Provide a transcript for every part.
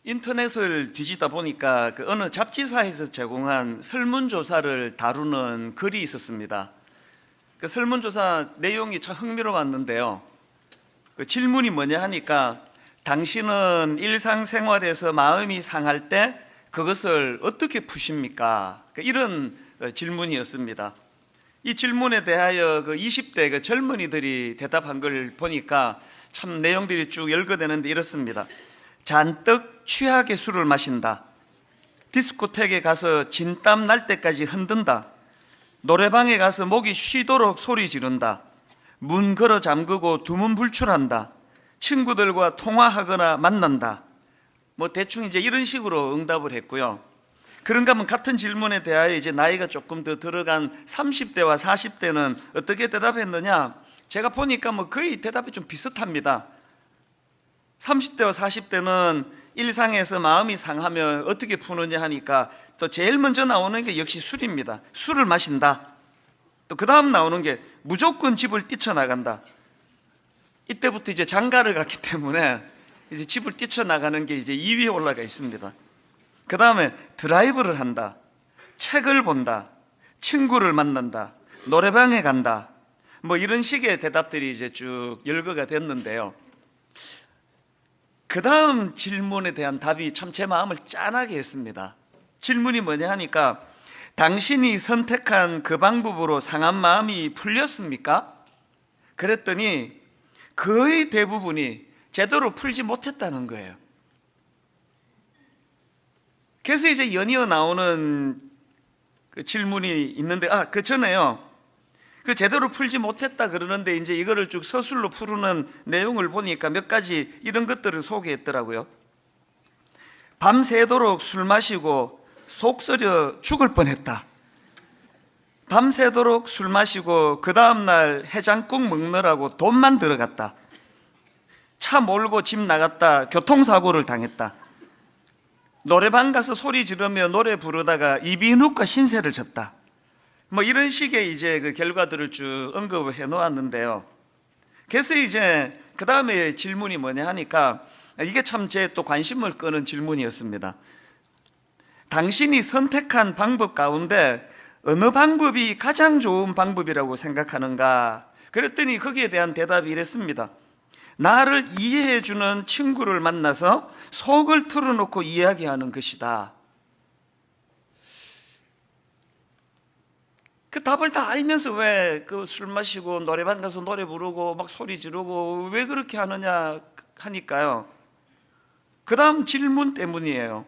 인터넷을 뒤지다 보니까 그 어느 잡지사에서 제공한 설문조사를 다루는 글이 있었습니다. 그 설문조사 내용이 참 흥미로웠는데요. 그 질문이 뭐냐 하니까 당신은 일상생활에서 마음이 상할 때 그것을 어떻게 푸십니까? 이런 질문이었습니다. 이 질문에 대하여 그 20대 그 젊은이들이 대답한 걸 보니까 참 내용들이 쭉 열거되는데 이렇습니다. 잔뜩 취하게 술을 마신다. 디스코텍에 가서 진땀 날 때까지 흔든다. 노래방에 가서 목이 쉬도록 소리 지른다. 문 걸어 잠그고 두문불출한다. 친구들과 통화하거나 만난다. 뭐 대충 이제 이런 식으로 응답을 했고요. 그런가 하면 같은 질문에 대하여 이제 나이가 조금 더 들어간 30대와 40대는 어떻게 대답했느냐? 제가 보니까 뭐 거의 대답이 좀 비슷합니다. 30대와 40대는 일상에서 마음이 상하면 어떻게 푸느냐 하니까 또 제일 먼저 나오는 게 역시 술입니다. 술을 마신다. 또 그 다음 나오는 게 무조건 집을 뛰쳐나간다. 이때부터 이제 장가를 갔기 때문에 이제 집을 뛰쳐나가는 게 이제 2위에 올라가 있습니다. 그 다음에 드라이브를 한다. 책을 본다. 친구를 만난다. 노래방에 간다. 뭐 이런 식의 대답들이 이제 쭉 열거가 됐는데요. 그 다음 질문에 대한 답이 참 제 마음을 짠하게 했습니다. 질문이 뭐냐 하니까 당신이 선택한 그 방법으로 상한 마음이 풀렸습니까? 그랬더니 거의 대부분이 제대로 풀지 못했다는 거예요. 그래서 이제 연이어 나오는 그 질문이 있는데 그 전에요. 그 제대로 풀지 못했다 그러는데 이제 이거를 쭉 서술로 푸르는 내용을 보니까 몇 가지 이런 것들을 소개했더라고요. 밤새도록 술 마시고 속 썩여 죽을 뻔했다. 밤새도록 술 마시고 그 다음날 해장국 먹느라고 돈만 들어갔다. 차 몰고 집 나갔다 교통사고를 당했다. 노래방 가서 소리 지르며 노래 부르다가 이비인후과 신세를 졌다. 뭐 이런 식의 이제 그 결과들을 쭉 언급을 해 놓았는데요. 그래서 이제 그 다음에 질문이 뭐냐 하니까 이게 참 제 또 관심을 끄는 질문이었습니다. 당신이 선택한 방법 가운데 어느 방법이 가장 좋은 방법이라고 생각하는가? 그랬더니 거기에 대한 대답이 이랬습니다. 나를 이해해주는 친구를 만나서 속을 털어놓고 이야기하는 것이다. 그 답을 다 알면서 왜 그 술 마시고 노래방 가서 노래 부르고 막 소리 지르고 왜 그렇게 하느냐 하니까요. 그 다음 질문 때문이에요.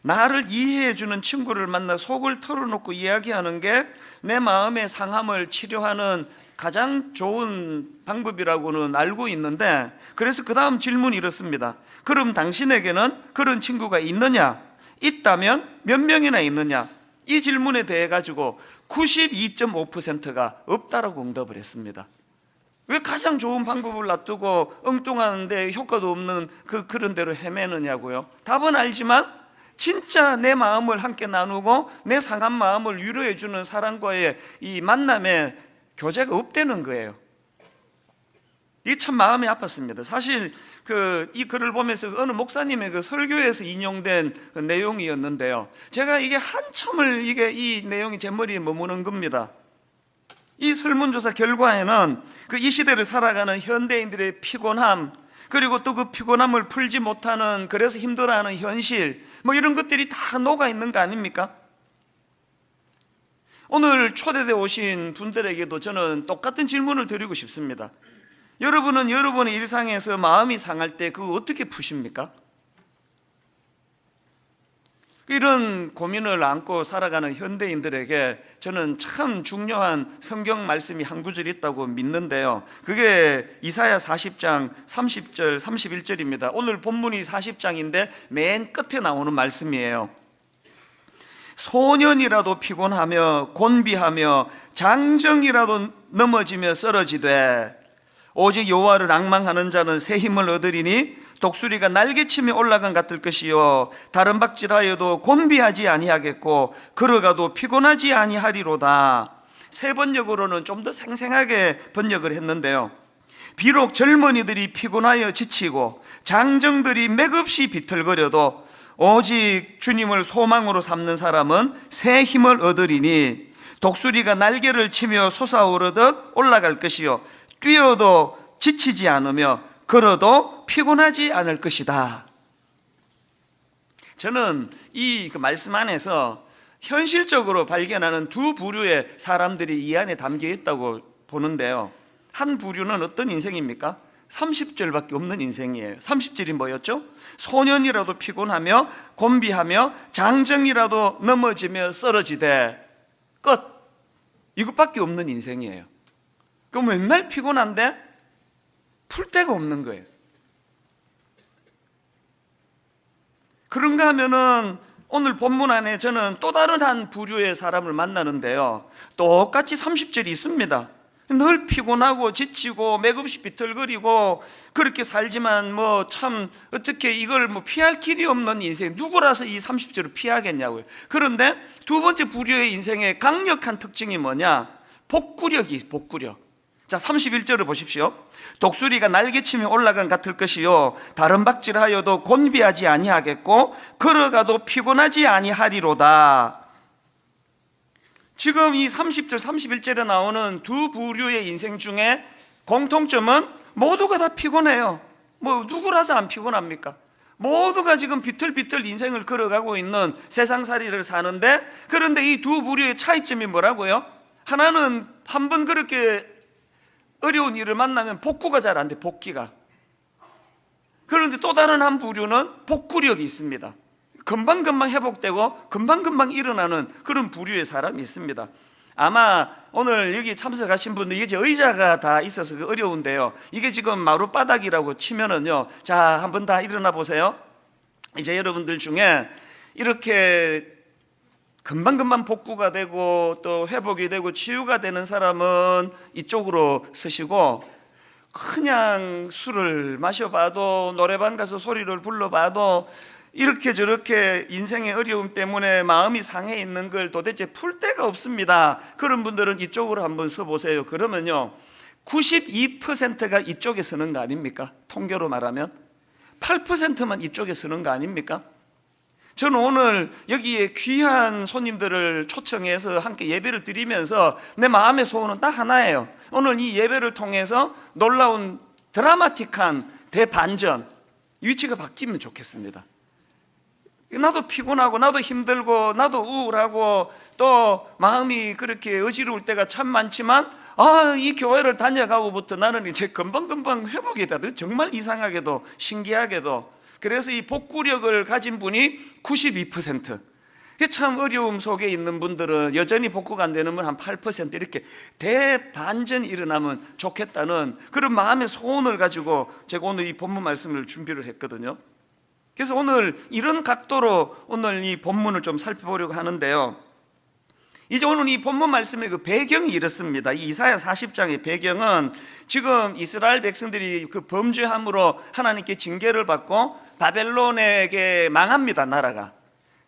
나를 이해해주는 친구를 만나 속을 털어놓고 이야기하는 게 내 마음의 상함을 치료하는 가장 좋은 방법이라고는 알고 있는데, 그래서 그 다음 질문이 이렇습니다. 그럼 당신에게는 그런 친구가 있느냐? 있다면 몇 명이나 있느냐? 이 질문에 대해 가지고 92.5%가 없다라고 응답을 했습니다. 왜 가장 좋은 방법을 놔두고 엉뚱한데 효과도 없는 그런 대로 헤매느냐고요? 답은 알지만 진짜 내 마음을 함께 나누고 내 상한 마음을 위로해주는 사람과의 이 만남에 교제가 없다는 거예요. 이게 참 마음이 아팠습니다. 사실 이 글을 보면서 어느 목사님의 그 설교에서 인용된 그 내용이었는데요. 제가 이게 한참을 이 내용이 제 머리에 머무는 겁니다. 이 설문조사 결과에는 이 시대를 살아가는 현대인들의 피곤함, 그리고 또 그 피곤함을 풀지 못하는, 그래서 힘들어하는 현실, 뭐 이런 것들이 다 녹아 있는 거 아닙니까? 오늘 초대되어 오신 분들에게도 저는 똑같은 질문을 드리고 싶습니다. 여러분은 여러분의 일상에서 마음이 상할 때 그거 어떻게 푸십니까? 이런 고민을 안고 살아가는 현대인들에게 저는 참 중요한 성경 말씀이 한 구절 있다고 믿는데요. 그게 이사야 40장 30절 31절입니다. 오늘 본문이 40장인데 맨 끝에 나오는 말씀이에요. 소년이라도 피곤하며 곤비하며 장정이라도 넘어지며 쓰러지되 오직 여호와를 앙망하는 자는 새 힘을 얻으리니 독수리가 날개치며 올라간 같을 것이요 다른 박질하여도 곤비하지 아니하겠고 걸어가도 피곤하지 아니하리로다. 새 번역으로는 좀 더 생생하게 번역을 했는데요. 비록 젊은이들이 피곤하여 지치고 장정들이 맥없이 비틀거려도 오직 주님을 소망으로 삼는 사람은 새 힘을 얻으리니 독수리가 날개를 치며 솟아오르듯 올라갈 것이요 뛰어도 지치지 않으며 걸어도 피곤하지 않을 것이다. 저는 이 말씀 안에서 현실적으로 발견하는 두 부류의 사람들이 이 안에 담겨 있다고 보는데요. 한 부류는 어떤 인생입니까? 30절밖에 없는 인생이에요. 30절이 뭐였죠? 소년이라도 피곤하며 곤비하며 장정이라도 넘어지며 쓰러지되 끝. 이것밖에 없는 인생이에요. 그럼 맨날 피곤한데 풀 데가 없는 거예요. 그런가 하면은 오늘 본문 안에 저는 또 다른 한 부류의 사람을 만나는데요. 똑같이 30절이 있습니다. 늘 피곤하고 지치고 맥없이 비틀거리고 그렇게 살지만 뭐 참 어떻게 이걸 뭐 피할 길이 없는 인생, 누구라서 이 30절을 피하겠냐고요. 그런데 두 번째 부류의 인생의 강력한 특징이 뭐냐? 복구력. 자, 31절을 보십시오. 독수리가 날개치며 올라간 같을 것이요 다른 박질하여도 곤비하지 아니하겠고 걸어가도 피곤하지 아니하리로다. 지금 이 30절 31절에 나오는 두 부류의 인생 중에 공통점은 모두가 다 피곤해요. 뭐 누구라서 안 피곤합니까? 모두가 지금 비틀비틀 인생을 걸어가고 있는 세상살이를 사는데, 그런데 이 두 부류의 차이점이 뭐라고요? 하나는 한 번 그렇게 어려운 일을 만나면 복구가 잘 안 돼, 복귀가. 그런데 또 다른 한 부류는 복구력이 있습니다. 금방금방 회복되고 금방금방 일어나는 그런 부류의 사람이 있습니다. 아마 오늘 여기 참석하신 분들, 이게 의자가 다 있어서 어려운데요. 이게 지금 마룻바닥이라고 치면은요, 자, 한번 다 일어나 보세요. 이제 여러분들 중에 이렇게 금방금방 복구가 되고 또 회복이 되고 치유가 되는 사람은 이쪽으로 서시고, 그냥 술을 마셔봐도 노래방 가서 소리를 불러봐도 이렇게 저렇게 인생의 어려움 때문에 마음이 상해 있는 걸 도대체 풀 데가 없습니다. 그런 분들은 이쪽으로 한번 서보세요. 그러면요, 92%가 이쪽에 서는 거 아닙니까? 통계로 말하면 8%만 이쪽에 서는 거 아닙니까? 저는 오늘 여기에 귀한 손님들을 초청해서 함께 예배를 드리면서 내 마음의 소원은 딱 하나예요. 오늘 이 예배를 통해서 놀라운 드라마틱한 대반전, 위치가 바뀌면 좋겠습니다. 나도 피곤하고 나도 힘들고 나도 우울하고 또 마음이 그렇게 어지러울 때가 참 많지만, 이 교회를 다녀가고부터 나는 이제 금방금방 회복이 되더라고요. 정말 이상하게도 신기하게도. 그래서 이 복구력을 가진 분이 92%. 참 어려움 속에 있는 분들은 여전히 복구가 안 되는 분 한 8% 이렇게 대반전이 일어나면 좋겠다는 그런 마음의 소원을 가지고 제가 오늘 이 본문 말씀을 준비를 했거든요. 그래서 오늘 이런 각도로 오늘 이 본문을 좀 살펴보려고 하는데요. 이제 오늘 이 본문 말씀의 그 배경이 이렇습니다. 이 이사야 40장의 배경은 지금 이스라엘 백성들이 그 범죄함으로 하나님께 징계를 받고 바벨론에게 망합니다, 나라가.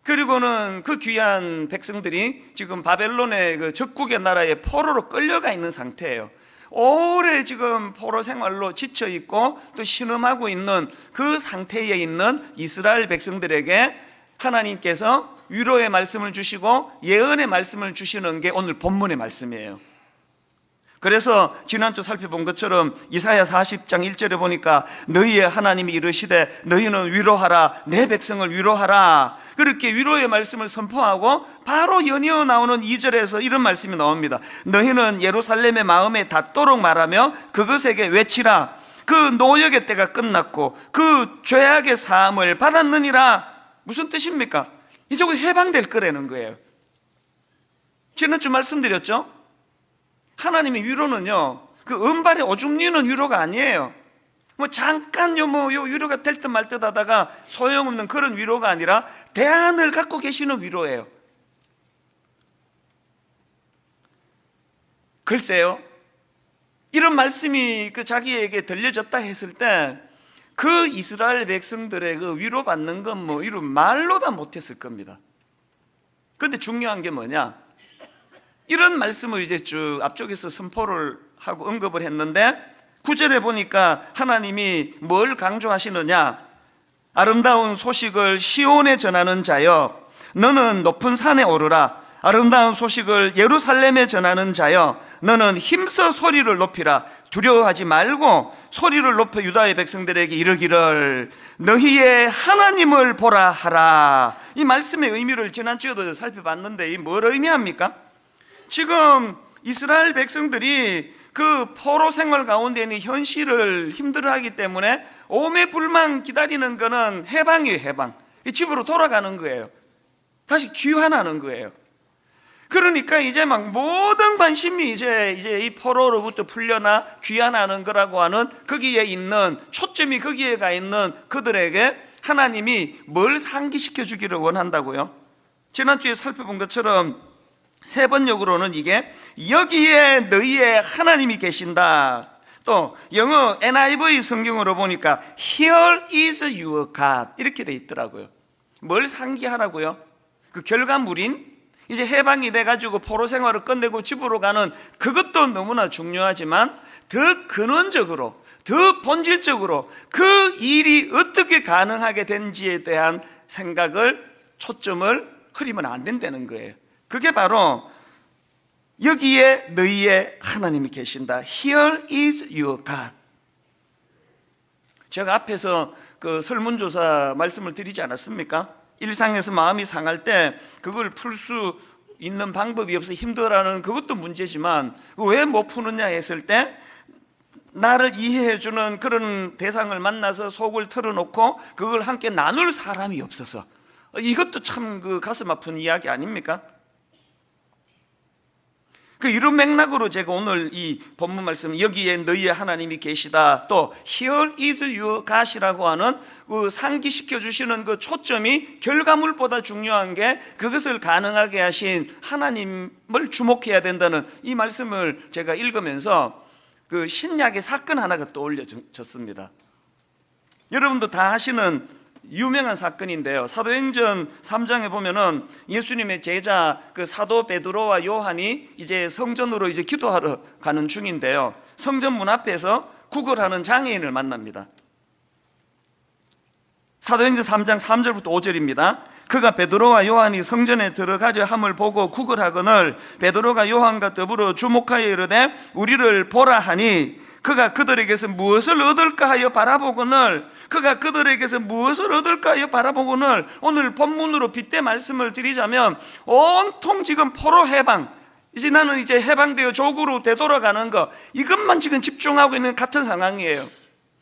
그리고는 그 귀한 백성들이 지금 바벨론의 그 적국의 나라에 포로로 끌려가 있는 상태예요. 오래 지금 포로 생활로 지쳐 있고 또 신음하고 있는 그 상태에 있는 이스라엘 백성들에게 하나님께서 위로의 말씀을 주시고 예언의 말씀을 주시는 게 오늘 본문의 말씀이에요. 그래서 지난주 살펴본 것처럼 이사야 40장 1절에 보니까 너희의 하나님이 이르시되 너희는 위로하라, 내 백성을 위로하라, 그렇게 위로의 말씀을 선포하고 바로 연이어 나오는 2절에서 이런 말씀이 나옵니다. 너희는 예루살렘의 마음에 닿도록 말하며 그것에게 외치라. 그 노역의 때가 끝났고 그 죄악의 사함을 받았느니라. 무슨 뜻입니까? 이제 곧 해방될 거라는 거예요. 지난주 말씀드렸죠? 하나님의 위로는요, 그 은발의 오줌 누는 위로가 아니에요. 뭐 잠깐 요 위로가 될 듯 말 듯 하다가 소용없는 그런 위로가 아니라 대안을 갖고 계시는 위로예요. 글쎄요, 이런 말씀이 그 자기에게 들려졌다 했을 때 그 이스라엘 백성들의 그 위로받는 건 뭐 이런 말로 다 못했을 겁니다. 그런데 중요한 게 뭐냐, 이런 말씀을 이제 쭉 앞쪽에서 선포를 하고 언급을 했는데 9절에 보니까 하나님이 뭘 강조하시느냐? 아름다운 소식을 시온에 전하는 자여, 너는 높은 산에 오르라. 아름다운 소식을 예루살렘에 전하는 자여, 너는 힘써 소리를 높이라. 두려워하지 말고 소리를 높여 유다의 백성들에게 이르기를 너희의 하나님을 보라 하라. 이 말씀의 의미를 지난주에도 살펴봤는데, 이 뭘 의미합니까? 지금 이스라엘 백성들이 그 포로 생활 가운데 있는 현실을 힘들어하기 때문에 오매불망 기다리는 거는 해방이에요. 해방. 집으로 돌아가는 거예요. 다시 귀환하는 거예요. 그러니까 이제 막 모든 관심이 이제 이 포로로부터 풀려나 귀환하는 거라고 하는, 거기에 있는 초점이 거기에 가 있는 그들에게 하나님이 뭘 상기시켜 주기를 원한다고요? 지난주에 살펴본 것처럼 세 번역으로는 이게 여기에 너희의 하나님이 계신다. 또 영어 NIV 성경으로 보니까 Here is your God 이렇게 돼 있더라고요. 뭘 상기하라고요? 그 결과물인 이제 해방이 돼가지고 포로 생활을 끝내고 집으로 가는 그것도 너무나 중요하지만 더 근원적으로, 더 본질적으로 그 일이 어떻게 가능하게 된지에 대한 생각을, 초점을 흐리면 안 된다는 거예요. 그게 바로 여기에 너희의 하나님이 계신다. Here is your God. 제가 앞에서 그 설문조사 말씀을 드리지 않았습니까? 일상에서 마음이 상할 때 그걸 풀 수 있는 방법이 없어 힘들어하는 그것도 문제지만 왜 못 푸느냐 했을 때 나를 이해해주는 그런 대상을 만나서 속을 털어놓고 그걸 함께 나눌 사람이 없어서, 이것도 참 그 가슴 아픈 이야기 아닙니까? 그 이런 맥락으로 제가 오늘 이 본문 말씀 여기에 너희의 하나님이 계시다, 또 Here is your God이라고 하는 그 상기시켜 주시는 그 초점이 결과물보다 중요한 게 그것을 가능하게 하신 하나님을 주목해야 된다는 이 말씀을 제가 읽으면서 그 신약의 사건 하나가 떠올려졌습니다. 여러분도 다 아시는 유명한 사건인데요, 사도행전 3장에 보면은 예수님의 제자 그 사도 베드로와 요한이 이제 성전으로 이제 기도하러 가는 중인데요, 성전 문 앞에서 구걸하는 장애인을 만납니다. 사도행전 3장 3절부터 5절입니다. 그가 베드로와 요한이 성전에 들어가려 함을 보고 구걸하거늘 베드로가 요한과 더불어 주목하여 이르되 우리를 보라 하니 그가 그들에게서 무엇을 얻을까 하여 바라보거늘, 그가 그들에게서 무엇을 얻을까 하여 바라보거늘, 오늘 본문으로 빗대 말씀을 드리자면 온통 지금 포로 해방, 이제 나는 이제 해방되어 조국으로 되돌아가는 거, 이것만 지금 집중하고 있는 같은 상황이에요.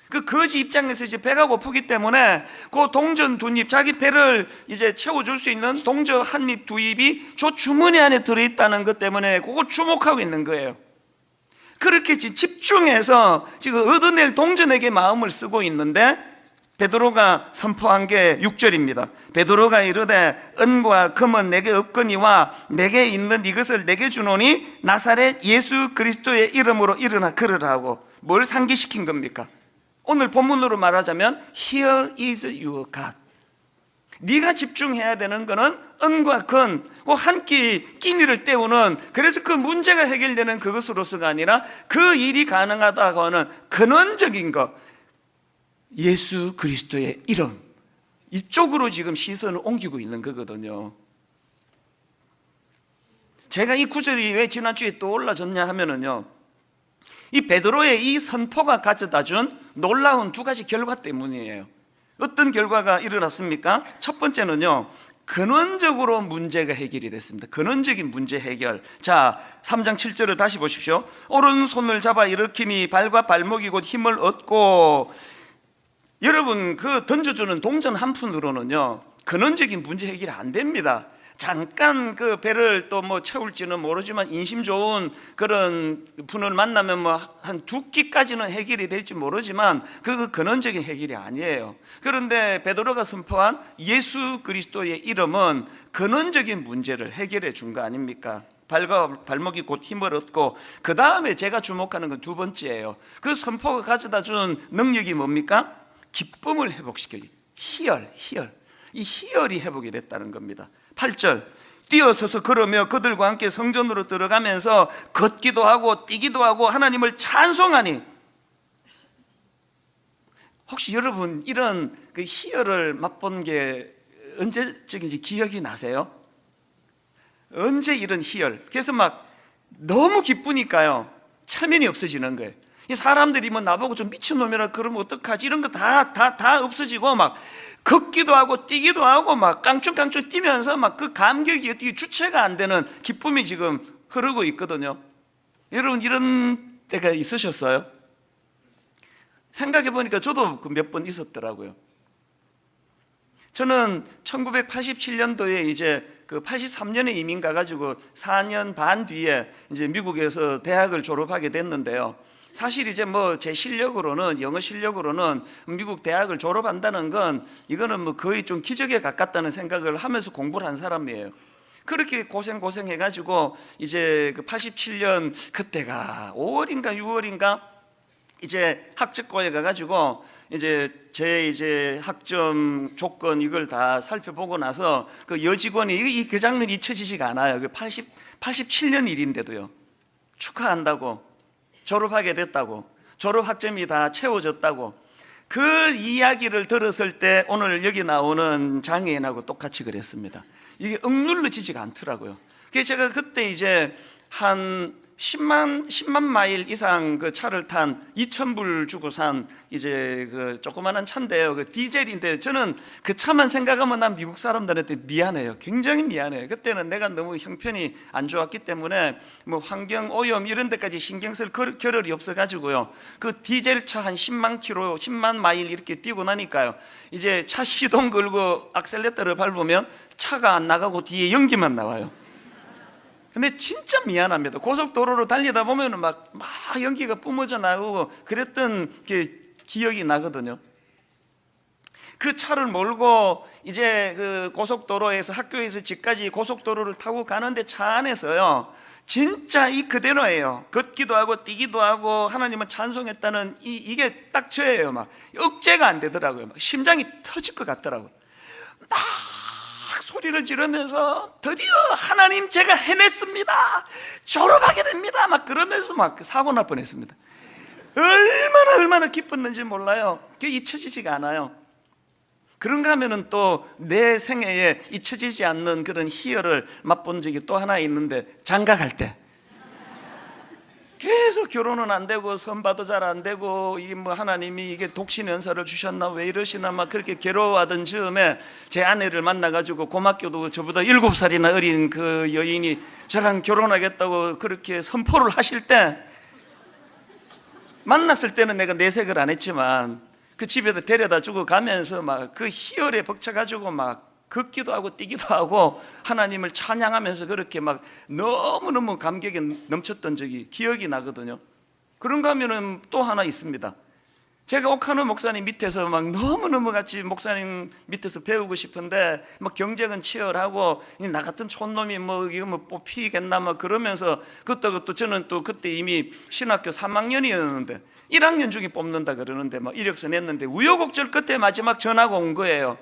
그 거지 입장에서 이제 배가 고프기 때문에 그 동전 두 입, 자기 배를 이제 채워줄 수 있는 동전 한 입 두 입이 저 주머니 안에 들어있다는 것 때문에 그걸 주목하고 있는 거예요. 그렇게 집중해서 지금 얻어낼 동전에게 마음을 쓰고 있는데 베드로가 선포한 게 6절입니다. 베드로가 이르되 은과 금은 내게 없거니와 내게 있는 이것을 내게 주노니 나사렛 예수 그리스도의 이름으로 일어나 걸으라 하고, 뭘 상기시킨 겁니까? 오늘 본문으로 말하자면 Here is your God. 네가 집중해야 되는 거는 은과 금, 그 한 끼 끼니를 때우는, 그래서 그 문제가 해결되는 그것으로서가 아니라 그 일이 가능하다고 하는 근원적인 것, 예수 그리스도의 이름, 이쪽으로 지금 시선을 옮기고 있는 거거든요. 제가 이 구절이 왜 지난주에 떠올라졌냐 하면은요, 이 베드로의 이 선포가 가져다 준 놀라운 두 가지 결과 때문이에요. 어떤 결과가 일어났습니까? 첫 번째는요, 근원적으로 문제가 해결이 됐습니다. 근원적인 문제 해결. 자, 3장 7절을 다시 보십시오. 오른손을 잡아 일으키니 발과 발목이 곧 힘을 얻고, 여러분 그 던져주는 동전 한 푼으로는요 근원적인 문제 해결이 안 됩니다. 잠깐 그 배를 또 뭐 채울지는 모르지만 인심 좋은 그런 분을 만나면 뭐 한 두 끼까지는 해결이 될지 모르지만 그 근원적인 해결이 아니에요. 그런데 베드로가 선포한 예수 그리스도의 이름은 근원적인 문제를 해결해 준 거 아닙니까? 발과 발목이 곧 힘을 얻고, 그 다음에 제가 주목하는 건 두 번째예요. 그 선포가 가져다 준 능력이 뭡니까? 기쁨을 회복시키기. 희열. 이 희열이 회복이 됐다는 겁니다. 8절, 뛰어서서 걸으며 그들과 함께 성전으로 들어가면서 걷기도 하고 뛰기도 하고 하나님을 찬송하니, 혹시 여러분 이런 그 희열을 맛본 게 언제적인지 기억이 나세요? 언제 이런 희열? 그래서 막 너무 기쁘니까요, 체면이 없어지는 거예요. 이 사람들이 뭐 나보고 좀 미친놈이라 그러면 어떡하지? 이런 거 다 없어지고 막 걷기도 하고 뛰기도 하고 막 깡충깡충 뛰면서 막 그 감격이 어떻게 주체가 안 되는 기쁨이 지금 흐르고 있거든요. 여러분 이런 때가 있으셨어요? 생각해 보니까 저도 몇 번 있었더라고요. 저는 1987년도에 이제 그 83년에 이민 가가지고 4년 반 뒤에 이제 미국에서 대학을 졸업하게 됐는데요. 사실 이제 뭐 제 실력으로는, 영어 실력으로는 미국 대학을 졸업한다는 건 이거는 뭐 거의 좀 기적에 가깝다는 생각을 하면서 공부를 한 사람이에요. 그렇게 고생해가지고 이제 그 87년 그때가 5월인가 6월인가 이제 학적고에 가가지고 이제 학점 조건 이걸 다 살펴보고 나서 그 여직원이 그 장면이 잊혀지지가 않아요. 그 87년 일인데도요. 축하한다고, 졸업하게 됐다고, 졸업 학점이 다 채워졌다고, 그 이야기를 들었을 때 오늘 여기 나오는 장애인하고 똑같이 그랬습니다. 이게 억눌러지지가 않더라고요. 그래서 제가 그때 이제 한 10만 마일 이상 그 차를 탄 2,000불 주고 산 이제 그 조그마한 차인데요. 그 디젤인데 저는 그 차만 생각하면 난 미국 사람들한테 미안해요. 굉장히 미안해요. 그때는 내가 너무 형편이 안 좋았기 때문에 뭐 환경 오염 이런 데까지 신경 쓸 겨를이 없어가지고요. 그 디젤 차 한 10만 마일 이렇게 뛰고 나니까요. 이제 차 시동 걸고 악셀레터를 밟으면 차가 안 나가고 뒤에 연기만 나와요. 근데 진짜 미안합니다. 고속도로로 달리다 보면은 막 연기가 뿜어져 나오고 그랬던 게 기억이 나거든요. 그 차를 몰고 이제 그 고속도로에서 학교에서 집까지 고속도로를 타고 가는데 차 안에서요, 진짜 이 그대로예요. 걷기도 하고 뛰기도 하고 하나님은 찬송했다는 이게 딱 저예요. 막 억제가 안 되더라고요. 막 심장이 터질 것 같더라고요. 막 소리를 지르면서 드디어 하나님 제가 해냈습니다, 졸업하게 됩니다, 막 그러면서 막 사고 날 뻔했습니다. 얼마나 기뻤는지 몰라요. 그게 잊혀지지가 않아요. 그런가 하면은 또 내 생애에 잊혀지지 않는 그런 희열을 맛본 적이 또 하나 있는데, 장가 갈 때 계속 결혼은 안 되고 선봐도 잘 안 되고 이게 뭐 하나님이 이게 독신 연사를 주셨나 왜 이러시나 막 그렇게 괴로워하던 즈음에 제 아내를 만나가지고, 고맙게도 저보다 7살이나 어린 그 여인이 저랑 결혼하겠다고 그렇게 선포를 하실 때, 만났을 때는 내가 내색을 안 했지만 그 집에다 데려다 주고 가면서 막 그 희열에 벅차가지고 막 걷기도 하고 뛰기도 하고 하나님을 찬양하면서 그렇게 막 너무너무 감격에 넘쳤던 적이 기억이 나거든요. 그런가 하면은 또 하나 있습니다. 제가 오카노 목사님 밑에서 막 너무너무 같이 목사님 밑에서 배우고 싶은데 뭐 경쟁은 치열하고 나 같은 촌놈이 뭐 이거 뭐 뽑히겠나 뭐 그러면서 그것도 저는 또 그때 이미 신학교 3학년이었는데 1학년 중에 뽑는다 그러는데 막 이력서 냈는데 우여곡절 끝에 마지막 전화가 온 거예요.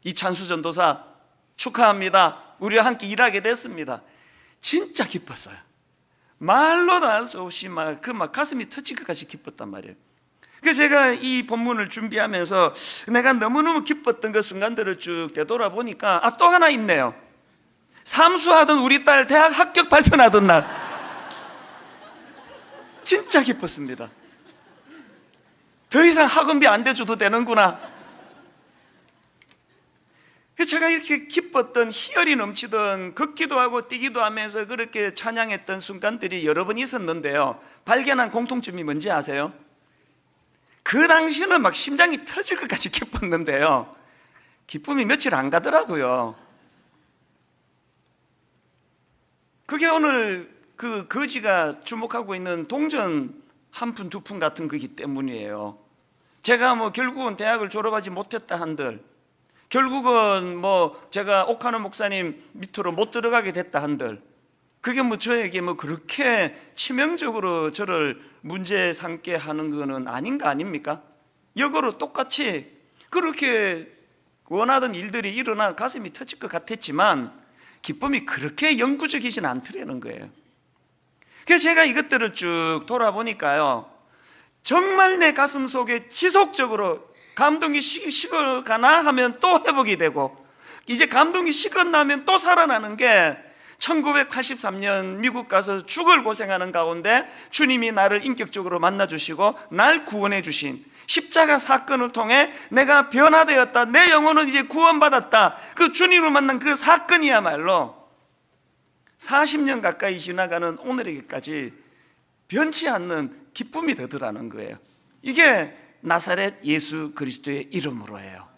이찬수 전도사 축하합니다, 우리와 함께 일하게 됐습니다. 진짜 기뻤어요. 말로도 할 수 없이 막 가슴이 터질 것 같이 기뻤단 말이에요. 그래서 제가 이 본문을 준비하면서 내가 너무너무 기뻤던 그 순간들을 쭉 되돌아보니까 또 하나 있네요. 삼수하던 우리 딸 대학 합격 발표 나던 날 진짜 기뻤습니다. 더 이상 학원비 안 대줘도 되는구나. 제가 이렇게 기뻤던, 희열이 넘치던, 걷기도 하고 뛰기도 하면서 그렇게 찬양했던 순간들이 여러 번 있었는데요, 발견한 공통점이 뭔지 아세요? 그 당시는 막 심장이 터질 것 같이 기뻤는데요, 기쁨이 며칠 안 가더라고요. 그게 오늘 그 거지가 주목하고 있는 동전 한 푼 두 푼 같은 거기 때문이에요. 제가 뭐 결국은 대학을 졸업하지 못했다 한들, 결국은 뭐 제가 오카노 목사님 밑으로 못 들어가게 됐다 한들, 그게 뭐 저에게 뭐 그렇게 치명적으로 저를 문제 삼게 하는 거는 아닌 거 아닙니까? 역으로 똑같이 그렇게 원하던 일들이 일어나 가슴이 터질 것 같았지만 기쁨이 그렇게 영구적이진 않더라는 거예요. 그래서 제가 이것들을 쭉 돌아보니까요, 정말 내 가슴 속에 지속적으로 감동이 식어가나 하면 또 회복이 되고, 이제 감동이 식었나면 또 살아나는 게 1983년 미국 가서 죽을 고생하는 가운데 주님이 나를 인격적으로 만나주시고 날 구원해 주신 십자가 사건을 통해 내가 변화되었다, 내 영혼은 이제 구원받았다, 그 주님을 만난 그 사건이야말로 40년 가까이 지나가는 오늘에게까지 변치 않는 기쁨이 되더라는 거예요. 이게 나사렛 예수 그리스도의 이름으로예요.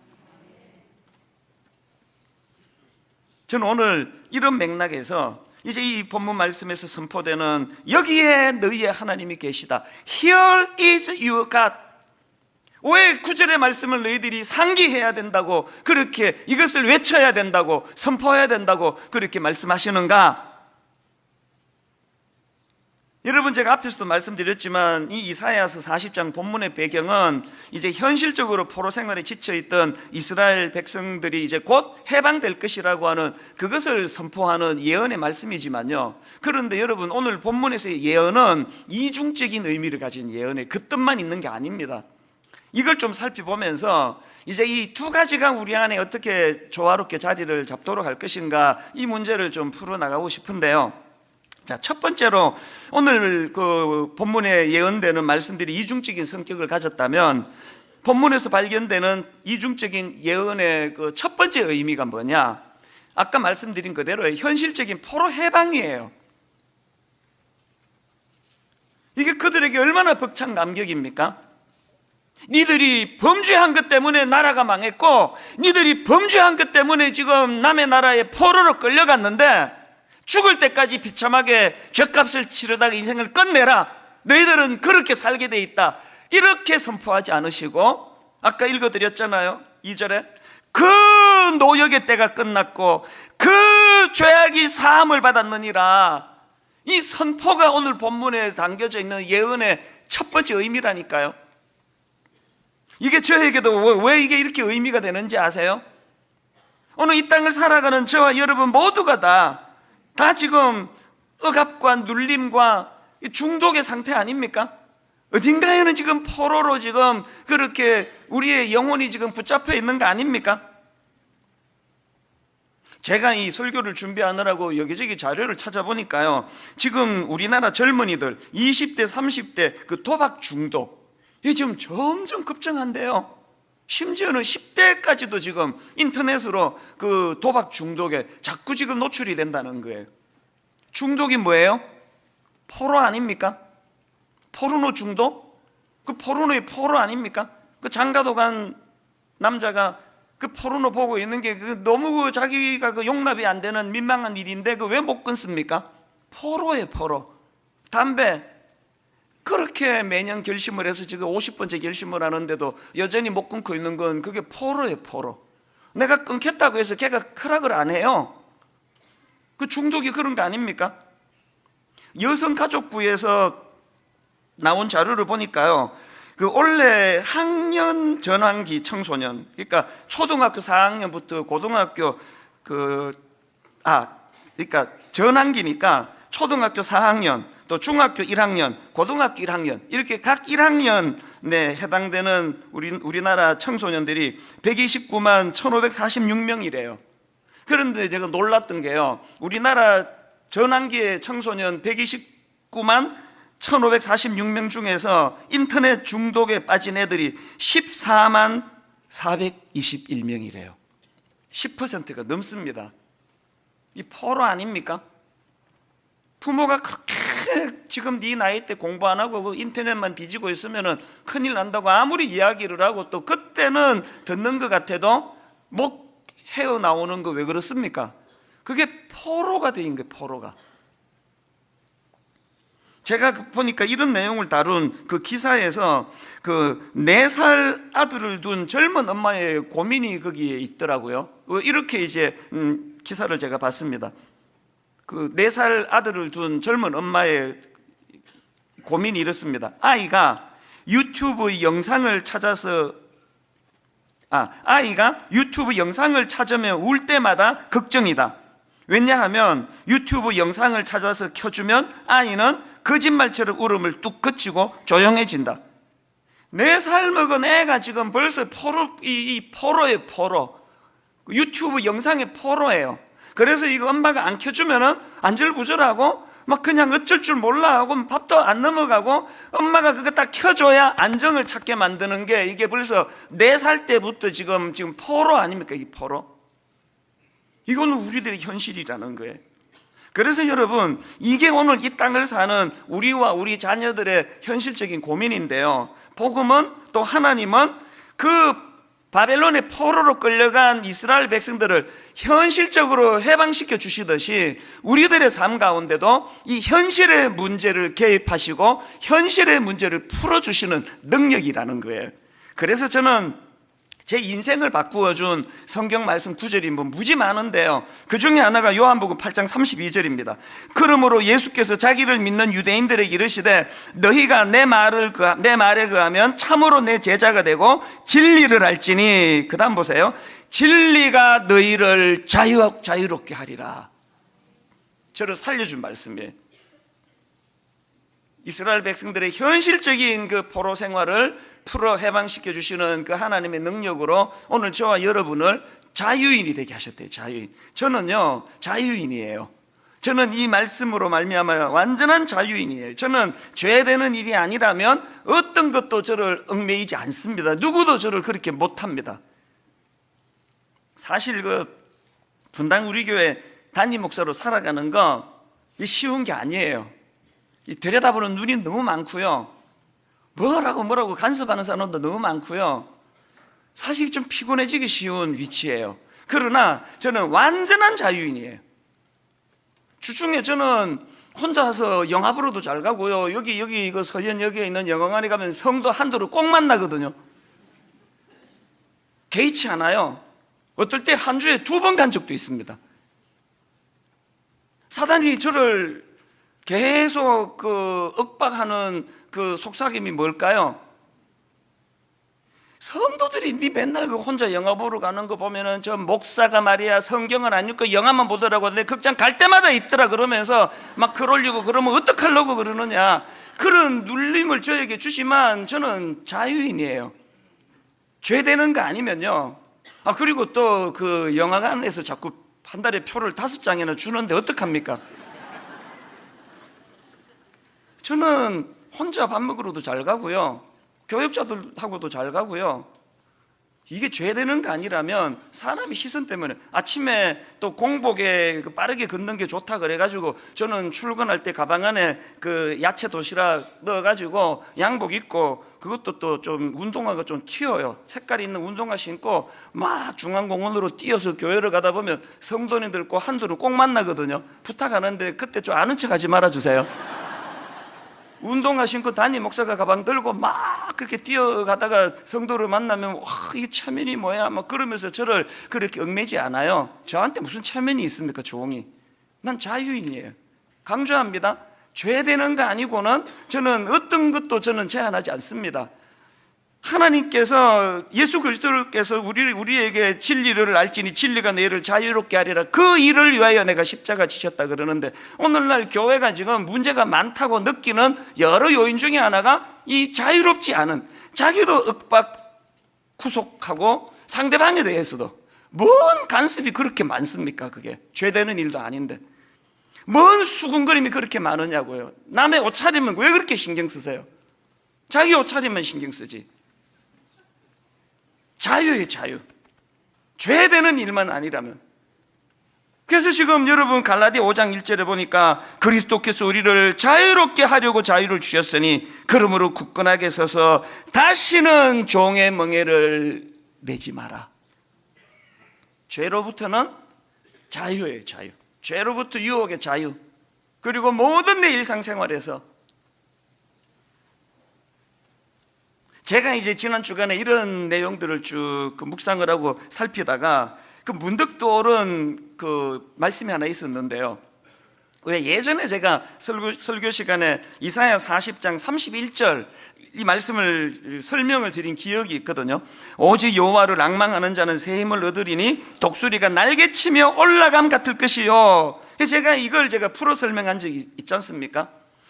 저는 오늘 이런 맥락에서 이제 이 본문 말씀에서 선포되는 여기에 너희의 하나님이 계시다, Here is your God, 왜 9절의 말씀을 너희들이 상기해야 된다고, 그렇게 이것을 외쳐야 된다고, 선포해야 된다고 그렇게 말씀하시는가? 여러분, 제가 앞에서도 말씀드렸지만 이 이사야서 40장 본문의 배경은 이제 현실적으로 포로 생활에 지쳐있던 이스라엘 백성들이 이제 곧 해방될 것이라고 하는 그것을 선포하는 예언의 말씀이지만요, 그런데 여러분, 오늘 본문에서의 예언은 이중적인 의미를 가진 예언의 그 뜻만 있는 게 아닙니다. 이걸 좀 살펴보면서 이제 이 두 가지가 우리 안에 어떻게 조화롭게 자리를 잡도록 할 것인가, 이 문제를 좀 풀어나가고 싶은데요. 자, 첫 번째로 오늘 그 본문에 예언되는 말씀들이 이중적인 성격을 가졌다면 본문에서 발견되는 이중적인 예언의 그 첫 번째 의미가 뭐냐? 아까 말씀드린 그대로 현실적인 포로 해방이에요. 이게 그들에게 얼마나 벅찬 감격입니까? 니들이 범죄한 것 때문에 나라가 망했고, 니들이 범죄한 것 때문에 지금 남의 나라에 포로로 끌려갔는데 죽을 때까지 비참하게 죗값을 치르다가 인생을 끝내라, 너희들은 그렇게 살게 돼 있다, 이렇게 선포하지 않으시고, 아까 읽어드렸잖아요, 2절에 그 노역의 때가 끝났고 그 죄악이 사함을 받았느니라. 이 선포가 오늘 본문에 담겨져 있는 예언의 첫 번째 의미라니까요. 이게 저에게도 왜 이게 이렇게 의미가 되는지 아세요? 오늘 이 땅을 살아가는 저와 여러분 모두가 다 지금 억압과 눌림과 중독의 상태 아닙니까? 어딘가에는 지금 포로로 지금 그렇게 우리의 영혼이 지금 붙잡혀 있는 거 아닙니까? 제가 이 설교를 준비하느라고 여기저기 자료를 찾아보니까요, 지금 우리나라 젊은이들 20대 30대 그 도박 중독, 이게 지금 점점 급증한대요. 심지어는 10대까지도 지금 인터넷으로 그 도박 중독에 자꾸 지금 노출이 된다는 거예요. 중독이 뭐예요? 포로 아닙니까? 포르노 중독? 그 포르노의 포로 아닙니까? 그 장가도 간 남자가 그 포르노 보고 있는 게 너무 자기가 그 용납이 안 되는 민망한 일인데 그 왜 못 끊습니까? 포로예요, 포로. 담배 그렇게 매년 결심을 해서 지금 50번째 결심을 하는데도 여전히 못 끊고 있는 건 그게 포로예요, 포로. 내가 끊겠다고 해서 걔가 허락을 안 해요. 그 중독이 그런 거 아닙니까? 여성가족부에서 나온 자료를 보니까요, 그 올해 학년 전환기 청소년, 그러니까 초등학교 4학년부터 고등학교 그러니까 전환기니까 초등학교 4학년, 또 중학교 1학년, 고등학교 1학년, 이렇게 각 1학년에 해당되는 우리나라 청소년들이 129만 1546명이래요. 그런데 제가 놀랐던 게요, 우리나라 전환기의 청소년 129만 1546명 중에서 인터넷 중독에 빠진 애들이 14만 421명이래요. 10%가 넘습니다. 이 포로 아닙니까? 부모가 그렇게 지금 네 나이 때 공부 안 하고 그 인터넷만 뒤지고 있으면 큰일 난다고 아무리 이야기를 하고 또 그때는 듣는 것 같아도 못 헤어나오는 거 왜 그렇습니까? 그게 포로가 되는 거예요, 포로가. 제가 보니까 이런 내용을 다룬 그 기사에서 그 4살 아들을 둔 젊은 엄마의 고민이 거기에 있더라고요. 이렇게 이제 기사를 제가 봤습니다. 그 4살 아들을 둔 젊은 엄마의 고민이 이렇습니다. 아이가 유튜브 영상을 찾으면 울 때마다 걱정이다. 왜냐하면 유튜브 영상을 찾아서 켜주면 아이는 거짓말처럼 울음을 뚝 그치고 조용해진다. 4살 먹은 애가 지금 벌써 포로예요, 포로. 유튜브 영상의 포로예요. 그래서 이거 엄마가 안 켜주면은 안절부절하고 막 그냥 어쩔 줄 몰라 하고 밥도 안 넘어가고, 엄마가 그거 딱 켜줘야 안정을 찾게 만드는 게, 이게 벌써 4살 때부터 지금 포로 아닙니까? 이 포로. 이거는 우리들의 현실이라는 거예요. 그래서 여러분, 이게 오늘 이 땅을 사는 우리와 우리 자녀들의 현실적인 고민인데요, 복음은, 또 하나님은 그 바벨론의 포로로 끌려간 이스라엘 백성들을 현실적으로 해방시켜 주시듯이 우리들의 삶 가운데도 이 현실의 문제를 개입하시고 현실의 문제를 풀어주시는 능력이라는 거예요. 그래서 저는 제 인생을 바꾸어준 성경 말씀 구절이 무지 많은데요, 그 중에 하나가 요한복음 8장 32절입니다. 그러므로 예수께서 자기를 믿는 유대인들에게 이르시되 너희가 내 말에 거하면 참으로 내 제자가 되고 진리를 알지니, 그 다음 보세요, 진리가 너희를 자유롭게 하리라. 저를 살려준 말씀이에요. 이스라엘 백성들의 현실적인 그 포로 생활을 풀어 해방시켜 주시는 그 하나님의 능력으로 오늘 저와 여러분을 자유인이 되게 하셨대요. 자유인. 저는요, 자유인이에요. 저는 이 말씀으로 말미암아 완전한 자유인이에요. 저는 죄되는 일이 아니라면 어떤 것도 저를 얽매이지 않습니다. 누구도 저를 그렇게 못합니다. 사실 분당 우리 교회 담임 목사로 살아가는 거 쉬운 게 아니에요. 들여다보는 눈이 너무 많고요, 뭐라고 간섭하는 사람도 너무 많고요, 사실 좀 피곤해지기 쉬운 위치예요. 그러나 저는 완전한 자유인이에요. 주중에 저는 혼자서 영화 보러도 잘 가고요, 여기 이거 서현역에 있는 영화관에 가면 성도 한두를 꼭 만나거든요. 개의치 않아요. 어떨 때 한 주에 2번 간 적도 있습니다. 사단이 저를 계속 억박하는 그 속삭임이 뭘까요? 성도들이 맨날 혼자 영화 보러 가는 거 보면은 저 목사가 말이야 성경을 안 읽고 영화만 보더라고. 내 극장 갈 때마다 있더라. 그러면서 막 글 올리고, 그러면 어떡하려고 그러느냐, 그런 눌림을 저에게 주시면 저는 자유인이에요. 죄되는 거 아니면요. 그리고 또 그 영화관에서 자꾸 한 달에 표를 5장이나 주는데 어떡합니까? 저는 혼자 밥 먹으러도 잘 가고요, 교육자들하고도 잘 가고요. 이게 죄되는 거 아니라면 사람이 시선 때문에 아침에 또 공복에 빠르게 걷는 게 좋다 그래가지고 저는 출근할 때 가방 안에 그 야채 도시락 넣어가지고 양복 입고, 그것도 또 좀 운동화가 좀 튀어요. 색깔이 있는 운동화 신고 막 중앙공원으로 뛰어서 교회를 가다 보면 성도님들 꼭 한두는 꼭 만나거든요. 부탁하는데 그때 좀 아는 척 하지 말아주세요. 운동화 신고 담임 목사가 가방 들고 막 그렇게 뛰어가다가 성도를 만나면 이게 체면이 뭐야 막 그러면서 저를 그렇게 얽매지 않아요. 저한테 무슨 체면이 있습니까? 조용히. 난 자유인이에요. 강조합니다. 죄되는 거 아니고는 저는 어떤 것도 저는 제한하지 않습니다. 하나님께서, 예수 그리스도께서 우리에게 진리를 알지니 진리가 너희를 자유롭게 하리라, 그 일을 위하여 내가 십자가 지셨다 그러는데, 오늘날 교회가 지금 문제가 많다고 느끼는 여러 요인 중에 하나가 이 자유롭지 않은, 자기도 윽박 구속하고 상대방에 대해서도 뭔 간섭이 그렇게 많습니까? 그게 죄되는 일도 아닌데 뭔 수군거림이 그렇게 많으냐고요. 남의 옷차림은 왜 그렇게 신경 쓰세요? 자기 옷차림만 신경 쓰지. 자유예요, 자유. 죄되는 일만 아니라면. 그래서 지금 여러분 갈라디아 5장 1절에 보니까 그리스도께서 우리를 자유롭게 하려고 자유를 주셨으니 그러므로 굳건하게 서서 다시는 종의 멍에를 매지 마라. 죄로부터는 자유예요, 자유. 죄로부터 유혹의 자유. 그리고 모든 내 일상생활에서 제가 이제 지난 주간에 이런 내용들을 쭉 묵상을 하고 살피다가 문득 떠오른 말씀이 하나 있었는데요. 왜 예전에 제가 설교 시간에 이사야 40장 31절 이 말씀을 설명을 드린 기억이 있거든요. 오직 여호와를 앙망하는 자는 새 힘을 얻으리니 독수리가 날개치며 올라감 같을 것이요. 제가 이걸 풀어 설명한 적이 있지 않습니까?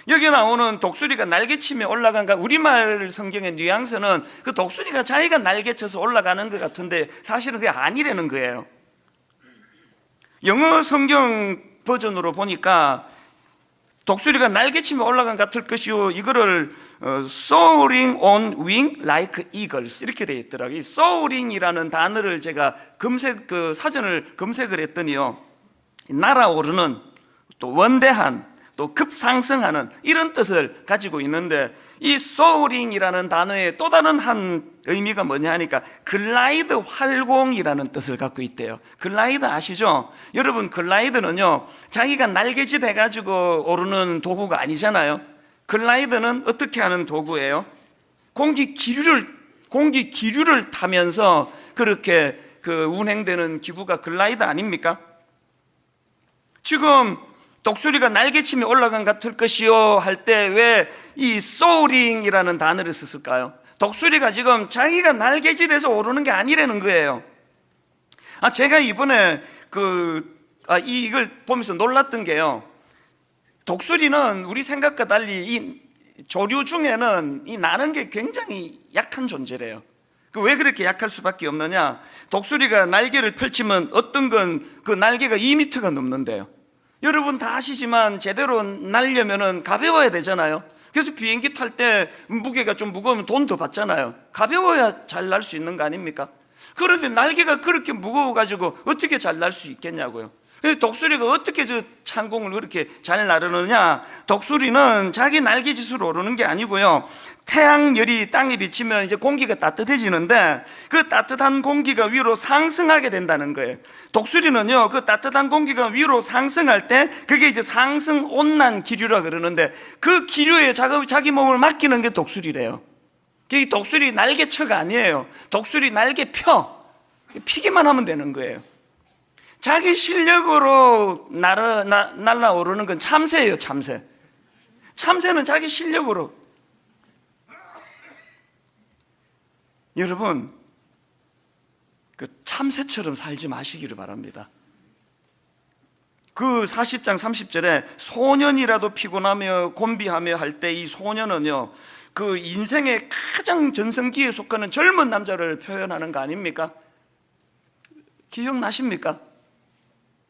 여기 나오는 독수리가 날개치며 올라간 가 우리말 성경의 뉘앙스는 그 독수리가 자기가 날개쳐서 올라가는 것 같은데 사실은 그게 아니라는 거예요. 영어 성경 버전으로 보니까 독수리가 날개치며 올라간 같을 것이요, 이거를 soaring on wing like eagles 이렇게 되어 있더라고요. 이 soaring이라는 단어를 제가 사전을 검색을 했더니요, 날아오르는, 또 원대한, 또 급상승하는 이런 뜻을 가지고 있는데, 이 soaring이라는 단어의 또 다른 한 의미가 뭐냐 하니까 글라이드 활공이라는 뜻을 갖고 있대요. 글라이드 아시죠? 여러분, 글라이드는요 자기가 날개짓 해가지고 오르는 도구가 아니잖아요. 글라이드는 어떻게 하는 도구예요? 공기 기류를 타면서 그렇게 운행되는 기구가 글라이드 아닙니까? 지금 독수리가 날개치며 올라간 같을 것이요 할 때 왜 이 soaring이라는 단어를 썼을까요? 독수리가 지금 자기가 날개짓해서 오르는 게 아니라는 거예요. 제가 이번에 이걸 보면서 놀랐던 게요, 독수리는 우리 생각과 달리 이 조류 중에는 이 나는 게 굉장히 약한 존재래요. 왜 그렇게 약할 수밖에 없느냐? 독수리가 날개를 펼치면 어떤 건 그 날개가 2m가 넘는데요. 여러분 다 아시지만 제대로 날려면은 가벼워야 되잖아요. 그래서 비행기 탈 때 무게가 좀 무거우면 돈 더 받잖아요. 가벼워야 잘 날 수 있는 거 아닙니까? 그런데 날개가 그렇게 무거워가지고 어떻게 잘 날 수 있겠냐고요. 독수리가 어떻게 저 창공을 그렇게 잘 나르느냐? 독수리는 자기 날개짓으로 오르는 게 아니고요, 태양열이 땅에 비치면 이제 공기가 따뜻해지는데 그 따뜻한 공기가 위로 상승하게 된다는 거예요. 독수리는요, 그 따뜻한 공기가 위로 상승할 때 그게 이제 상승 온난 기류라 그러는데 그 기류에 자기 몸을 맡기는 게 독수리래요. 그게 독수리 날개쳐가 아니에요. 독수리 날개 피기만 하면 되는 거예요. 자기 실력으로 날아오르는 건 참새예요. 참새는 자기 실력으로. 여러분, 그 참새처럼 살지 마시기를 바랍니다. 그 40장 30절에 소년이라도 피곤하며 곤비하며 할 때 이 소년은요, 그 인생의 가장 전성기에 속하는 젊은 남자를 표현하는 거 아닙니까? 기억나십니까?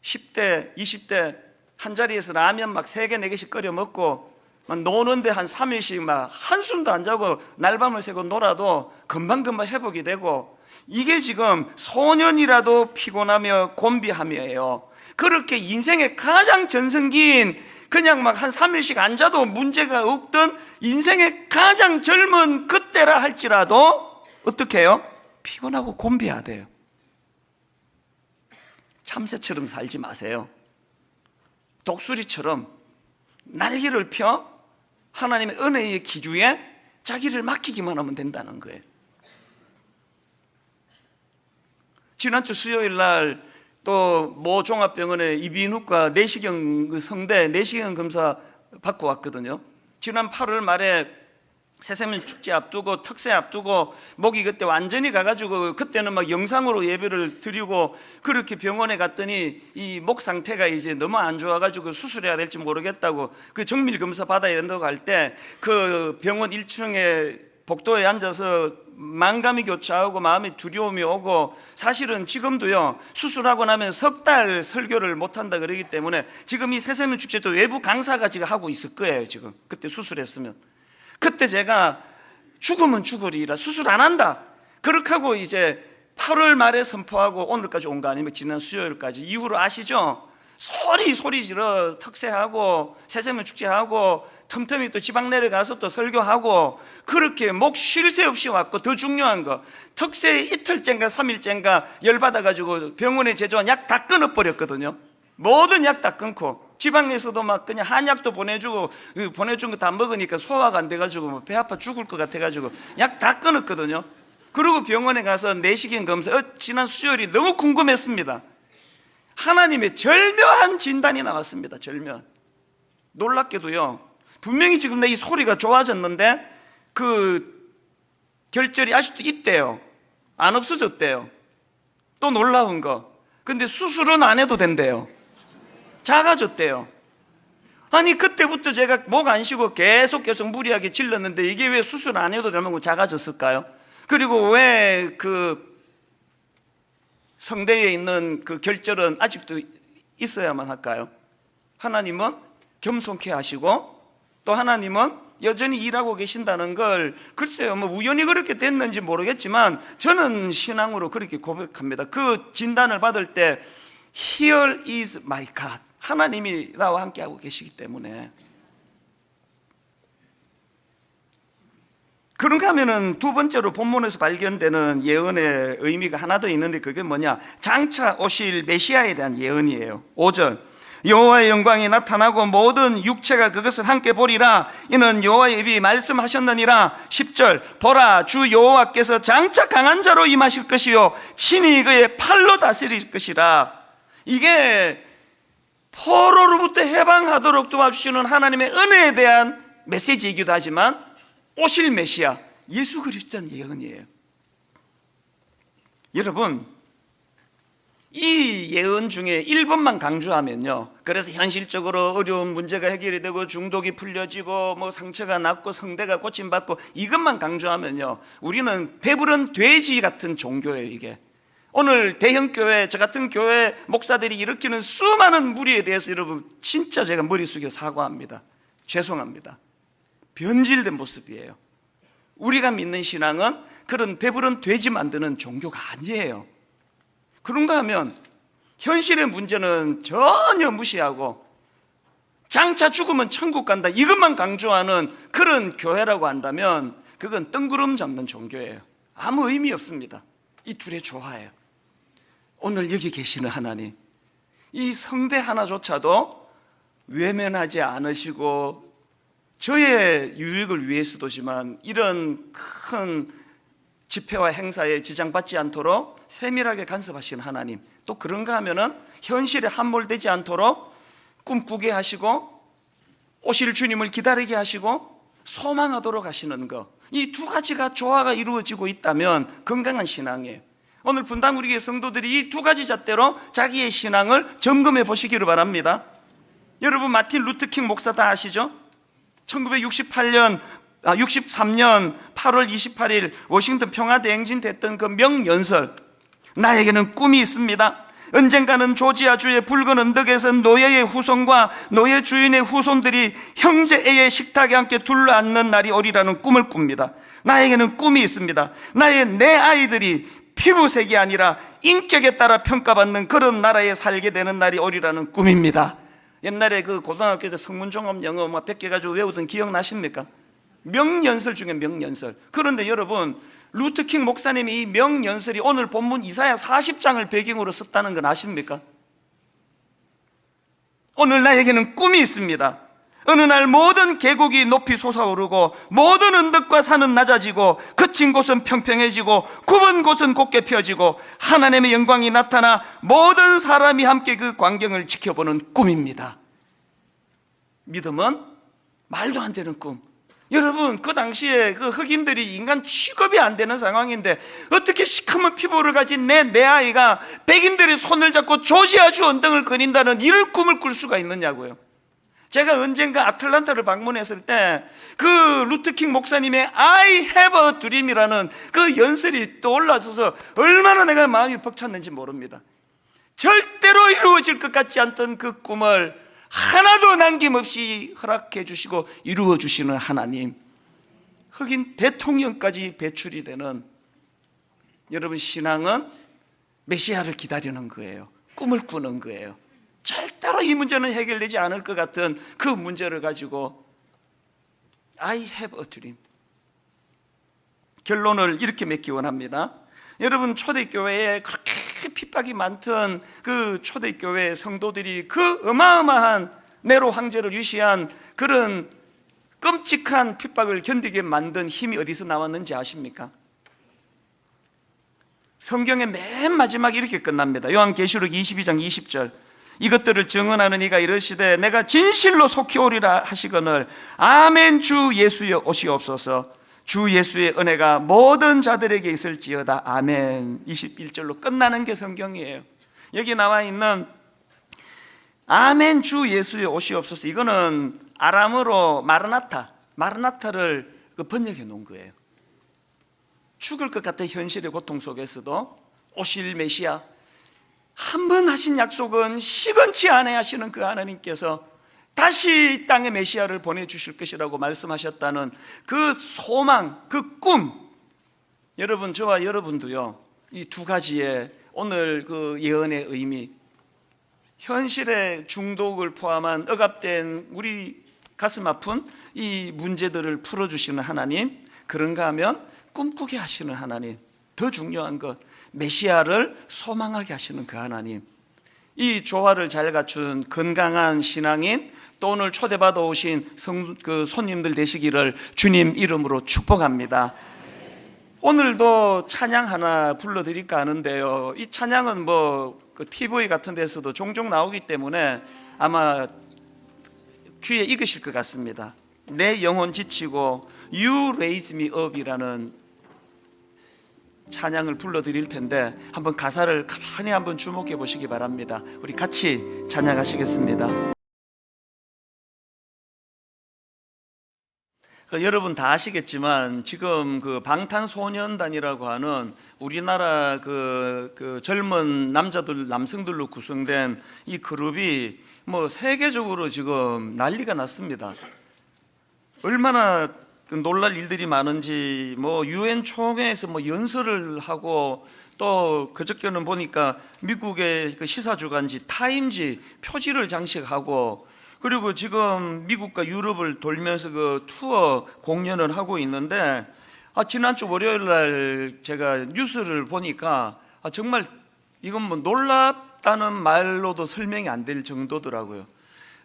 10대, 20대 한 자리에서 라면 막 3개, 4개씩 끓여 먹고 막 노는데 한 3일씩 막 한숨도 안 자고 날밤을 새고 놀아도 금방금방 회복이 되고, 이게 지금 소년이라도 피곤하며 곤비하며예요. 그렇게 인생의 가장 전성기인, 그냥 막 한 3일씩 안 자도 문제가 없던 인생의 가장 젊은 그때라 할지라도 어떻게 해요? 피곤하고 곤비하대요. 참새처럼 살지 마세요. 독수리처럼 날개를 펴 하나님의 은혜의 기주에 자기를 맡기기만 하면 된다는 거예요. 지난주 수요일 날 또 모 종합병원의 이비인후과 내시경 성대 내시경 검사 받고 왔거든요. 지난 8월 말에 새샘일 축제 앞두고 특세 앞두고 목이 그때 완전히 가가지고 그때는 막 영상으로 예배를 드리고 그렇게 병원에 갔더니 이 목 상태가 이제 너무 안 좋아가지고 수술해야 될지 모르겠다고 그 정밀 검사 받아야 된다고 할 때 그 병원 1층에 복도에 앉아서 만감이 교차하고 마음이 두려움이 오고, 사실은 지금도요 수술하고 나면 석 달 설교를 못한다 그러기 때문에 지금 이 새샘일 축제도 외부 강사가 지금 하고 있을 거예요. 지금 그때 수술했으면. 그때 제가 죽으면 죽으리라, 수술 안 한다 그렇게 하고 이제 8월 말에 선포하고 오늘까지 온 거 아니면 지난 수요일까지. 이후로 아시죠? 소리 지르 특세하고 새샘일 축제하고 틈틈이 또 지방 내려가서 또 설교하고 그렇게 목 쉴 새 없이 왔고, 더 중요한 거 특세 이틀째인가 3일째인가 열받아가지고 병원에 제조한 약 다 끊어버렸거든요. 모든 약 다 끊고 지방에서도 막 그냥 한약도 보내주고 보내준 거 다 먹으니까 소화가 안 돼가지고 배 아파 죽을 것 같아가지고 약 다 끊었거든요. 그리고 병원에 가서 내시경 검사 지난 수요일이 너무 궁금했습니다. 하나님의 절묘한 진단이 나왔습니다. 절묘한. 놀랍게도요 분명히 지금 내 이 소리가 좋아졌는데 그 결절이 아직도 있대요. 안 없어졌대요. 또 놀라운 거, 근데 수술은 안 해도 된대요. 작아졌대요. 아니 그때부터 제가 목 안 쉬고 계속 무리하게 질렀는데 이게 왜 수술 안 해도 되는 거 작아졌을까요? 그리고 왜 그 성대에 있는 그 결절은 아직도 있어야만 할까요? 하나님은 겸손케 하시고 또 하나님은 여전히 일하고 계신다는 걸 글쎄요 뭐 우연히 그렇게 됐는지 모르겠지만 저는 신앙으로 그렇게 고백합니다. 그 진단을 받을 때 Here is my God, 하나님이 나와 함께하고 계시기 때문에. 그런가 하면은 두 번째로 본문에서 발견되는 예언의 의미가 하나 더 있는데 그게 뭐냐, 장차 오실 메시아에 대한 예언이에요. 5절, 여호와의 영광이 나타나고 모든 육체가 그것을 함께 보리라. 이는 여호와의 입이 말씀하셨느니라. 10절, 보라 주 여호와께서 장차 강한 자로 임하실 것이요 친히 그의 팔로 다스릴 것이라. 이게 포로로부터 해방하도록 도와주시는 하나님의 은혜에 대한 메시지이기도 하지만 오실 메시아 예수 그리스도의 예언이에요. 여러분, 이 예언 중에 1번만 강조하면요, 그래서 현실적으로 어려운 문제가 해결이 되고 중독이 풀려지고 뭐 상처가 낫고 성대가 고침받고 이것만 강조하면요, 우리는 배부른 돼지 같은 종교예요. 이게 오늘 대형교회, 저 같은 교회 목사들이 일으키는 수많은 무리에 대해서 여러분 진짜 제가 머리 숙여 사과합니다. 죄송합니다. 변질된 모습이에요. 우리가 믿는 신앙은 그런 배부른 돼지 만드는 종교가 아니에요. 그런가 하면 현실의 문제는 전혀 무시하고 장차 죽으면 천국 간다 이것만 강조하는 그런 교회라고 한다면 그건 뜬구름 잡는 종교예요. 아무 의미 없습니다. 이 둘의 조화예요. 오늘 여기 계시는 하나님, 이 성대 하나조차도 외면하지 않으시고 저의 유익을 위해서도지만 이런 큰 집회와 행사에 지장받지 않도록 세밀하게 간섭하시는 하나님, 또 그런가 하면은 현실에 함몰되지 않도록 꿈꾸게 하시고 오실 주님을 기다리게 하시고 소망하도록 하시는 것, 이 두 가지가 조화가 이루어지고 있다면 건강한 신앙이에요. 오늘 분당 우리 교회 성도들이 이 두 가지 잣대로 자기의 신앙을 점검해 보시기를 바랍니다. 여러분 마틴 루터킹 목사 다 아시죠? 1963년 8월 28일 워싱턴 평화대행진 됐던 그 명연설, 나에게는 꿈이 있습니다. 언젠가는 조지아주의 붉은 언덕에서 노예의 후손과 노예 주인의 후손들이 형제의 식탁에 함께 둘러앉는 날이 오리라는 꿈을 꿉니다. 나에게는 꿈이 있습니다. 내 아이들이 피부색이 아니라 인격에 따라 평가받는 그런 나라에 살게 되는 날이 오리라는 꿈입니다. 옛날에 그 고등학교 때 성문종합 영어 막 100개 가지고 외우던 기억나십니까? 명연설 중에 명연설. 그런데 여러분, 루터킹 목사님이 이 명연설이 오늘 본문 이사야 40장을 배경으로 썼다는 건 아십니까? 오늘 나에게는 꿈이 있습니다. 어느 날 모든 계곡이 높이 솟아오르고 모든 언덕과 산은 낮아지고 그친 곳은 평평해지고 굽은 곳은 곧게 펴지고 하나님의 영광이 나타나 모든 사람이 함께 그 광경을 지켜보는 꿈입니다. 믿음은 말도 안 되는 꿈. 여러분, 그 당시에 그 흑인들이 인간 취급이 안 되는 상황인데 어떻게 시커먼 피부를 가진 내 아이가 백인들의 손을 잡고 조지아주 언덕을 거닌다는 이런 꿈을 꿀 수가 있느냐고요. 제가 언젠가 아틀란타를 방문했을 때 그 루터킹 목사님의 I have a dream이라는 그 연설이 떠올라서서 얼마나 내가 마음이 벅찼는지 모릅니다. 절대로 이루어질 것 같지 않던 그 꿈을 하나도 남김없이 허락해 주시고 이루어 주시는 하나님, 흑인 대통령까지 배출이 되는, 여러분 신앙은 메시아를 기다리는 거예요. 꿈을 꾸는 거예요. 절대로 이 문제는 해결되지 않을 것 같은 그 문제를 가지고 I have a dream. 결론을 이렇게 맺기 원합니다. 여러분, 초대교회에 그렇게 핍박이 많던 그 초대교회 성도들이 그 어마어마한 네로 황제를 위시한 그런 끔찍한 핍박을 견디게 만든 힘이 어디서 나왔는지 아십니까? 성경의 맨 마지막에 이렇게 끝납니다. 요한계시록 22장 20절, 이것들을 증언하는 이가 이르시되 내가 진실로 속히 오리라 하시거늘 아멘. 주 예수여 오시옵소서. 주 예수의 은혜가 모든 자들에게 있을지어다. 아멘. 21절로 끝나는 게 성경이에요. 여기 나와 있는 아멘 주 예수의 오시옵소서. 이거는 아람어로 마르나타를 번역해 놓은 거예요. 죽을 것 같은 현실의 고통 속에서도 오실 메시아, 한 번 하신 약속은 시건치 않아 하시는 그 하나님께서 다시 땅에 메시아를 보내주실 것이라고 말씀하셨다는 그 소망, 그 꿈, 여러분, 저와 여러분도요, 이 두 가지의 오늘 그 예언의 의미, 현실의 중독을 포함한 억압된 우리 가슴 아픈 이 문제들을 풀어주시는 하나님, 그런가 하면 꿈꾸게 하시는 하나님, 더 중요한 것, 메시아를 소망하게 하시는 그 하나님, 이 조화를 잘 갖춘 건강한 신앙인, 또 오늘 초대받아 오신 손님들 되시기를 주님 이름으로 축복합니다. 오늘도 찬양 하나 불러드릴까 하는데요, 이 찬양은 그 TV 같은 데서도 종종 나오기 때문에 아마 귀에 익으실 것 같습니다. 내 영혼 지치고 You Raise Me Up이라는 찬양을 불러드릴 텐데 한번 가사를 가만히 한번 주목해 보시기 바랍니다. 우리 같이 찬양하시겠습니다. 여러분 다 아시겠지만 지금 그 방탄소년단이라고 하는 우리나라 그 젊은 남성들로 구성된 이 그룹이 세계적으로 지금 난리가 났습니다. 얼마나 놀랄 일들이 많은지, 유엔 총회에서 연설을 하고, 또 그저께는 보니까 미국의 그 시사주간지 타임지 표지를 장식하고, 그리고 지금 미국과 유럽을 돌면서 그 투어 공연을 하고 있는데, 지난주 월요일 날 제가 뉴스를 보니까 정말 이건 놀랍다는 말로도 설명이 안 될 정도더라고요.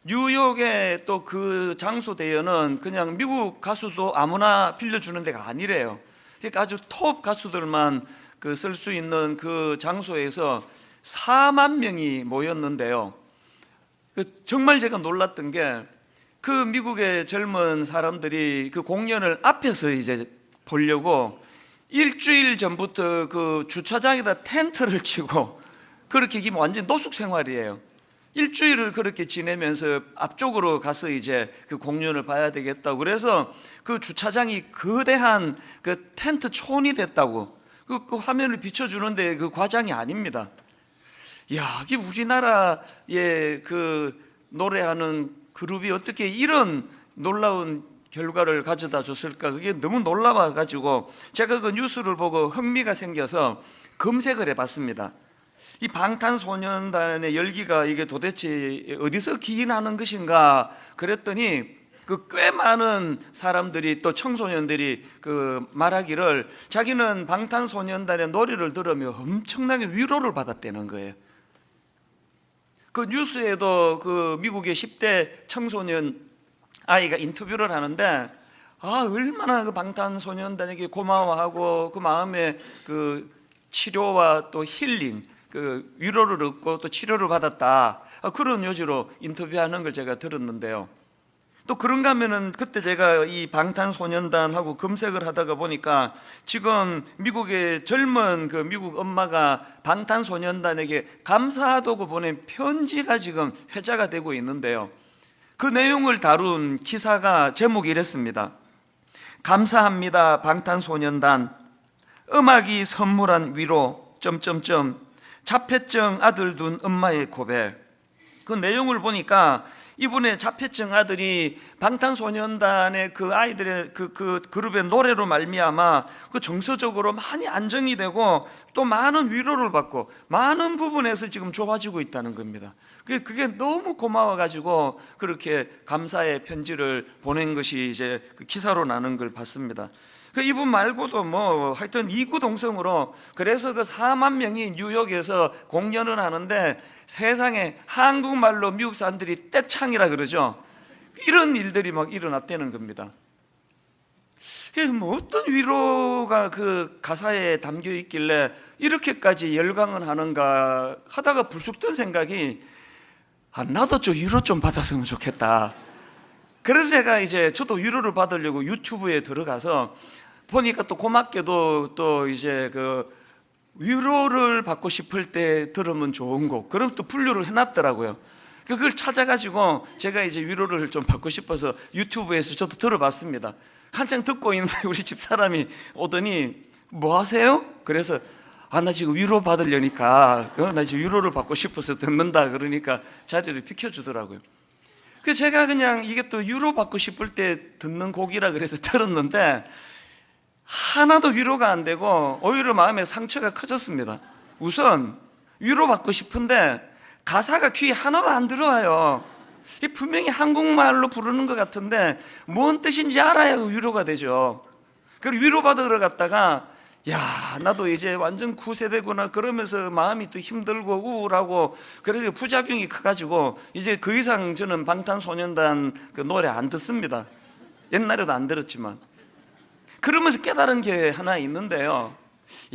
뉴욕의 또 그 장소 대여는 그냥 미국 가수도 아무나 빌려주는 데가 아니래요. 그러니까 아주 톱 가수들만 쓸 수 있는 그 장소에서 4만 명이 모였는데요. 정말 제가 놀랐던 게 그 미국의 젊은 사람들이 그 공연을 앞에서 이제 보려고 일주일 전부터 그 주차장에다 텐트를 치고 그렇게 이게 완전 노숙 생활이에요. 일주일을 그렇게 지내면서 앞쪽으로 가서 이제 그 공연을 봐야 되겠다고, 그래서 그 주차장이 거대한 그 텐트 촌이 됐다고, 그 화면을 비춰주는데 그 과장이 아닙니다. 이야, 이게 우리나라의 그 노래하는 그룹이 어떻게 이런 놀라운 결과를 가져다 줬을까? 그게 너무 놀라워가지고 제가 그 뉴스를 보고 흥미가 생겨서 검색을 해봤습니다. 이 방탄소년단의 열기가 이게 도대체 어디서 기인하는 것인가 그랬더니 꽤 많은 사람들이, 또 청소년들이 말하기를 자기는 방탄소년단의 노래를 들으며 엄청나게 위로를 받았다는 거예요. 그 뉴스에도 그 미국의 10대 청소년 아이가 인터뷰를 하는데 얼마나 그 방탄소년단에게 고마워하고 그 마음에 그 치료와 또 힐링, 그 위로를 얻고 또 치료를 받았다, 그런 요지로 인터뷰하는 걸 제가 들었는데요. 또 그런가 하면은 그때 제가 이 방탄소년단하고 검색을 하다가 보니까 지금 미국의 젊은 그 미국 엄마가 방탄소년단에게 감사하다고 보낸 편지가 지금 회자가 되고 있는데요. 그 내용을 다룬 기사가 제목이 이랬습니다. 감사합니다 방탄소년단, 음악이 선물한 위로 자폐증 아들 둔 엄마의 고백. 그 내용을 보니까 이분의 자폐증 아들이 방탄소년단의 그 아이들의 그 그룹의 노래로 말미암아 그 정서적으로 많이 안정이 되고 또 많은 위로를 받고 많은 부분에서 지금 좋아지고 있다는 겁니다. 그게 너무 고마워가지고 그렇게 감사의 편지를 보낸 것이 이제 그 기사로 나는 걸 봤습니다. 이분 말고도 하여튼 이구동성으로, 그래서 그 4만 명이 뉴욕에서 공연을 하는데 세상에 한국말로 미국 사람들이 떼창이라 그러죠. 이런 일들이 막 일어났다는 겁니다. 어떤 위로가 그 가사에 담겨 있길래 이렇게까지 열광을 하는가 하다가 불쑥 든 생각이, 나도 좀 위로 좀 받았으면 좋겠다. 그래서 제가 이제 저도 위로를 받으려고 유튜브에 들어가서 보니까 또 고맙게도 또 이제 그 위로를 받고 싶을 때 들으면 좋은 곡, 그럼 또 분류를 해놨더라고요. 그걸 찾아가지고 제가 이제 위로를 좀 받고 싶어서 유튜브에서 저도 들어봤습니다. 한창 듣고 있는데 우리 집 사람이 오더니 뭐 하세요? 그래서 나 지금 위로 받으려니까 나 지금 위로를 받고 싶어서 듣는다 그러니까 자리를 비켜주더라고요. 그래서 제가 그냥 이게 또 위로 받고 싶을 때 듣는 곡이라 그래서 들었는데 하나도 위로가 안 되고 오히려 마음에 상처가 커졌습니다. 우선 위로받고 싶은데 가사가 귀에 하나도 안 들어와요. 분명히 한국말로 부르는 것 같은데 뭔 뜻인지 알아야 위로가 되죠. 그리고 위로받으러 갔다가 야, 나도 이제 완전 구세대구나 그러면서 마음이 또 힘들고 우울하고 그래서 부작용이 커가지고 이제 그 이상 저는 방탄소년단 그 노래 안 듣습니다. 옛날에도 안 들었지만. 그러면서 깨달은 게 하나 있는데요.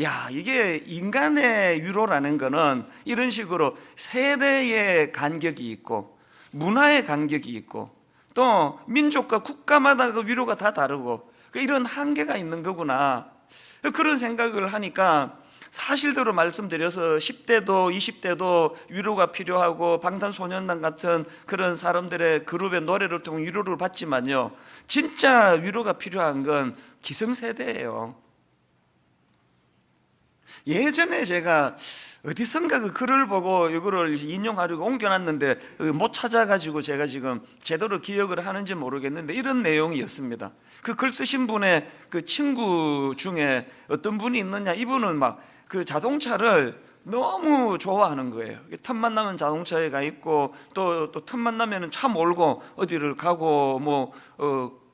야, 이게 인간의 위로라는 거는 이런 식으로 세대의 간격이 있고 문화의 간격이 있고 또 민족과 국가마다 그 위로가 다 다르고 이런 한계가 있는 거구나. 그런 생각을 하니까 사실대로 말씀드려서 10대도 20대도 위로가 필요하고 방탄소년단 같은 그런 사람들의 그룹의 노래를 통해 위로를 받지만요, 진짜 위로가 필요한 건 기성세대예요. 예전에 제가 어디선가 그 글을 보고 이거를 인용하려고 옮겨놨는데 못 찾아가지고 제가 지금 제대로 기억을 하는지 모르겠는데 이런 내용이었습니다. 그 글 쓰신 분의 그 친구 중에 어떤 분이 있느냐, 이분은 막 그 자동차를 너무 좋아하는 거예요. 틈만 나면 자동차에 가 있고 또 틈만 나면 차 몰고 어디를 가고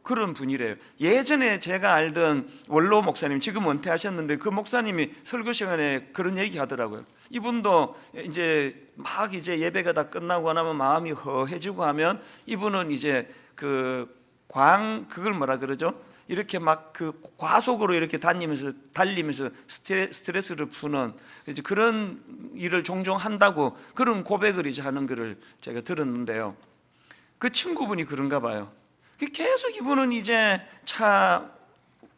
그런 분이래요. 예전에 제가 알던 원로 목사님, 지금 은퇴하셨는데 그 목사님이 설교 시간에 그런 얘기 하더라고요. 이분도 이제 막 이제 예배가 다 끝나고 나면 마음이 허해지고 하면 이분은 이제 그걸 뭐라 그러죠? 이렇게 막 그 과속으로 이렇게 달리면서 스트레스를 푸는 이제 그런 일을 종종 한다고 그런 고백을 이제 하는 거를 제가 들었는데요. 그 친구분이 그런가 봐요. 계속 이분은 이제 차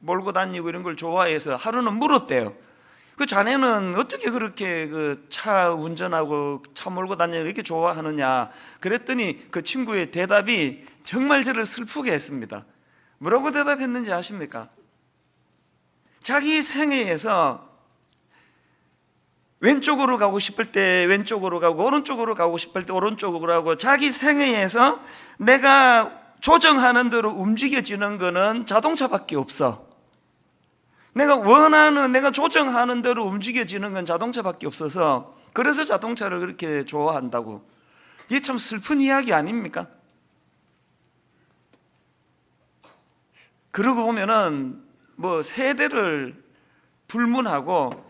몰고 다니고 이런 걸 좋아해서 하루는 물었대요. 그 자네는 어떻게 그렇게 그 차 운전하고 차 몰고 다니는 이렇게 좋아하느냐 그랬더니 그 친구의 대답이 정말 저를 슬프게 했습니다. 뭐라고 대답했는지 아십니까? 자기 생애에서 왼쪽으로 가고 싶을 때 왼쪽으로 가고 오른쪽으로 가고 싶을 때 오른쪽으로 가고 자기 생애에서 내가 조정하는 대로 움직여지는 거는 자동차밖에 없어. 내가 조정하는 대로 움직여지는 건 자동차밖에 없어서 그래서 자동차를 그렇게 좋아한다고. 이게 참 슬픈 이야기 아닙니까? 그러고 보면은 세대를 불문하고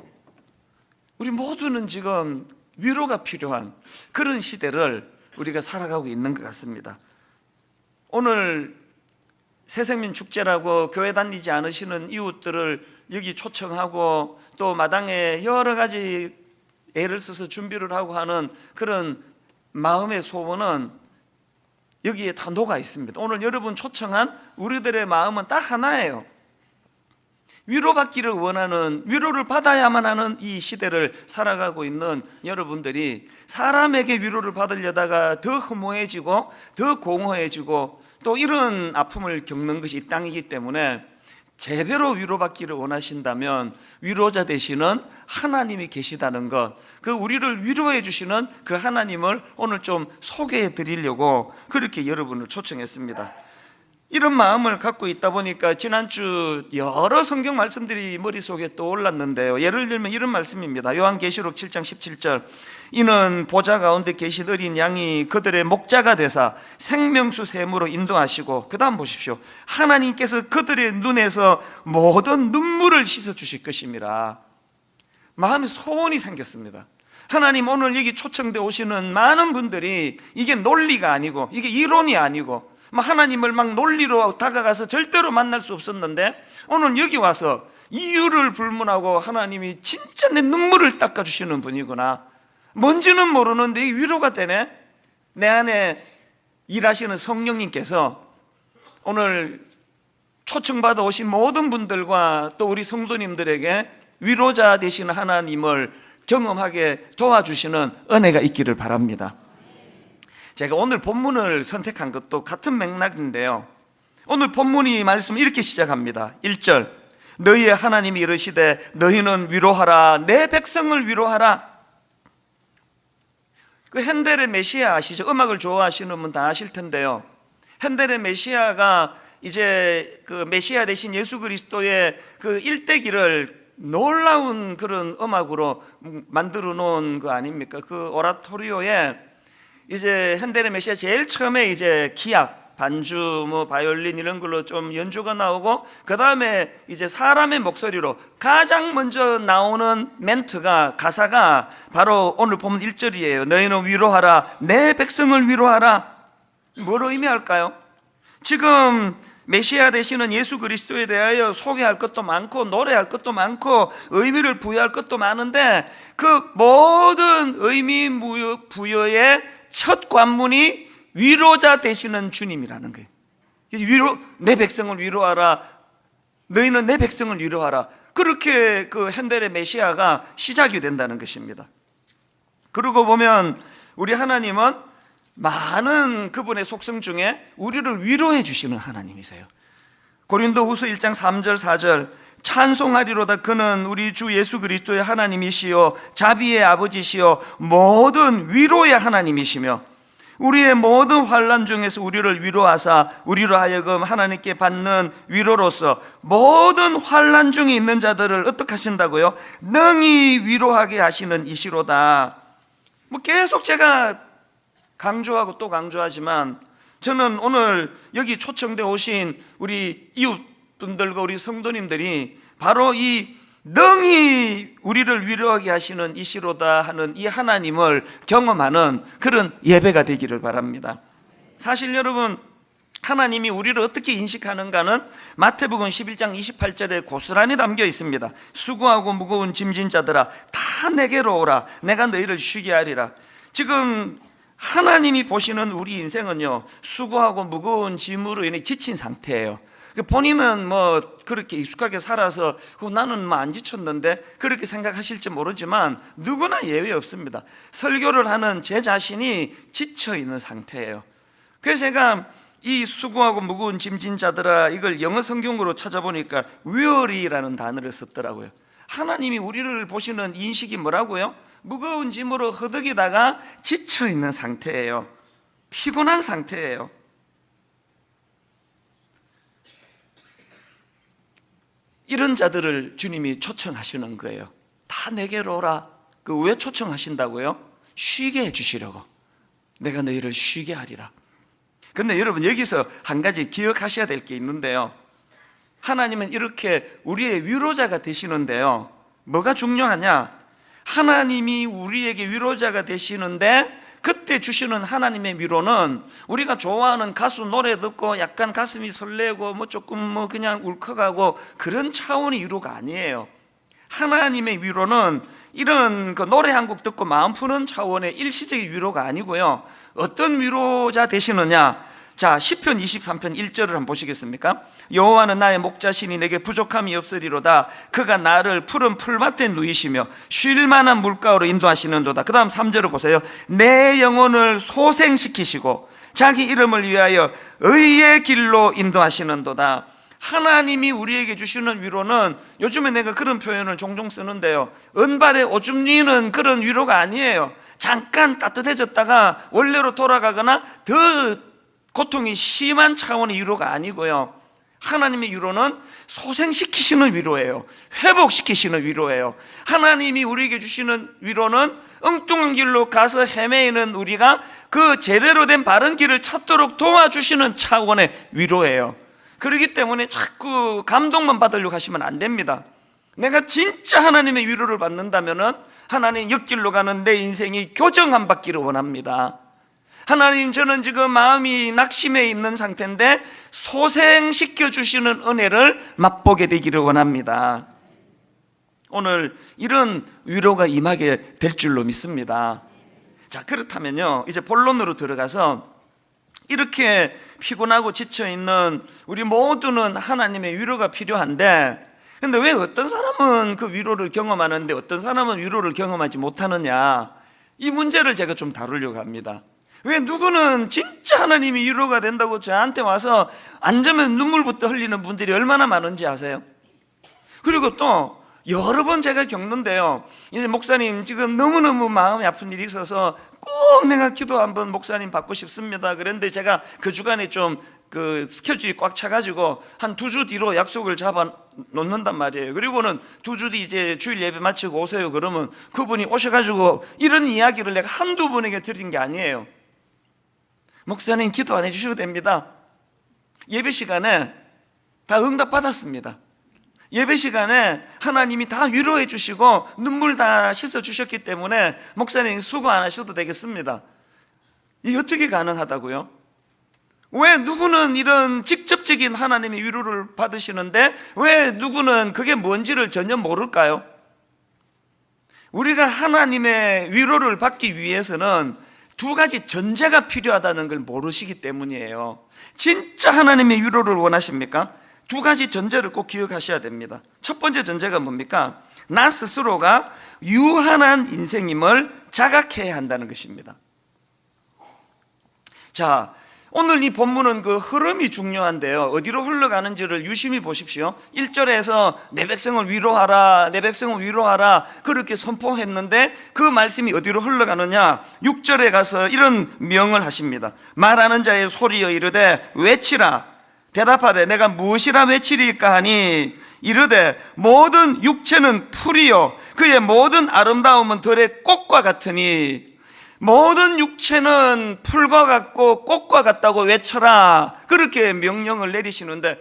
우리 모두는 지금 위로가 필요한 그런 시대를 우리가 살아가고 있는 것 같습니다. 오늘 새생민 축제라고 교회 다니지 않으시는 이웃들을 여기 초청하고 또 마당에 여러 가지 애를 써서 준비를 하고 하는 그런 마음의 소원은 여기에 다 녹아 있습니다. 오늘 여러분 초청한 우리들의 마음은 딱 하나예요. 위로받기를 원하는, 위로를 받아야만 하는 이 시대를 살아가고 있는 여러분들이 사람에게 위로를 받으려다가 더 허무해지고 더 공허해지고 또 이런 아픔을 겪는 것이 이 땅이기 때문에 제대로 위로받기를 원하신다면 위로자 되시는 하나님이 계시다는 것, 그 우리를 위로해 주시는 그 하나님을 오늘 좀 소개해 드리려고 그렇게 여러분을 초청했습니다. 이런 마음을 갖고 있다 보니까 지난주 여러 성경 말씀들이 머릿속에 떠올랐는데요. 예를 들면 이런 말씀입니다. 요한계시록 7장 17절, 이는 보좌 가운데 계신 어린 양이 그들의 목자가 되사 생명수 샘으로 인도하시고, 그 다음 보십시오. 하나님께서 그들의 눈에서 모든 눈물을 씻어 주실 것임이라. 마음에 소원이 생겼습니다. 하나님, 오늘 여기 초청되어 오시는 많은 분들이 이게 논리가 아니고 이게 이론이 아니고 하나님을 막 논리로 다가가서 절대로 만날 수 없었는데 오늘 여기 와서 이유를 불문하고 하나님이 진짜 내 눈물을 닦아주시는 분이구나, 뭔지는 모르는데 위로가 되네. 내 안에 일하시는 성령님께서 오늘 초청받아 오신 모든 분들과 또 우리 성도님들에게 위로자 되시는 하나님을 경험하게 도와주시는 은혜가 있기를 바랍니다. 제가 오늘 본문을 선택한 것도 같은 맥락인데요. 오늘 본문이 말씀 이렇게 시작합니다. 1절, 너희의 하나님이 이르시되 너희는 위로하라, 내 백성을 위로하라. 그 핸델의 메시아 아시죠? 음악을 좋아하시는 분 다 아실 텐데요. 핸델의 메시아가 이제 그 메시아 대신 예수 그리스도의 그 일대기를 놀라운 그런 음악으로 만들어 놓은 거 아닙니까? 그 오라토리오에 이제 핸델의 메시아 제일 처음에 이제 기악, 반주, 뭐 바이올린 이런 걸로 좀 연주가 나오고, 그 다음에 이제 사람의 목소리로 가장 먼저 나오는 멘트가, 가사가 바로 오늘 보면 1절이에요. 너희는 위로하라, 내 백성을 위로하라. 뭐로 의미할까요? 지금 메시아 되시는 예수 그리스도에 대하여 소개할 것도 많고 노래할 것도 많고 의미를 부여할 것도 많은데, 그 모든 의미 부여의 첫 관문이 위로자 되시는 주님이라는 거예요. 내 백성을 위로하라, 너희는 내 백성을 위로하라. 그렇게 그 핸델의 메시아가 시작이 된다는 것입니다. 그러고 보면 우리 하나님은 많은 그분의 속성 중에 우리를 위로해 주시는 하나님이세요. 고린도후서 1장 3절 4절, 찬송하리로다 그는 우리 주 예수 그리스도의 하나님이시요 자비의 아버지시요 모든 위로의 하나님이시며 우리의 모든 환난 중에서 우리를 위로하사 우리로 하여금 하나님께 받는 위로로서 모든 환난 중에 있는 자들을 어떻게 하신다고요? 능히 위로하게 하시는 이시로다. 뭐 계속 제가 강조하고 또 강조하지만, 저는 오늘 여기 초청돼 오신 우리 이웃분들과 우리 성도님들이 바로 이 능히 우리를 위로하게 하시는 이시로다 하는 이 하나님을 경험하는 그런 예배가 되기를 바랍니다. 사실 여러분, 하나님이 우리를 어떻게 인식하는가는 마태복음 11장 28절에 고스란히 담겨 있습니다. 수고하고 무거운 짐진 자들아 다 내게로 오라, 내가 너희를 쉬게 하리라. 지금 하나님이 보시는 우리 인생은요, 수고하고 무거운 짐으로 인해 지친 상태예요. 본인은 뭐 그렇게 익숙하게 살아서 나는 뭐 안 지쳤는데 그렇게 생각하실지 모르지만 누구나 예외 없습니다. 설교를 하는 제 자신이 지쳐 있는 상태예요. 그래서 제가 이 수고하고 무거운 짐진 자들아, 이걸 영어 성경으로 찾아보니까 weary라는 단어를 썼더라고요. 하나님이 우리를 보시는 인식이 뭐라고요? 무거운 짐으로 허덕이다가 지쳐 있는 상태예요. 피곤한 상태예요. 이런 자들을 주님이 초청하시는 거예요. 다 내게로 오라. 왜 초청하신다고요? 쉬게 해주시려고. 내가 너희를 쉬게 하리라. 근데 여러분, 여기서 한 가지 기억하셔야 될 게 있는데요, 하나님은 이렇게 우리의 위로자가 되시는데요, 뭐가 중요하냐? 하나님이 우리에게 위로자가 되시는데 그때 주시는 하나님의 위로는 우리가 좋아하는 가수 노래 듣고 약간 가슴이 설레고 뭐 조금 뭐 그냥 울컥하고 그런 차원의 위로가 아니에요. 하나님의 위로는 이런 그 노래 한 곡 듣고 마음 푸는 차원의 일시적인 위로가 아니고요. 어떤 위로자 되시느냐? 자, 시편 23편 1절을 한번 보시겠습니까? 여호와는 나의 목자시니 내게 부족함이 없으리로다. 그가 나를 푸른 풀밭에 누이시며 쉴 만한 물가로 인도하시는도다. 그 다음 3절을 보세요. 내 영혼을 소생시키시고 자기 이름을 위하여 의의 길로 인도하시는도다. 하나님이 우리에게 주시는 위로는, 요즘에 내가 그런 표현을 종종 쓰는데요, 은발에 오줌 누이는 그런 위로가 아니에요. 잠깐 따뜻해졌다가 원래로 돌아가거나 더 고통이 심한 차원의 위로가 아니고요, 하나님의 위로는 소생시키시는 위로예요. 회복시키시는 위로예요. 하나님이 우리에게 주시는 위로는 엉뚱한 길로 가서 헤매이는 우리가 그 제대로 된 바른 길을 찾도록 도와주시는 차원의 위로예요. 그렇기 때문에 자꾸 감동만 받으려고 하시면 안 됩니다. 내가 진짜 하나님의 위로를 받는다면 하나님 옆길로 가는 내 인생이 교정함 받기를 원합니다. 하나님, 저는 지금 마음이 낙심해 있는 상태인데 소생시켜 주시는 은혜를 맛보게 되기를 원합니다. 오늘 이런 위로가 임하게 될 줄로 믿습니다. 자, 그렇다면요, 이제 본론으로 들어가서 이렇게 피곤하고 지쳐있는 우리 모두는 하나님의 위로가 필요한데, 근데 왜 어떤 사람은 그 위로를 경험하는데 어떤 사람은 위로를 경험하지 못하느냐, 이 문제를 제가 좀 다루려고 합니다. 왜 누구는 진짜 하나님이 위로가 된다고 저한테 와서 앉으면 눈물부터 흘리는 분들이 얼마나 많은지 아세요? 그리고 또 여러 번 제가 겪는데요, 이제 목사님 지금 너무너무 마음이 아픈 일이 있어서 꼭 내가 기도 한번 목사님 받고 싶습니다. 그런데 제가 그 주간에 좀 그 스케줄이 꽉 차가지고 한 2주 뒤로 약속을 잡아 놓는단 말이에요. 그리고는 2주 뒤 이제 주일 예배 마치고 오세요. 그러면 그분이 오셔가지고 이런 이야기를 내가 한두 분에게 드린 게 아니에요. 목사님 기도 안 해주셔도 됩니다. 예배 시간에 다 응답 받았습니다. 예배 시간에 하나님이 다 위로해 주시고 눈물 다 씻어 주셨기 때문에 목사님 수고 안 하셔도 되겠습니다. 이게 어떻게 가능하다고요? 왜 누구는 이런 직접적인 하나님의 위로를 받으시는데 왜 누구는 그게 뭔지를 전혀 모를까요? 우리가 하나님의 위로를 받기 위해서는 2가지 전제가 필요하다는 걸 모르시기 때문이에요. 진짜 하나님의 위로를 원하십니까? 2가지 전제를 꼭 기억하셔야 됩니다. 첫 번째 전제가 뭡니까? 나 스스로가 유한한 인생임을 자각해야 한다는 것입니다. 자, 오늘 이 본문은 그 흐름이 중요한데요, 어디로 흘러가는지를 유심히 보십시오. 1절에서 내 백성을 위로하라, 내 백성을 위로하라 그렇게 선포했는데 그 말씀이 어디로 흘러가느냐? 6절에 가서 이런 명을 하십니다. 말하는 자의 소리여 이르되 외치라. 대답하되 내가 무엇이라 외치리까 하니 이르되 모든 육체는 풀이요 그의 모든 아름다움은 들의 꽃과 같으니, 모든 육체는 풀과 같고 꽃과 같다고 외쳐라, 그렇게 명령을 내리시는데,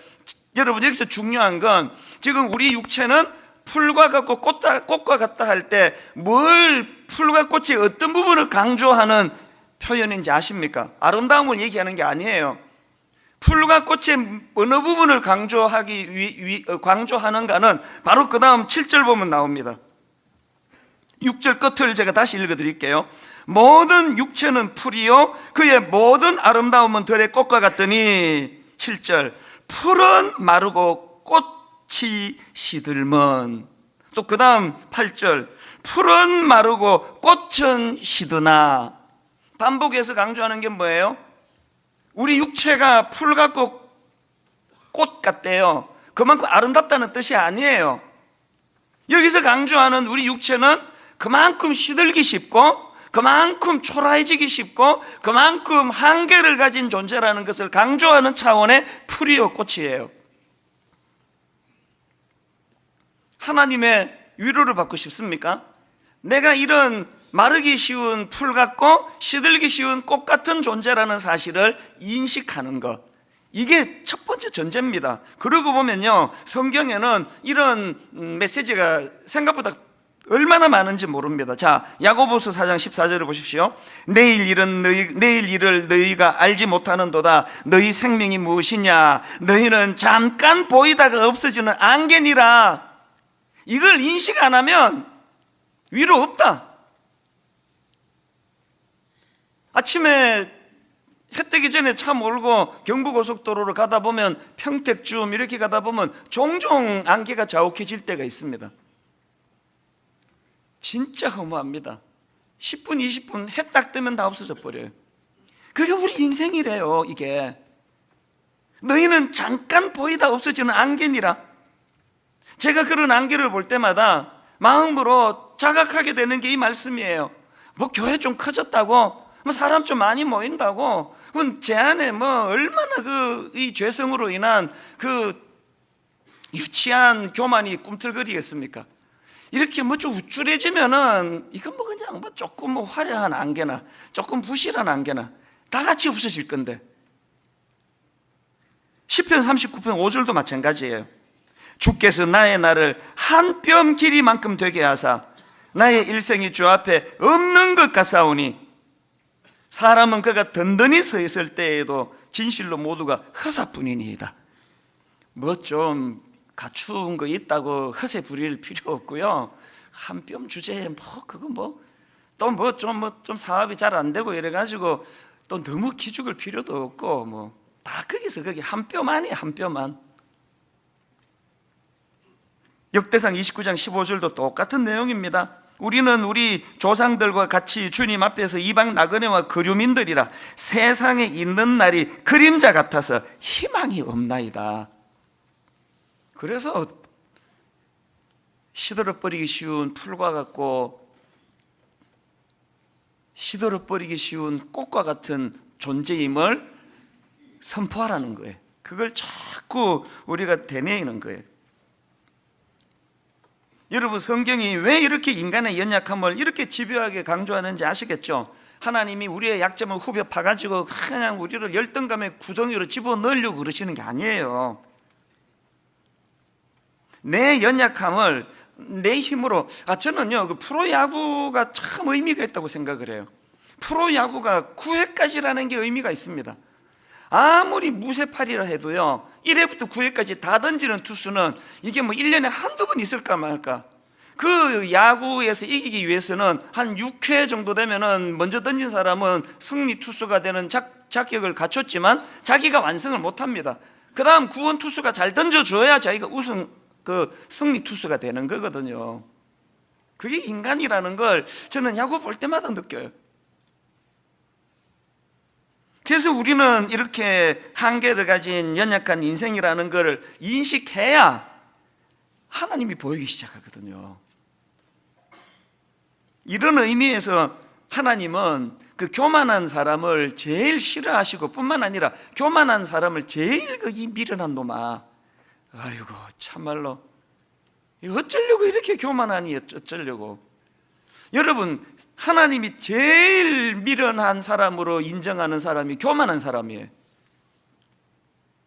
여러분 여기서 중요한 건 지금 우리 육체는 풀과 같고 꽃과 같다 할 때 뭘, 풀과 꽃의 어떤 부분을 강조하는 표현인지 아십니까? 아름다움을 얘기하는 게 아니에요. 풀과 꽃의 어느 부분을 강조하는가는 바로 그 다음 7절 보면 나옵니다. 6절 끝을 제가 다시 읽어드릴게요. 모든 육체는 풀이요 그의 모든 아름다움은 들의 꽃과 같더니, 7절 풀은 마르고 꽃이 시들면, 또 그 다음 8절 풀은 마르고 꽃은 시드나. 반복해서 강조하는 게 뭐예요? 우리 육체가 풀 같고 꽃 같대요. 그만큼 아름답다는 뜻이 아니에요. 여기서 강조하는 우리 육체는 그만큼 시들기 쉽고 그만큼 초라해지기 쉽고 그만큼 한계를 가진 존재라는 것을 강조하는 차원의 풀이요 꽃이에요. 하나님의 위로를 받고 싶습니까? 내가 이런 마르기 쉬운 풀 같고 시들기 쉬운 꽃 같은 존재라는 사실을 인식하는 것, 이게 첫 번째 전제입니다. 그러고 보면요, 성경에는 이런 메시지가 생각보다 얼마나 많은지 모릅니다. 자, 야고보서 4장 14절을 보십시오. 내일 일을 너희가 알지 못하는도다. 너희 생명이 무엇이냐? 너희는 잠깐 보이다가 없어지는 안개니라. 이걸 인식 안 하면 위로 없다. 아침에 해 뜨기 전에 차 몰고 경부고속도로를 가다 보면 평택쯤 이렇게 가다 보면 종종 안개가 자욱해질 때가 있습니다. 진짜 허무합니다. 10분 20분 해 딱 뜨면 다 없어져 버려요. 그게 우리 인생이래요. 이게 너희는 잠깐 보이다 없어지는 안개니라. 제가 그런 안개를 볼 때마다 마음으로 자각하게 되는 게 이 말씀이에요. 뭐 교회 좀 커졌다고, 뭐 사람 좀 많이 모인다고, 그건 제 안에 뭐 얼마나 이 죄성으로 인한 그 유치한 교만이 꿈틀거리겠습니까? 이렇게 뭐 좀 우쭐해지면은 이건 뭐 그냥 뭐 조금 뭐 화려한 안개나 조금 부실한 안개나 다 같이 없어질 건데. 시편 39편 5절도 마찬가지예요. 주께서 나의 날을 한 뼘 길이만큼 되게 하사 나의 일생이 주 앞에 없는 것 같사오니, 사람은 그가 든든히 서 있을 때에도 진실로 모두가 허사뿐이니이다. 뭐 좀 갖춘 거 있다고 허세 부릴 필요 없고요. 한 뼘 주제에 뭐 그거 뭐 또 뭐 좀 사업이 잘 안 되고 이래가지고 또 너무 기죽을 필요도 없고 뭐 다 거기서 거기 한 뼘 안이에요. 한 뼘만. 역대상 29장 15절도 똑같은 내용입니다. 우리는 우리 조상들과 같이 주님 앞에서 이방 나그네와 거류민들이라 세상에 있는 날이 그림자 같아서 희망이 없나이다. 그래서 시들어버리기 쉬운 풀과 같고 시들어버리기 쉬운 꽃과 같은 존재임을 선포하라는 거예요. 그걸 자꾸 우리가 되뇌이는 거예요. 여러분, 성경이 왜 이렇게 인간의 연약함을 이렇게 집요하게 강조하는지 아시겠죠? 하나님이 우리의 약점을 후벼 파가지고 그냥 우리를 열등감의 구덩이로 집어넣으려고 그러시는 게 아니에요. 내 연약함을 내 힘으로, 저는요, 그 프로야구가 참 의미가 있다고 생각을 해요. 프로야구가 9회까지라는 게 의미가 있습니다. 아무리 무쇠팔이라 해도요, 1회부터 9회까지 다 던지는 투수는 이게 뭐 1년에 한두 번 있을까 말까. 그 야구에서 이기기 위해서는 한 6회 정도 되면은 먼저 던진 사람은 승리 투수가 되는 자격을 갖췄지만 자기가 완성을 못 합니다. 그 다음 구원 투수가 잘 던져줘야 자기가 승리 투수가 되는 거거든요. 그게 인간이라는 걸 저는 야구 볼 때마다 느껴요. 그래서 우리는 이렇게 한계를 가진 연약한 인생이라는 걸 인식해야 하나님이 보이기 시작하거든요. 이런 의미에서 하나님은 그 교만한 사람을 제일 싫어하시고 뿐만 아니라 교만한 사람을 제일 이 미련한 놈아, 아이고 참말로 어쩌려고 이렇게 교만하니, 어쩌려고. 여러분, 하나님이 제일 미련한 사람으로 인정하는 사람이 교만한 사람이에요.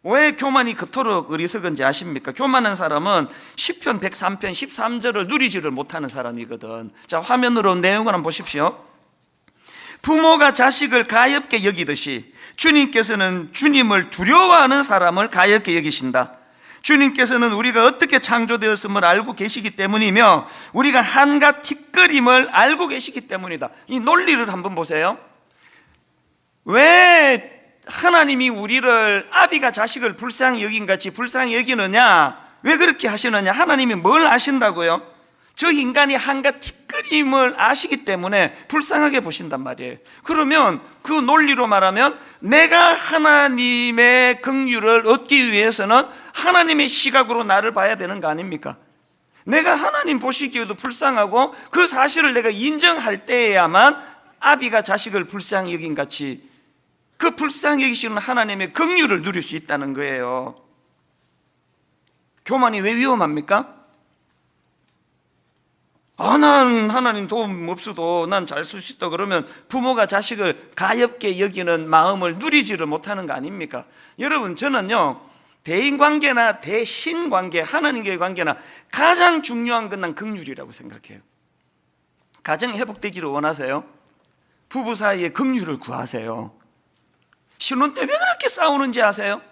왜 교만이 그토록 어리석은지 아십니까? 교만한 사람은 시편 103편 13절을 누리지를 못하는 사람이거든. 자, 화면으로 내용을 한번 보십시오. 부모가 자식을 가엾게 여기듯이 주님께서는 주님을 두려워하는 사람을 가엾게 여기신다. 주님께서는 우리가 어떻게 창조되었음을 알고 계시기 때문이며 우리가 한갓 티끌임을 알고 계시기 때문이다. 이 논리를 한번 보세요. 왜 하나님이 우리를 아비가 자식을 불쌍히 여긴 같이 불쌍히 여기느냐? 왜 그렇게 하시느냐? 하나님이 뭘 아신다고요? 저 인간이 한갓 티끌임을 아시기 때문에 불쌍하게 보신단 말이에요. 그러면 그 논리로 말하면 내가 하나님의 긍휼을 얻기 위해서는 하나님의 시각으로 나를 봐야 되는 거 아닙니까? 내가 하나님 보시기에도 불쌍하고 그 사실을 내가 인정할 때에야만 아비가 자식을 불쌍히 여긴 같이 그 불쌍히 여기시는 하나님의 긍휼을 누릴 수 있다는 거예요. 교만이 왜 위험합니까? 난 하나님 도움 없어도 난 잘 쓸 수 있다 그러면 부모가 자식을 가엾게 여기는 마음을 누리지를 못하는 거 아닙니까? 여러분, 저는요, 대인관계나 대신관계, 하나님과의 관계나 가장 중요한 건 난 긍휼이라고 생각해요. 가정이 회복되기를 원하세요? 부부 사이에 긍휼을 구하세요. 신혼 때 왜 그렇게 싸우는지 아세요?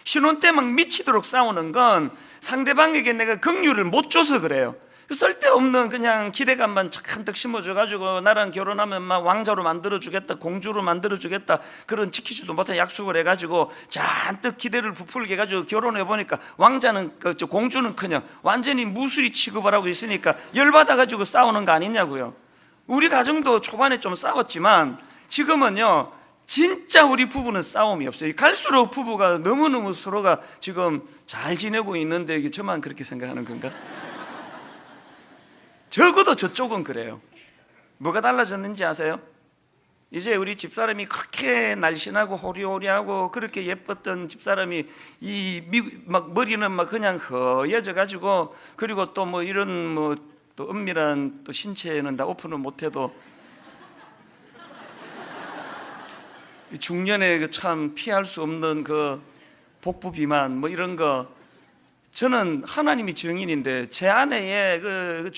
신혼 때 막 미치도록 싸우는 건 상대방에게 내가 긍휼을 못 줘서 그래요. 쓸데없는 그냥 기대감만 잔뜩 심어줘가지고 나랑 결혼하면 막 왕자로 만들어주겠다, 공주로 만들어주겠다, 그런 지키지도 못한 약속을 해가지고 잔뜩 기대를 부풀게 해가지고 결혼해보니까 왕자는, 공주는커녕 완전히 무수리 취급을 하고 있으니까 열받아가지고 싸우는 거 아니냐고요. 우리 가정도 초반에 좀 싸웠지만 지금은요, 진짜 우리 부부는 싸움이 없어요. 갈수록 부부가 너무너무 서로가 지금 잘 지내고 있는데 이게 저만 그렇게 생각하는 건가? 적어도 저쪽은 그래요. 뭐가 달라졌는지 아세요? 이제 우리 집사람이 그렇게 날씬하고 호리호리하고 그렇게 예뻤던 집사람이 막 머리는 막 그냥 허해져 가지고, 그리고 또 뭐 이런 또 은밀한 또 신체는 다 오픈을 못해도 중년에 참 피할 수 없는 그 복부 비만 뭐 이런 거, 저는 하나님이 증인인데 제 아내의 그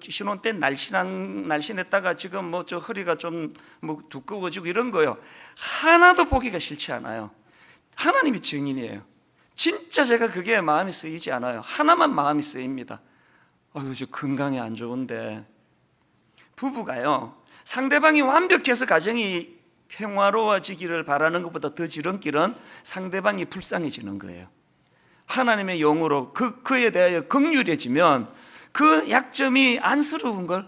신혼 때 날씬했다가 지금 저 허리가 좀 두꺼워지고 이런 거요, 하나도 보기가 싫지 않아요. 하나님이 증인이에요. 진짜 제가 그게 마음이 쓰이지 않아요. 하나만 마음이 쓰입니다. 저 건강이 안 좋은데. 부부가요, 상대방이 완벽해서 가정이 평화로워지기를 바라는 것보다 더 지름길은 상대방이 불쌍해지는 거예요. 하나님의 영으로 그에 대하여 긍휼해지면 그 약점이 안쓰러운 걸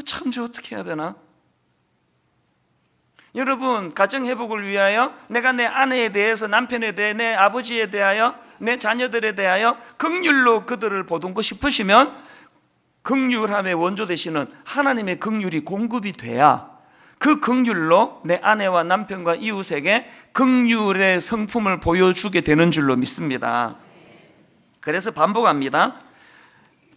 참 저 어떻게 해야 되나? 여러분, 가정 회복을 위하여 내가 내 아내에 대해서, 남편에 대해, 내 아버지에 대하여, 내 자녀들에 대하여 긍휼로 그들을 보듬고 싶으시면 긍휼함의 원조 되시는 하나님의 긍휼이 공급이 돼야 그 긍휼로 내 아내와 남편과 이웃에게 긍휼의 성품을 보여주게 되는 줄로 믿습니다. 그래서 반복합니다.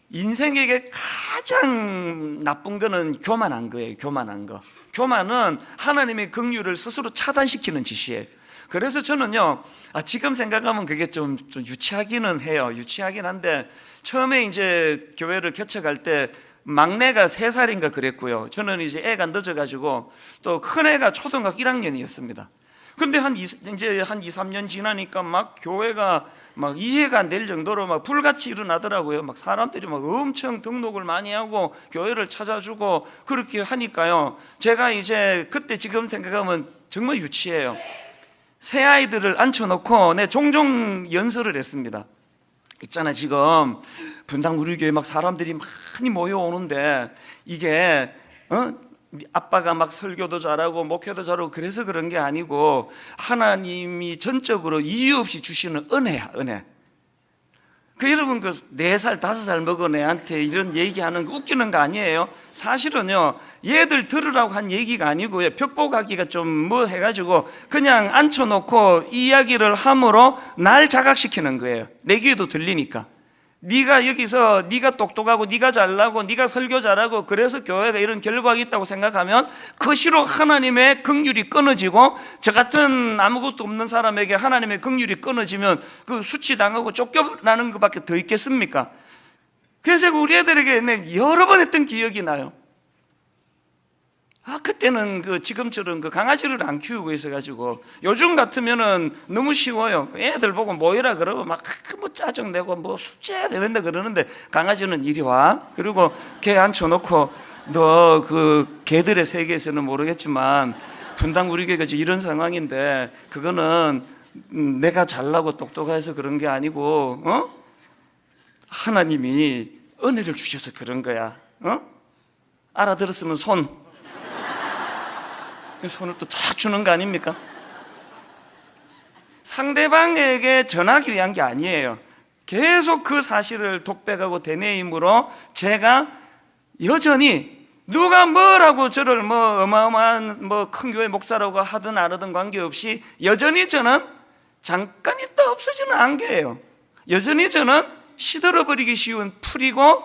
인생에게 가장 나쁜 거는 교만한 거예요. 교만한 거. 교만은 하나님의 긍휼을 스스로 차단시키는 짓이에요. 그래서 저는요, 지금 생각하면 그게 좀 유치하기는 해요. 유치하긴 한데, 처음에 이제 교회를 개척할 때 막내가 3살인가 그랬고요. 저는 이제 애가 늦어가지고 또 큰애가 초등학교 1학년이었습니다. 근데 이제 한 2, 3년 지나니까 막 교회가 막 이해가 안 될 정도로 막 불같이 일어나더라고요. 막 사람들이 막 엄청 등록을 많이 하고 교회를 찾아주고 그렇게 하니까요. 제가 이제 그때 지금 생각하면 정말 유치해요. 새 아이들을 앉혀놓고 내 종종 연설을 했습니다. 있잖아, 지금 분당 우리 교회 막 사람들이 많이 모여오는데 이게 아빠가 막 설교도 잘하고 목회도 잘하고 그래서 그런 게 아니고 하나님이 전적으로 이유 없이 주시는 은혜야, 은혜. 여러분 4살, 5살 먹은 애한테 이런 얘기하는 거 웃기는 거 아니에요? 사실은요, 얘들 들으라고 한 얘기가 아니고요, 벽보가기가 좀 뭐 해가지고 그냥 앉혀놓고 이야기를 함으로 날 자각시키는 거예요. 내 귀에도 들리니까. 네가 여기서 네가 똑똑하고 네가 잘나고 네가 설교 잘하고 그래서 교회가 이런 결과가 있다고 생각하면 그 시로 하나님의 긍휼이 끊어지고, 저 같은 아무것도 없는 사람에게 하나님의 긍휼이 끊어지면 그 수치당하고 쫓겨나는 것밖에 더 있겠습니까? 그래서 우리 애들에게 여러 번 했던 기억이 나요. 그때는 지금처럼 강아지를 안 키우고 있어가지고, 요즘 같으면은 너무 쉬워요. 애들 보고 모이라 그러고 막 짜증내고 뭐 숙제해야 되는데 그러는데, 강아지는 이리 와. 그리고 개 앉혀놓고 너 개들의 세계에서는 모르겠지만 분당 우리 교회가 이런 상황인데 그거는 내가 잘나고 똑똑해서 그런 게 아니고 하나님이 은혜를 주셔서 그런 거야. 알아들었으면 손을 또 쫙 주는 거 아닙니까? 상대방에게 전하기 위한 게 아니에요. 계속 그 사실을 독백하고 되뇌임으로 제가 여전히 누가 뭐라고 저를 어마어마한 큰 교회 목사라고 하든 안 하든 관계없이 여전히 저는 잠깐 있다 없어지는 안개예요. 여전히 저는 시들어버리기 쉬운 풀이고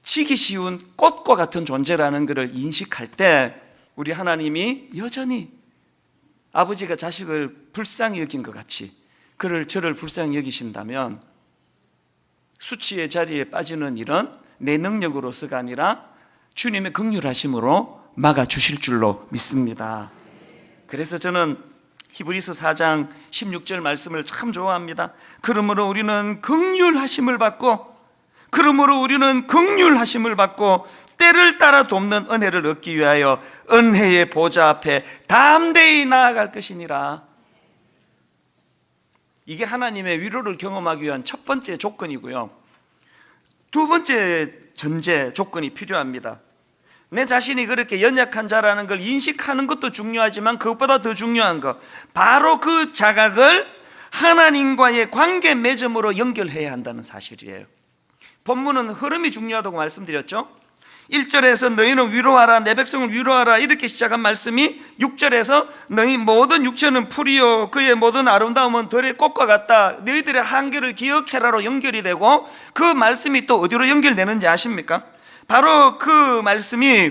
지기 쉬운 꽃과 같은 존재라는 것을 인식할 때, 우리 하나님이 여전히 아버지가 자식을 불쌍히 여긴 것 같이 저를 불쌍히 여기신다면 수치의 자리에 빠지는 일은 내 능력으로서가 아니라 주님의 긍휼하심으로 막아주실 줄로 믿습니다. 그래서 저는 히브리서 4장 16절 말씀을 참 좋아합니다. 그러므로 우리는 긍휼하심을 받고 때를 따라 돕는 은혜를 얻기 위하여 은혜의 보좌 앞에 담대히 나아갈 것이니라. 이게 하나님의 위로를 경험하기 위한 첫 번째 조건이고요. 두 번째 전제 조건이 필요합니다. 내 자신이 그렇게 연약한 자라는 걸 인식하는 것도 중요하지만 그것보다 더 중요한 것, 바로 그 자각을 하나님과의 관계 맺음으로 연결해야 한다는 사실이에요. 본문은 흐름이 중요하다고 말씀드렸죠. 1절에서 너희는 위로하라, 내 백성을 위로하라 이렇게 시작한 말씀이 6절에서 너희 모든 육체는 풀이요 그의 모든 아름다움은 들의 꽃과 같다, 너희들의 한계를 기억해라로 연결이 되고, 그 말씀이 또 어디로 연결되는지 아십니까? 바로 그 말씀이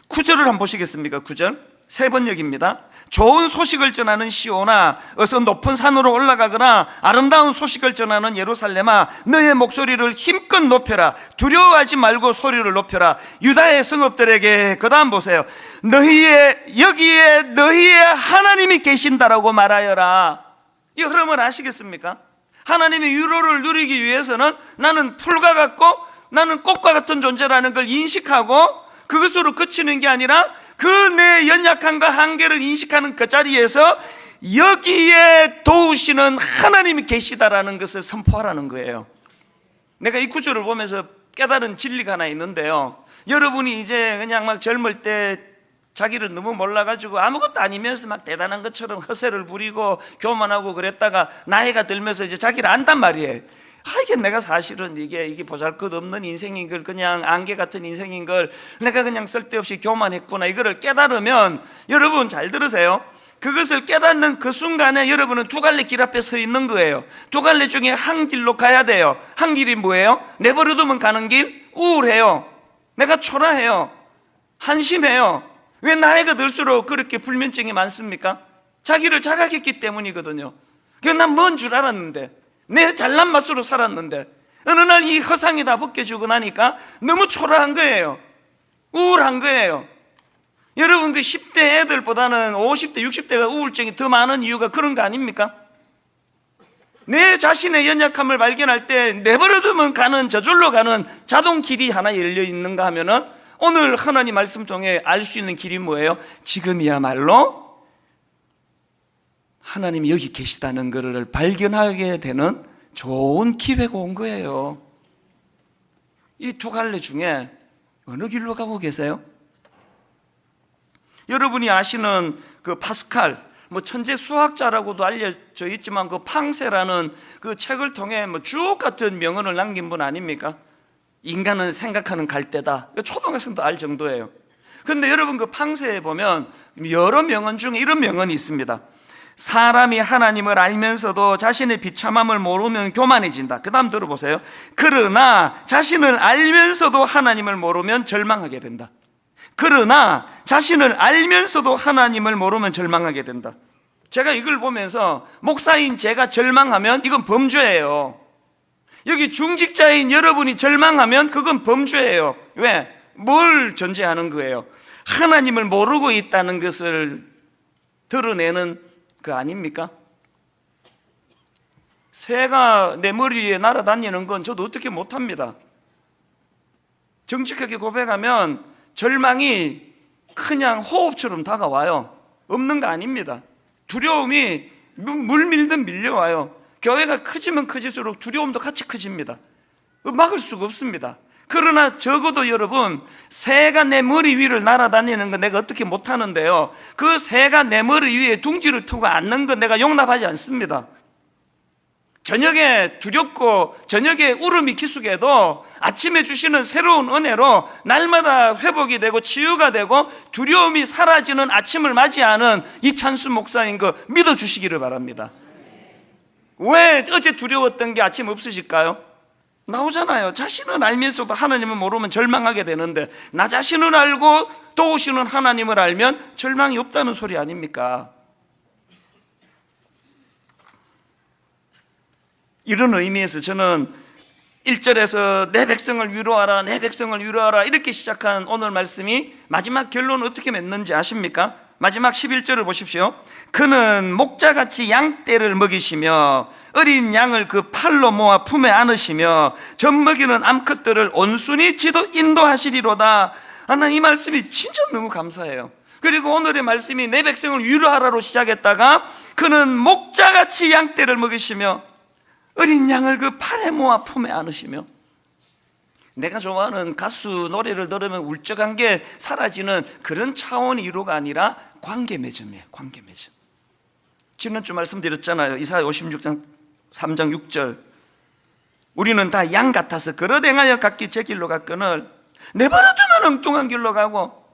9절을 한번 보시겠습니까? 9절 세 번역입니다. 좋은 소식을 전하는 시온아, 어서 높은 산으로 올라가거나 아름다운 소식을 전하는 예루살렘아, 너의 목소리를 힘껏 높여라. 두려워하지 말고 소리를 높여라. 유다의 성읍들에게, 그 다음 보세요. 여기에 너희의 하나님이 계신다라고 말하여라. 이 흐름을 아시겠습니까? 하나님의 위로를 누리기 위해서는 나는 풀과 같고 나는 꽃과 같은 존재라는 걸 인식하고 그것으로 그치는 게 아니라 그 내 연약함과 한계를 인식하는 그 자리에서 여기에 도우시는 하나님이 계시다라는 것을 선포하라는 거예요. 내가 이 구절을 보면서 깨달은 진리가 하나 있는데요, 여러분이 이제 그냥 막 젊을 때 자기를 너무 몰라가지고 아무것도 아니면서 막 대단한 것처럼 허세를 부리고 교만하고 그랬다가 나이가 들면서 이제 자기를 안단 말이에요. 이게 내가 사실은 이게 보잘것없는 인생인 걸, 그냥 안개 같은 인생인 걸 내가 그냥 쓸데없이 교만했구나, 이거를 깨달으면, 여러분 잘 들으세요, 그것을 깨닫는 그 순간에 여러분은 두 갈래 길 앞에 서 있는 거예요. 두 갈래 중에 한 길로 가야 돼요. 한 길이 뭐예요? 내버려두면 가는 길? 우울해요. 내가 초라해요. 한심해요. 왜 나이가 들수록 그렇게 불면증이 많습니까? 자기를 자각했기 때문이거든요. 그래서 난 뭔 줄 알았는데, 내 잘난 맛으로 살았는데 어느 날 이 허상이 다 벗겨지고 나니까 너무 초라한 거예요. 우울한 거예요. 여러분, 그 10대 애들보다는 50대 60대가 우울증이 더 많은 이유가 그런 거 아닙니까? 내 자신의 연약함을 발견할 때 내버려두면 가는, 저절로 가는 자동 길이 하나 열려 있는가 하면은, 오늘 하나님 말씀 통해 알 수 있는 길이 뭐예요? 지금이야말로 하나님이 여기 계시다는 것을 발견하게 되는 좋은 기회가 온 거예요. 이 두 갈래 중에 어느 길로 가고 계세요? 여러분이 아시는 그 파스칼, 천재 수학자라고도 알려져 있지만 그 팡세라는 그 책을 통해 주옥 같은 명언을 남긴 분 아닙니까? 인간은 생각하는 갈대다. 초등학생도 알 정도예요. 그런데 여러분, 그 팡세에 보면 여러 명언 중에 이런 명언이 있습니다. 사람이 하나님을 알면서도 자신의 비참함을 모르면 교만해진다. 그 다음 들어보세요. 그러나 자신을 알면서도 하나님을 모르면 절망하게 된다. 그러나 자신을 알면서도 하나님을 모르면 절망하게 된다. 제가 이걸 보면서 목사인 제가 절망하면 이건 범죄예요. 여기 중직자인 여러분이 절망하면 그건 범죄예요. 왜? 뭘 전제하는 거예요? 하나님을 모르고 있다는 것을 드러내는 그 아닙니까? 새가 내 머리 위에 날아다니는 건 저도 어떻게 못합니다. 정직하게 고백하면 절망이 그냥 호흡처럼 다가와요. 없는 거 아닙니다. 두려움이 물 밀듯 밀려와요. 교회가 커지면 커질수록 두려움도 같이 커집니다. 막을 수가 없습니다. 그러나 적어도 여러분, 새가 내 머리 위를 날아다니는 건 내가 어떻게 못하는데요, 그 새가 내 머리 위에 둥지를 트고 앉는 건 내가 용납하지 않습니다. 저녁에 두렵고 저녁에 울음이 기숙해도 아침에 주시는 새로운 은혜로 날마다 회복이 되고 치유가 되고 두려움이 사라지는 아침을 맞이하는 이찬수 목사인 거 믿어주시기를 바랍니다. 왜 어제 두려웠던 게 아침 없으실까요? 나오잖아요. 자신을 알면서도 하나님을 모르면 절망하게 되는데, 나 자신을 알고 도우시는 하나님을 알면 절망이 없다는 소리 아닙니까? 이런 의미에서 저는 1절에서 내 백성을 위로하라, 내 백성을 위로하라 이렇게 시작한 오늘 말씀이 마지막 결론은 어떻게 맺는지 아십니까? 마지막 11절을 보십시오. 그는 목자같이 양떼를 먹이시며 어린 양을 그 팔로 모아 품에 안으시며 젖먹이는 암컷들을 온순히 인도하시리로다. 나는 이 말씀이 진짜 너무 감사해요. 그리고 오늘의 말씀이 내 백성을 위로하라로 시작했다가 그는 목자같이 양떼를 먹이시며 어린 양을 그 팔에 모아 품에 안으시며, 내가 좋아하는 가수 노래를 들으면 울적한 게 사라지는 그런 차원의 위로가 아니라 관계 맺음이에요. 관계 맺음. 지난주 말씀드렸잖아요. 이사야 56장 3장 6절. 우리는 다 양 같아서 걸어댕하여 각기 제 길로 갔거늘 내버려두면 엉뚱한 길로 가고,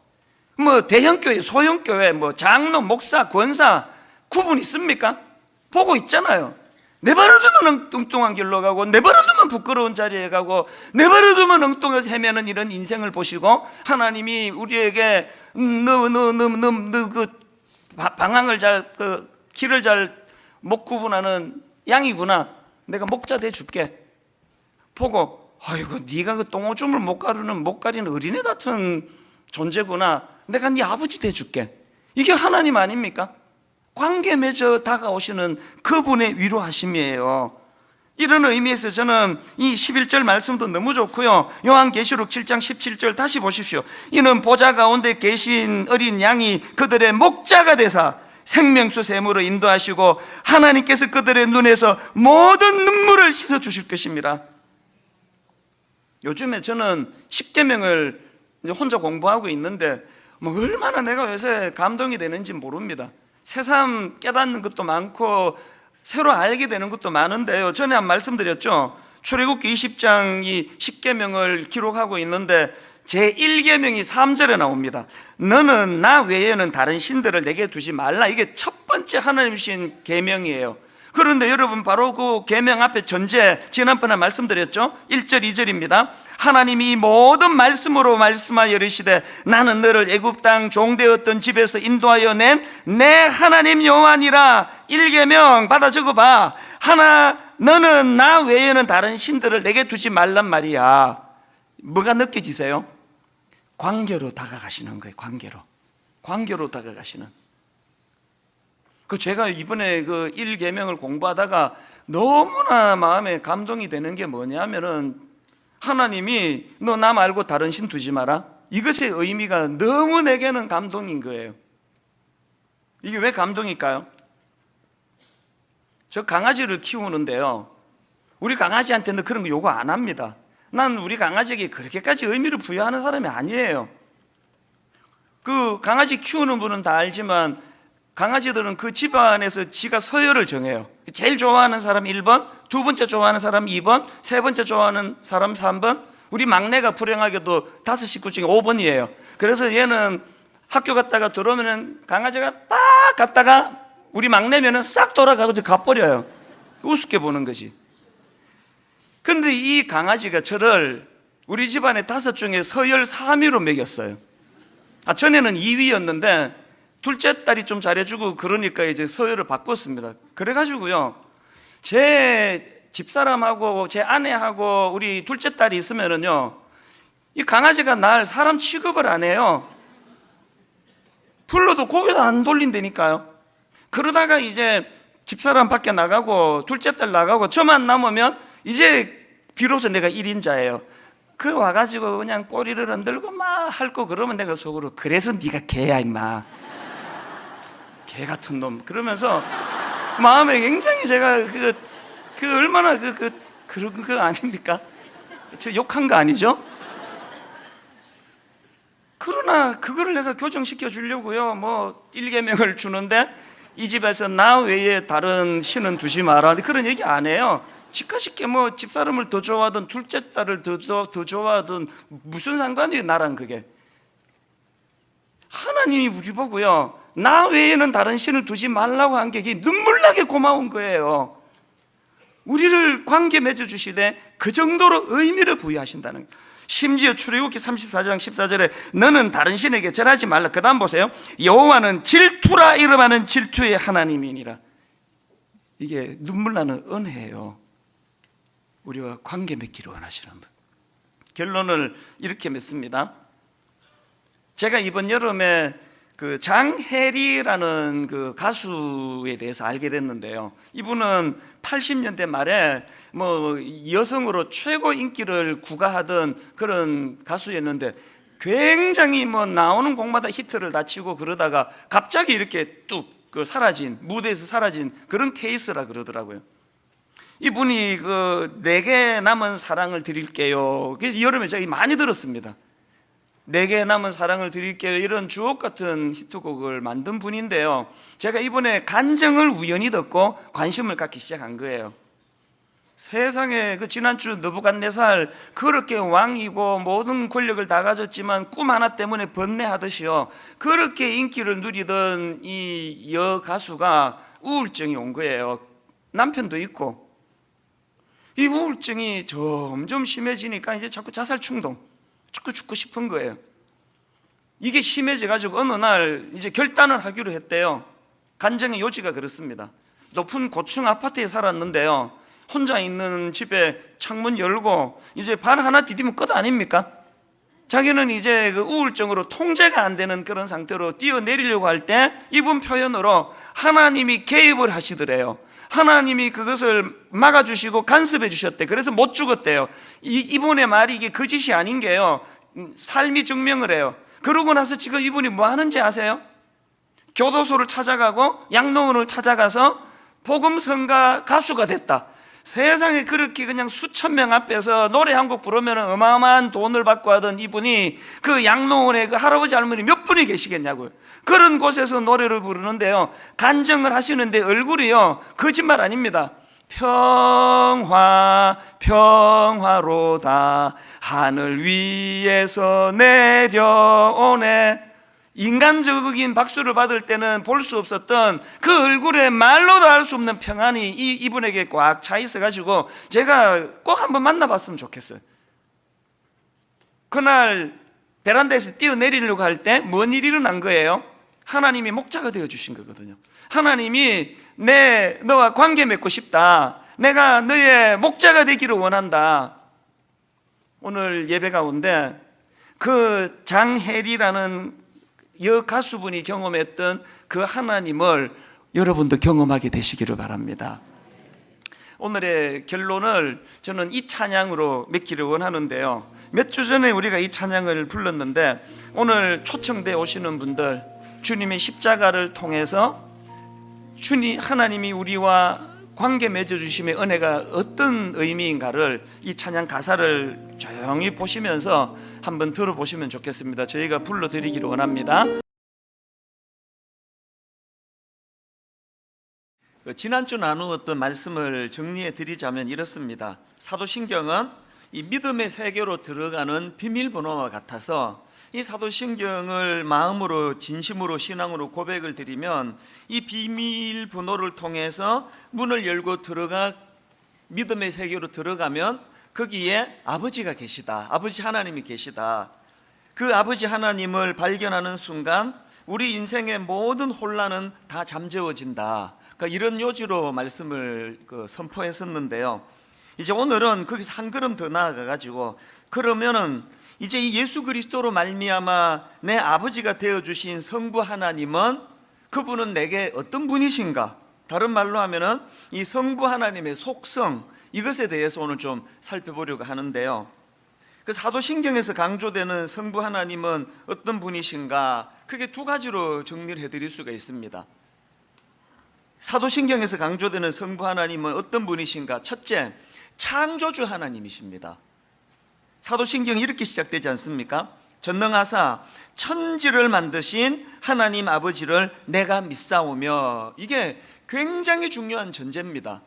대형교회, 소형교회, 장로, 목사, 권사 구분 있습니까? 보고 있잖아요. 내버려두면 엉뚱한 길로 가고, 내버려두면 부끄러운 자리에 가고, 내버려두면 엉뚱해서 헤매는 이런 인생을 보시고, 하나님이 우리에게 그 방향을 길을 잘 못 구분하는 양이구나, 내가 목자 돼 줄게. 보고, 아이고 네가 그 똥오줌을 못 가리는 어린애 같은 존재구나, 내가 네 아버지 돼 줄게. 이게 하나님 아닙니까? 관계 맺어 다가오시는 그분의 위로하심이에요. 이런 의미에서 저는 이 11절 말씀도 너무 좋고요. 요한계시록 7장 17절 다시 보십시오. 이는 보좌 가운데 계신 어린 양이 그들의 목자가 되사 생명수 샘으로 인도하시고 하나님께서 그들의 눈에서 모든 눈물을 씻어 주실 것입니다. 요즘에 저는 십계명을 혼자 공부하고 있는데 뭐 얼마나 내가 요새 감동이 되는지 모릅니다. 새삼 깨닫는 것도 많고 새로 알게 되는 것도 많은데요. 전에 한 말씀드렸죠. 출애굽기 20장 이 십계명을 기록하고 있는데 제1계명이 3절에 나옵니다. 너는 나 외에는 다른 신들을 내게 두지 말라. 이게 첫 번째 하나님 주신 계명이에요. 그런데 여러분 바로 그 계명 앞에 전제, 지난번에 말씀드렸죠. 1절 2절입니다. 하나님이 모든 말씀으로 말씀하여 이르시되 나는 너를 애굽 땅 종되었던 집에서 인도하여 낸 내 하나님 여호와니라. 1계명 받아 적어봐. 너는 나 외에는 다른 신들을 내게 두지 말란 말이야. 뭐가 느껴지세요? 관계로 다가가시는 거예요. 관계로 다가가시는. 제가 이번에 그 1계명을 공부하다가 너무나 마음에 감동이 되는 게 뭐냐면은 하나님이 너 나 말고 다른 신 두지 마라. 이것의 의미가 너무 내게는 감동인 거예요. 이게 왜 감동일까요? 저 강아지를 키우는데요, 우리 강아지한테는 그런 거 요구 안 합니다. 난 우리 강아지에게 그렇게까지 의미를 부여하는 사람이 아니에요. 그 강아지 키우는 분은 다 알지만 강아지들은 그 집안에서 지가 서열을 정해요. 제일 좋아하는 사람 1번, 두 번째 좋아하는 사람 2번, 세 번째 좋아하는 사람 3번. 우리 막내가 불행하게도 5식구 중에 5번이에요 그래서 얘는 학교 갔다가 들어오면 강아지가 딱 갔다가 우리 막내면은 싹 돌아가고 가버려요. 우습게 보는 거지. 근데 이 강아지가 저를 우리 집안에 5 중에 서열 3위로 먹였어요. 전에는 2위였는데 둘째 딸이 좀 잘해주고 그러니까 이제 서열을 바꿨습니다. 그래가지고요, 제 집사람하고 제 아내하고 우리 둘째 딸이 있으면은요, 이 강아지가 날 사람 취급을 안 해요. 불러도 고개도 안 돌린다니까요. 그러다가 이제 집사람 밖에 나가고 둘째 딸 나가고 저만 남으면 이제 비로소 내가 1인자예요. 그 와가지고 그냥 꼬리를 흔들고 막 핥고 그러면 내가 속으로 그래서 네가 개야 임마, 개 같은 놈, 그러면서 마음에 굉장히 제가 얼마나 그런 거 아닙니까? 저 욕한 거 아니죠? 그러나 그거를 내가 교정시켜 주려고요, 뭐 1계명을 주는데 이 집에서 나 외에 다른 신은 두지 마라, 그런 얘기 안 해요. 집가쉽게 뭐 집사람을 더 좋아하든 둘째 딸을 더 좋아하든 무슨 상관이에요, 나랑. 그게 하나님이 우리 보고요, 나 외에는 다른 신을 두지 말라고 한 게 눈물나게 고마운 거예요. 우리를 관계 맺어주시되 그 정도로 의미를 부여하신다는 거예요. 심지어 출애굽기 34장 14절에 너는 다른 신에게 절하지 말라. 그 다음 보세요. 여호와는 질투라 이름하는 질투의 하나님이니라. 이게 눈물 나는 은혜예요. 우리와 관계 맺기를 원하시는 분. 결론을 이렇게 맺습니다. 제가 이번 여름에 그 장혜리라는 그 가수에 대해서 알게 됐는데요, 이분은 80년대 말에 뭐 여성으로 최고 인기를 구가하던 그런 가수였는데 굉장히 뭐 나오는 곡마다 히트를 다 치고 그러다가 갑자기 이렇게 뚝 사라진, 무대에서 사라진 그런 케이스라 그러더라고요. 이분이 내게 남은 사랑을 드릴게요, 그래서 여름에 제가 많이 들었습니다. 내게 남은 사랑을 드릴게요, 이런 주옥 같은 히트곡을 만든 분인데요, 제가 이번에 간증을 우연히 듣고 관심을 갖기 시작한 거예요. 세상에 지난주 느부갓네살 그렇게 왕이고 모든 권력을 다 가졌지만 꿈 하나 때문에 번뇌하듯이요, 그렇게 인기를 누리던 이 여가수가 우울증이 온 거예요. 남편도 있고. 이 우울증이 점점 심해지니까 이제 자꾸 자살 충동, 죽고 싶은 거예요. 이게 심해져가지고 어느 날 이제 결단을 하기로 했대요. 간증의 요지가 그렇습니다. 높은 고층 아파트에 살았는데요, 혼자 있는 집에 창문 열고 이제 발 하나 디디면 끝 아닙니까? 자기는 이제 그 우울증으로 통제가 안 되는 그런 상태로 뛰어내리려고 할 때 이분 표현으로 하나님이 개입을 하시더래요. 하나님이 그것을 막아주시고 간섭해 주셨대. 그래서 못 죽었대요. 이분의 말이 이게 거짓이 아닌 게요, 삶이 증명을 해요. 그러고 나서 지금 이분이 뭐 하는지 아세요? 교도소를 찾아가고 양로원을 찾아가서 복음성가 가수가 됐다. 세상에 그렇게 그냥 수천 명 앞에서 노래 한 곡 부르면 어마어마한 돈을 받고 하던 이분이 그 양로원에 그 할아버지 할머니 몇 분이 계시겠냐고요. 그런 곳에서 노래를 부르는데요, 간증을 하시는데 얼굴이요, 거짓말 아닙니다. 평화 평화로다 하늘 위에서 내려오네. 인간적인 박수를 받을 때는 볼 수 없었던 그 얼굴에 말로도 할 수 없는 평안이 이분에게 꽉 차 있어가지고 제가 꼭 한번 만나봤으면 좋겠어요. 그날 베란다에서 뛰어내리려고 할 때 뭔 일이 일어난 거예요? 하나님이 목자가 되어주신 거거든요. 하나님이 너와 관계 맺고 싶다, 내가 너의 목자가 되기를 원한다. 오늘 예배 가운데 그 장혜리라는 여가수분이 경험했던 그 하나님을 여러분도 경험하게 되시기를 바랍니다. 오늘의 결론을 저는 이 찬양으로 맺기를 원하는데요, 몇 주 전에 우리가 이 찬양을 불렀는데 오늘 초청돼 오시는 분들, 주님의 십자가를 통해서 하나님이 우리와 관계 맺어주심의 은혜가 어떤 의미인가를 이 찬양 가사를 조용히 보시면서 한번 들어보시면 좋겠습니다. 저희가 불러드리기를 원합니다. 지난주 나누었던 말씀을 정리해 드리자면 이렇습니다. 사도신경은 이 믿음의 세계로 들어가는 비밀번호와 같아서 이 사도신경을 마음으로 진심으로 신앙으로 고백을 드리면 이 비밀번호를 통해서 문을 열고 들어가 믿음의 세계로 들어가면 거기에 아버지가 계시다, 아버지 하나님이 계시다. 그 아버지 하나님을 발견하는 순간 우리 인생의 모든 혼란은 다 잠재워진다. 그러니까 이런 요지로 말씀을 선포했었는데요, 이제 오늘은 거기서 한 걸음 더 나아가가지고 그러면은 이제 이 예수 그리스도로 말미암아 내 아버지가 되어주신 성부 하나님은 그분은 내게 어떤 분이신가? 다른 말로 하면은 이 성부 하나님의 속성, 이것에 대해서 오늘 좀 살펴보려고 하는데요, 그 사도신경에서 강조되는 성부 하나님은 어떤 분이신가? 크게 두 가지로 정리를 해드릴 수가 있습니다. 사도신경에서 강조되는 성부 하나님은 어떤 분이신가? 첫째, 창조주 하나님이십니다. 사도신경이 이렇게 시작되지 않습니까? 전능하사 천지를 만드신 하나님 아버지를 내가 믿사오며, 이게 굉장히 중요한 전제입니다.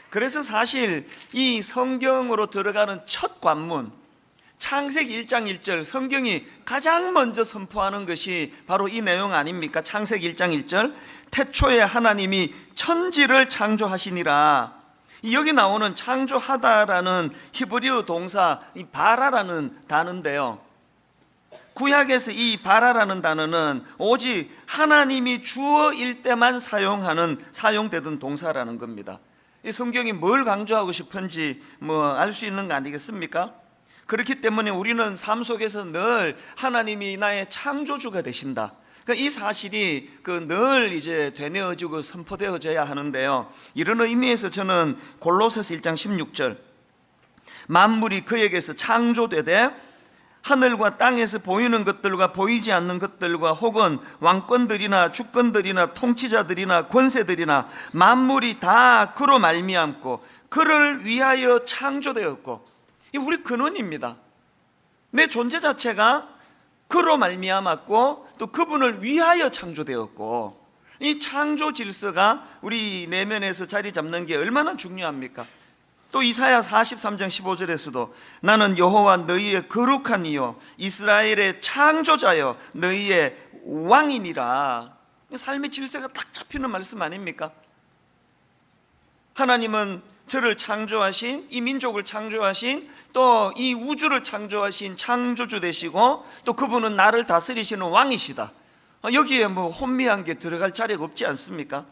그래서 사실 이 성경으로 들어가는 첫 관문, 창세기 1장 1절, 성경이 가장 먼저 선포하는 것이 바로 이 내용 아닙니까? 창세기 1장 1절, 태초에 하나님이 천지를 창조하시니라. 여기 나오는 창조하다라는 히브리어 동사 이 바라라는 단어인데요, 구약에서 이 바라라는 단어는 오직 하나님이 주어일 때만 사용되던 동사라는 겁니다. 이 성경이 뭘 강조하고 싶은지 알 수 있는 거 아니겠습니까? 그렇기 때문에 우리는 삶 속에서 늘 하나님이 나의 창조주가 되신다, 그러니까 이 사실이 늘 이제 되뇌어지고 선포되어져야 하는데요, 이런 의미에서 저는 골로새서 1장 16절, 만물이 그에게서 창조되되 하늘과 땅에서 보이는 것들과 보이지 않는 것들과 혹은 왕권들이나 주권들이나 통치자들이나 권세들이나 만물이 다 그로 말미암고 그를 위하여 창조되었고, 이 우리 근원입니다. 내 존재 자체가 그로 말미암았고 또 그분을 위하여 창조되었고, 이 창조 질서가 우리 내면에서 자리 잡는 게 얼마나 중요합니까? 또 이사야 43장 15절에서도 나는 여호와 너희의 거룩한 이요 이스라엘의 창조자여 너희의 왕이니라. 삶의 질서가 딱 잡히는 말씀 아닙니까? 하나님은 저를 창조하신, 이 민족을 창조하신, 또 이 우주를 창조하신 창조주 되시고 또 그분은 나를 다스리시는 왕이시다. 여기에 혼미한 게 들어갈 자리가 없지 않습니까?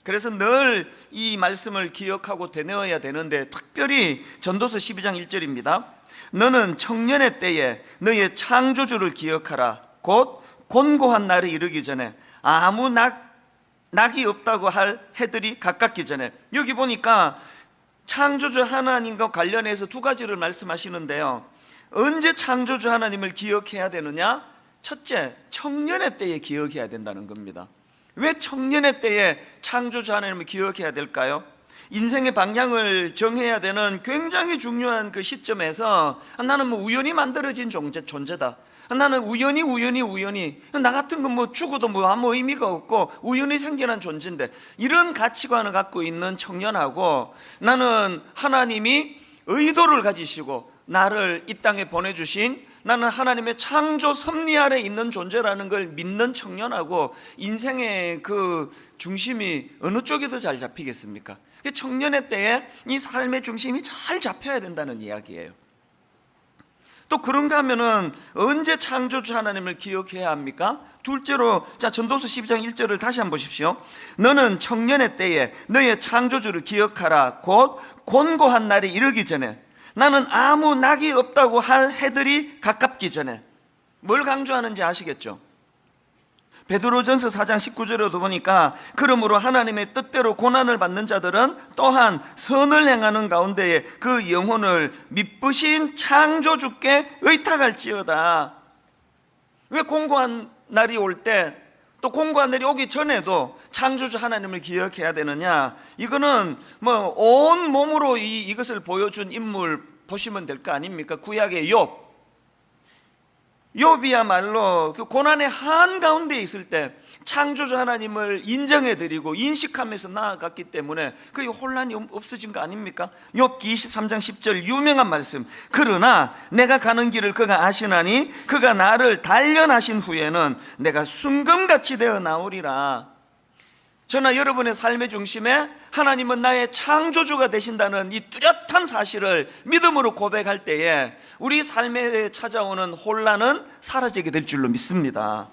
그래서 늘 이 말씀을 기억하고 되뇌어야 되는데, 특별히 전도서 12장 1절입니다. 너는 청년의 때에 너의 창조주를 기억하라. 곧 곤고한 날이 이르기 전에 아무 낙이 없다고 할 해들이 가깝기 전에. 여기 보니까 창조주 하나님과 관련해서 두 가지를 말씀하시는데요, 언제 창조주 하나님을 기억해야 되느냐? 첫째, 청년의 때에 기억해야 된다는 겁니다. 왜 청년의 때에 창조주 하나님을 기억해야 될까요? 인생의 방향을 정해야 되는 굉장히 중요한 그 시점에서 나는 뭐 우연히 만들어진 존재다. 나는 우연히 나 같은 건 뭐 죽어도 뭐 아무 의미가 없고 우연히 생겨난 존재인데, 이런 가치관을 갖고 있는 청년하고 나는 하나님이 의도를 가지시고 나를 이 땅에 보내주신, 나는 하나님의 창조 섭리 아래 있는 존재라는 걸 믿는 청년하고 인생의 그 중심이 어느 쪽이 더 잘 잡히겠습니까? 청년의 때에 이 삶의 중심이 잘 잡혀야 된다는 이야기예요. 또 그런가 하면은 언제 창조주 하나님을 기억해야 합니까? 둘째로, 자, 전도서 12장 1절을 다시 한번 보십시오. 너는 청년의 때에 너의 창조주를 기억하라. 곧 곤고한 날이 이르기 전에, 나는 아무 낙이 없다고 할 해들이 가깝기 전에. 뭘 강조하는지 아시겠죠? 베드로전서 4장 19절에도 보니까 그러므로 하나님의 뜻대로 고난을 받는 자들은 또한 선을 행하는 가운데에 그 영혼을 미쁘신 창조주께 의탁할지어다. 왜 공고한 날이 올 때, 또 공고한 날이 오기 전에도 창조주 하나님을 기억해야 되느냐? 이거는 뭐 온 몸으로 이것을 보여준 인물 보시면 될 거 아닙니까? 구약의 욥이야말로 그 고난의 한가운데 있을 때 창조주 하나님을 인정해드리고 인식하면서 나아갔기 때문에 그 혼란이 없어진 거 아닙니까? 욥기 23장 10절 유명한 말씀. 그러나 내가 가는 길을 그가 아시나니 그가 나를 단련하신 후에는 내가 순금같이 되어 나오리라. 저나 여러분의 삶의 중심에 하나님은 나의 창조주가 되신다는 이 뚜렷한 사실을 믿음으로 고백할 때에 우리 삶에 찾아오는 혼란은 사라지게 될 줄로 믿습니다.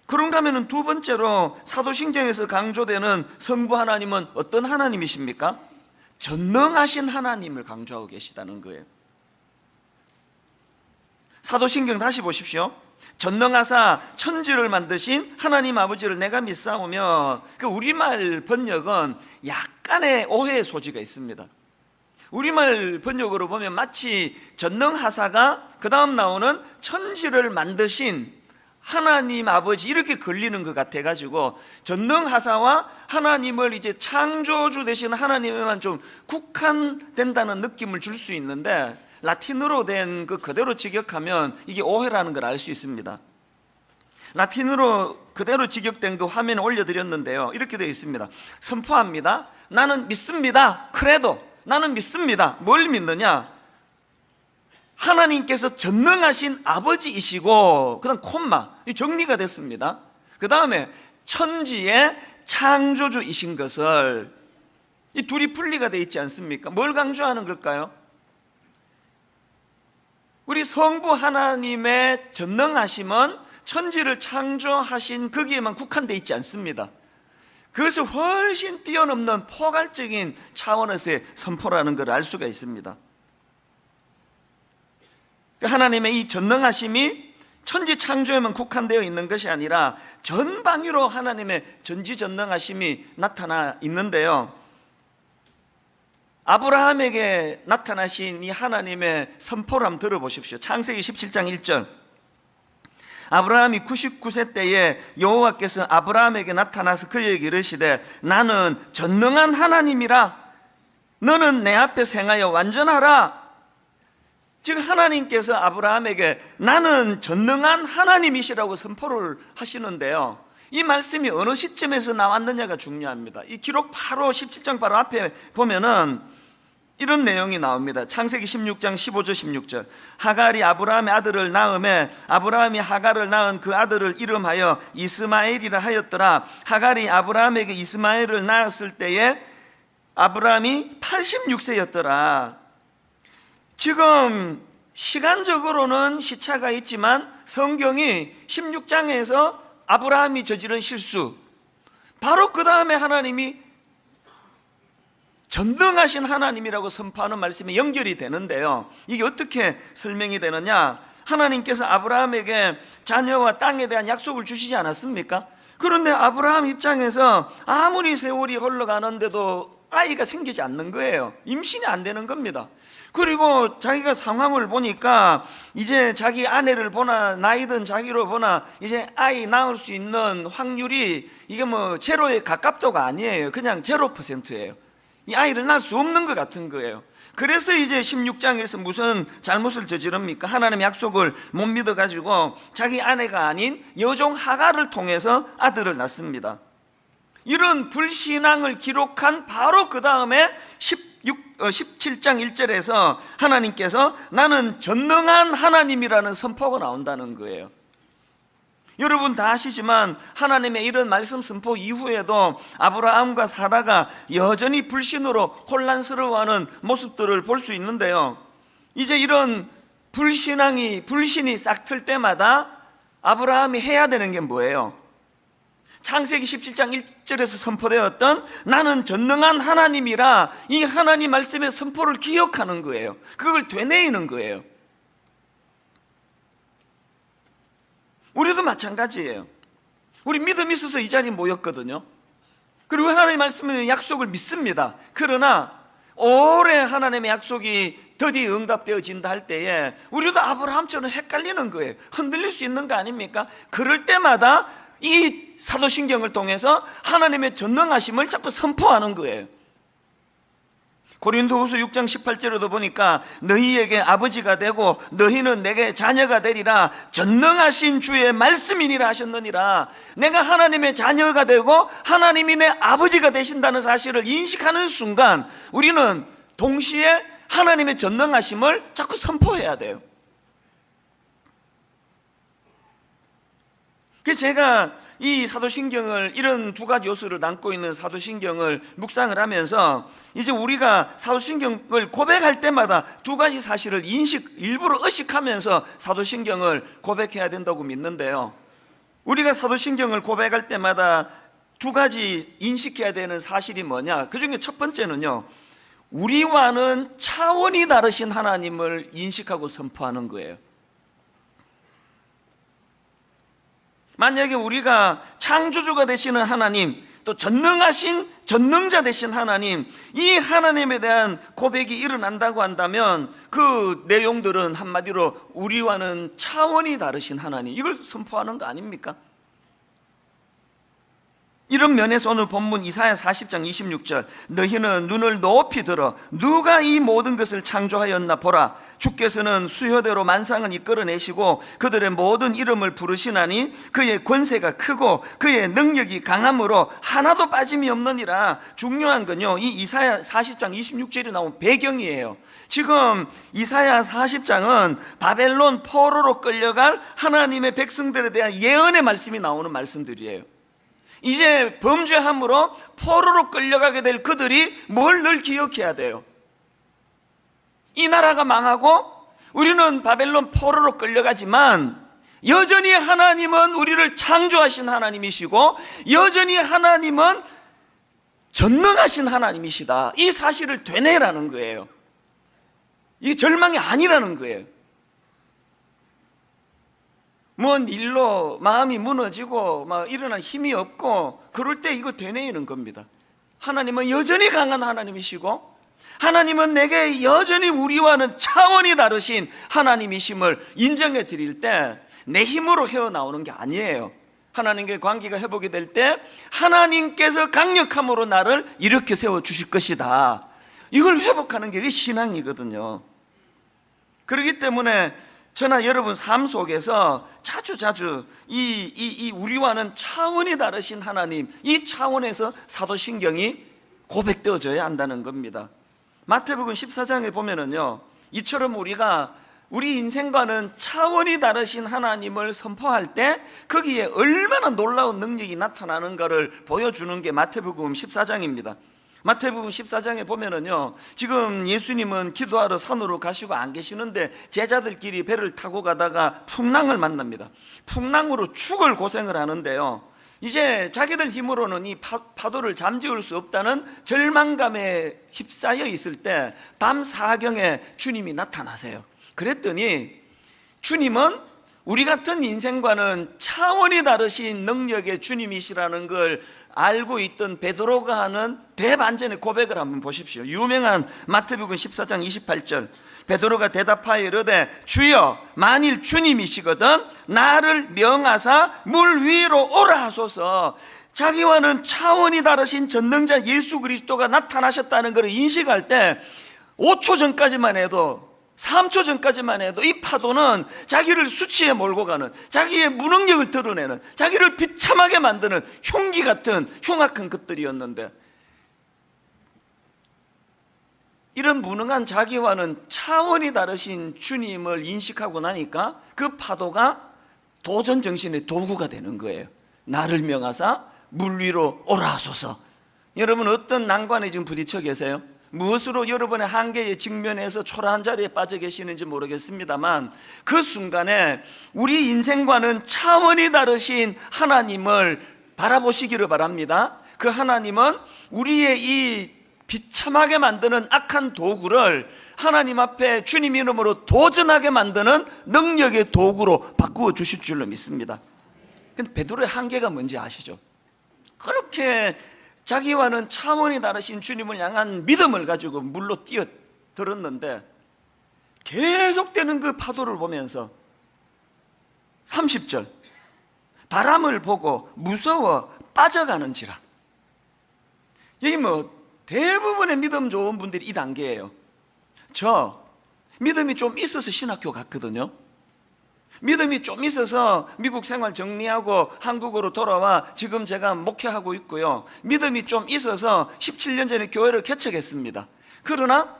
그런가 하면 두 번째로 사도신경에서 강조되는 성부 하나님은 어떤 하나님이십니까? 전능하신 하나님을 강조하고 계시다는 거예요. 사도신경 다시 보십시오. 전능하사 천지를 만드신 하나님 아버지를 내가 믿사오며, 그 우리말 번역은 약간의 오해의 소지가 있습니다. 우리말 번역으로 보면 마치 전능하사가 그 다음 나오는 천지를 만드신 하나님 아버지 이렇게 걸리는 것 같아가지고 전능하사와 하나님을 이제 창조주 되신 하나님에만 좀 국한된다는 느낌을 줄 수 있는데, 라틴어로 된 그 그대로 직역하면 이게 오해라는 걸 알 수 있습니다. 라틴어로 그대로 직역된 그 화면에 올려드렸는데요, 이렇게 되어 있습니다. 선포합니다. 나는 믿습니다. 크레도. 나는 믿습니다. 뭘 믿느냐? 하나님께서 전능하신 아버지이시고, 그 다음 콤마, 정리가 됐습니다. 그 다음에 천지의 창조주이신 것을, 이 둘이 분리가 되어 있지 않습니까? 뭘 강조하는 걸까요? 우리 성부 하나님의 전능하심은 천지를 창조하신 거기에만 국한되어 있지 않습니다. 그것을 훨씬 뛰어넘는 포괄적인 차원에서의 선포라는 걸 알 수가 있습니다. 하나님의 이 전능하심이 천지 창조에만 국한되어 있는 것이 아니라 전방위로 하나님의 전지전능하심이 나타나 있는데요, 아브라함에게 나타나신 이 하나님의 선포를 한번 들어보십시오. 창세기 17장 1절. 아브라함이 99세 때에 여호와께서 아브라함에게 나타나서 그에게 이르시되 나는 전능한 하나님이라. 너는 내 앞에 행하여 완전하라. 즉 하나님께서 아브라함에게 나는 전능한 하나님이시라고 선포를 하시는데요, 이 말씀이 어느 시점에서 나왔느냐가 중요합니다. 이 기록 바로 17장 바로 앞에 보면은 이런 내용이 나옵니다. 창세기 16장 15절 16절. 하갈이 아브라함의 아들을 낳음에 아브라함이 하갈을 낳은 그 아들을 이름하여 이스마엘이라 하였더라. 하갈이 아브라함에게 이스마엘을 낳았을 때에 아브라함이 86세였더라. 지금 시간적으로는 시차가 있지만 성경이 16장에서 아브라함이 저지른 실수, 바로 그 다음에 하나님이 전능하신 하나님이라고 선포하는 말씀이 연결이 되는데요, 이게 어떻게 설명이 되느냐? 하나님께서 아브라함에게 자녀와 땅에 대한 약속을 주시지 않았습니까? 그런데 아브라함 입장에서 아무리 세월이 흘러가는데도 아이가 생기지 않는 거예요. 임신이 안 되는 겁니다. 그리고 자기가 상황을 보니까 이제 자기 아내를 보나 나이든 자기를 보나 이제 아이 낳을 수 있는 확률이 이게 뭐 제로에 가깝다가 아니에요. 그냥 0%예요. 이 아이를 낳을 수 없는 것 같은 거예요. 그래서 이제 16장에서 무슨 잘못을 저지릅니까? 하나님의 약속을 못 믿어가지고 자기 아내가 아닌 여종 하갈을 통해서 아들을 낳습니다. 이런 불신앙을 기록한 바로 그 다음에 17장 1절에서 하나님께서 나는 전능한 하나님이라는 선포가 나온다는 거예요. 여러분 다 아시지만 하나님의 이런 말씀 선포 이후에도 아브라함과 사라가 여전히 불신으로 혼란스러워하는 모습들을 볼 수 있는데요, 이제 이런 불신이 싹틀 때마다 아브라함이 해야 되는 게 뭐예요? 창세기 17장 1절에서 선포되었던 나는 전능한 하나님이라 이 하나님 말씀의 선포를 기억하는 거예요. 그걸 되뇌이는 거예요. 우리도 마찬가지예요. 우리 믿음이 있어서 이 자리에 모였거든요. 그리고 하나님의 말씀의 약속을 믿습니다. 그러나 오래 하나님의 약속이 드디어 응답되어진다 할 때에 우리도 아브라함처럼 헷갈리는 거예요. 흔들릴 수 있는 거 아닙니까? 그럴 때마다 이 사도신경을 통해서 하나님의 전능하심을 자꾸 선포하는 거예요. 고린도후서 6장 18절에도 보니까 너희에게 아버지가 되고 너희는 내게 자녀가 되리라 전능하신 주의 말씀이니라 하셨느니라. 내가 하나님의 자녀가 되고 하나님이 내 아버지가 되신다는 사실을 인식하는 순간 우리는 동시에 하나님의 전능하심을 자꾸 선포해야 돼요. 그래서 제가 이 사도신경을 이런 두 가지 요소를 담고 있는 사도신경을 묵상을 하면서 이제 우리가 사도신경을 고백할 때마다 두 가지 사실을 일부러 의식하면서 사도신경을 고백해야 된다고 믿는데요, 우리가 사도신경을 고백할 때마다 두 가지 인식해야 되는 사실이 뭐냐? 그 중에 첫 번째는요, 우리와는 차원이 다르신 하나님을 인식하고 선포하는 거예요. 만약에 우리가 창조주가 되시는 하나님, 또 전능하신 전능자 되신 하나님, 이 하나님에 대한 고백이 일어난다고 한다면 그 내용들은 한마디로 우리와는 차원이 다르신 하나님, 이걸 선포하는 거 아닙니까? 이런 면에서 오늘 본문 이사야 40장 26절 너희는 눈을 높이 들어 누가 이 모든 것을 창조하였나 보라. 주께서는 수효대로 만상을 이끌어내시고 그들의 모든 이름을 부르시나니 그의 권세가 크고 그의 능력이 강함으로 하나도 빠짐이 없느니라. 중요한 건요, 이 이사야 40장 26절이 나온 배경이에요. 지금 이사야 40장은 바벨론 포로로 끌려갈 하나님의 백성들에 대한 예언의 말씀이 나오는 말씀들이에요. 이제 범죄함으로 포로로 끌려가게 될 그들이 뭘 늘 기억해야 돼요? 이 나라가 망하고 우리는 바벨론 포로로 끌려가지만 여전히 하나님은 우리를 창조하신 하나님이시고 여전히 하나님은 전능하신 하나님이시다, 이 사실을 되뇌라는 거예요. 이게 절망이 아니라는 거예요. 뭔 일로 마음이 무너지고 막 일어날 힘이 없고 그럴 때 이거 되뇌이는 겁니다. 하나님은 여전히 강한 하나님이시고 하나님은 내게 여전히 우리와는 차원이 다르신 하나님이심을 인정해 드릴 때 내 힘으로 헤어나오는 게 아니에요. 하나님께 관계가 회복이 될 때 하나님께서 강력함으로 나를 이렇게 세워주실 것이다, 이걸 회복하는 게 신앙이거든요. 그렇기 때문에 저나 여러분 삶 속에서 자주 이 우리와는 차원이 다르신 하나님, 이 차원에서 사도신경이 고백되어져야 한다는 겁니다. 마태복음 14장에 보면은요, 이처럼 우리가 우리 인생과는 차원이 다르신 하나님을 선포할 때 거기에 얼마나 놀라운 능력이 나타나는 것을 보여주는 게 마태복음 14장입니다. 마태복음 14장에 보면은요, 지금 예수님은 기도하러 산으로 가시고 안 계시는데 제자들끼리 배를 타고 가다가 풍랑을 만납니다. 풍랑으로 죽을 고생을 하는데요, 이제 자기들 힘으로는 이 파도를 잠재울 수 없다는 절망감에 휩싸여 있을 때 밤 사경에 주님이 나타나세요. 그랬더니 주님은 우리 같은 인생과는 차원이 다르신 능력의 주님이시라는 걸 알고 있던 베드로가 하는 대반전의 고백을 한번 보십시오. 유명한 마태복음 14장 28절. 베드로가 대답하여 이르되 주여 만일 주님이시거든 나를 명하사 물 위로 오라 하소서. 자기와는 차원이 다르신 전능자 예수 그리스도가 나타나셨다는 것을 인식할 때 5초 전까지만 해도 3초 전까지만 해도 이 파도는 자기를 수치에 몰고 가는, 자기의 무능력을 드러내는, 자기를 비참하게 만드는 흉기 같은 흉악한 것들이었는데, 이런 무능한 자기와는 차원이 다르신 주님을 인식하고 나니까 그 파도가 도전 정신의 도구가 되는 거예요. 나를 명하사 물 위로 오라 하소서. 여러분 어떤 난관에 지금 부딪혀 계세요? 무엇으로 여러분의 한계에 직면해서 초라한 자리에 빠져 계시는지 모르겠습니다만 그 순간에 우리 인생과는 차원이 다르신 하나님을 바라보시기를 바랍니다. 그 하나님은 우리의 이 비참하게 만드는 악한 도구를 하나님 앞에 주님 이름으로 도전하게 만드는 능력의 도구로 바꾸어 주실 줄로 믿습니다. 근데 베드로의 한계가 뭔지 아시죠? 그렇게 자기와는 차원이 다르신 주님을 향한 믿음을 가지고 물로 뛰어들었는데 계속되는 그 파도를 보면서 30절 바람을 보고 무서워 빠져가는지라. 여기 대부분의 믿음 좋은 분들이 이 단계예요. 저 믿음이 좀 있어서 신학교 갔거든요. 믿음이 좀 있어서 미국 생활 정리하고 한국으로 돌아와 지금 제가 목회하고 있고요. 믿음이 좀 있어서 17년 전에 교회를 개척했습니다. 그러나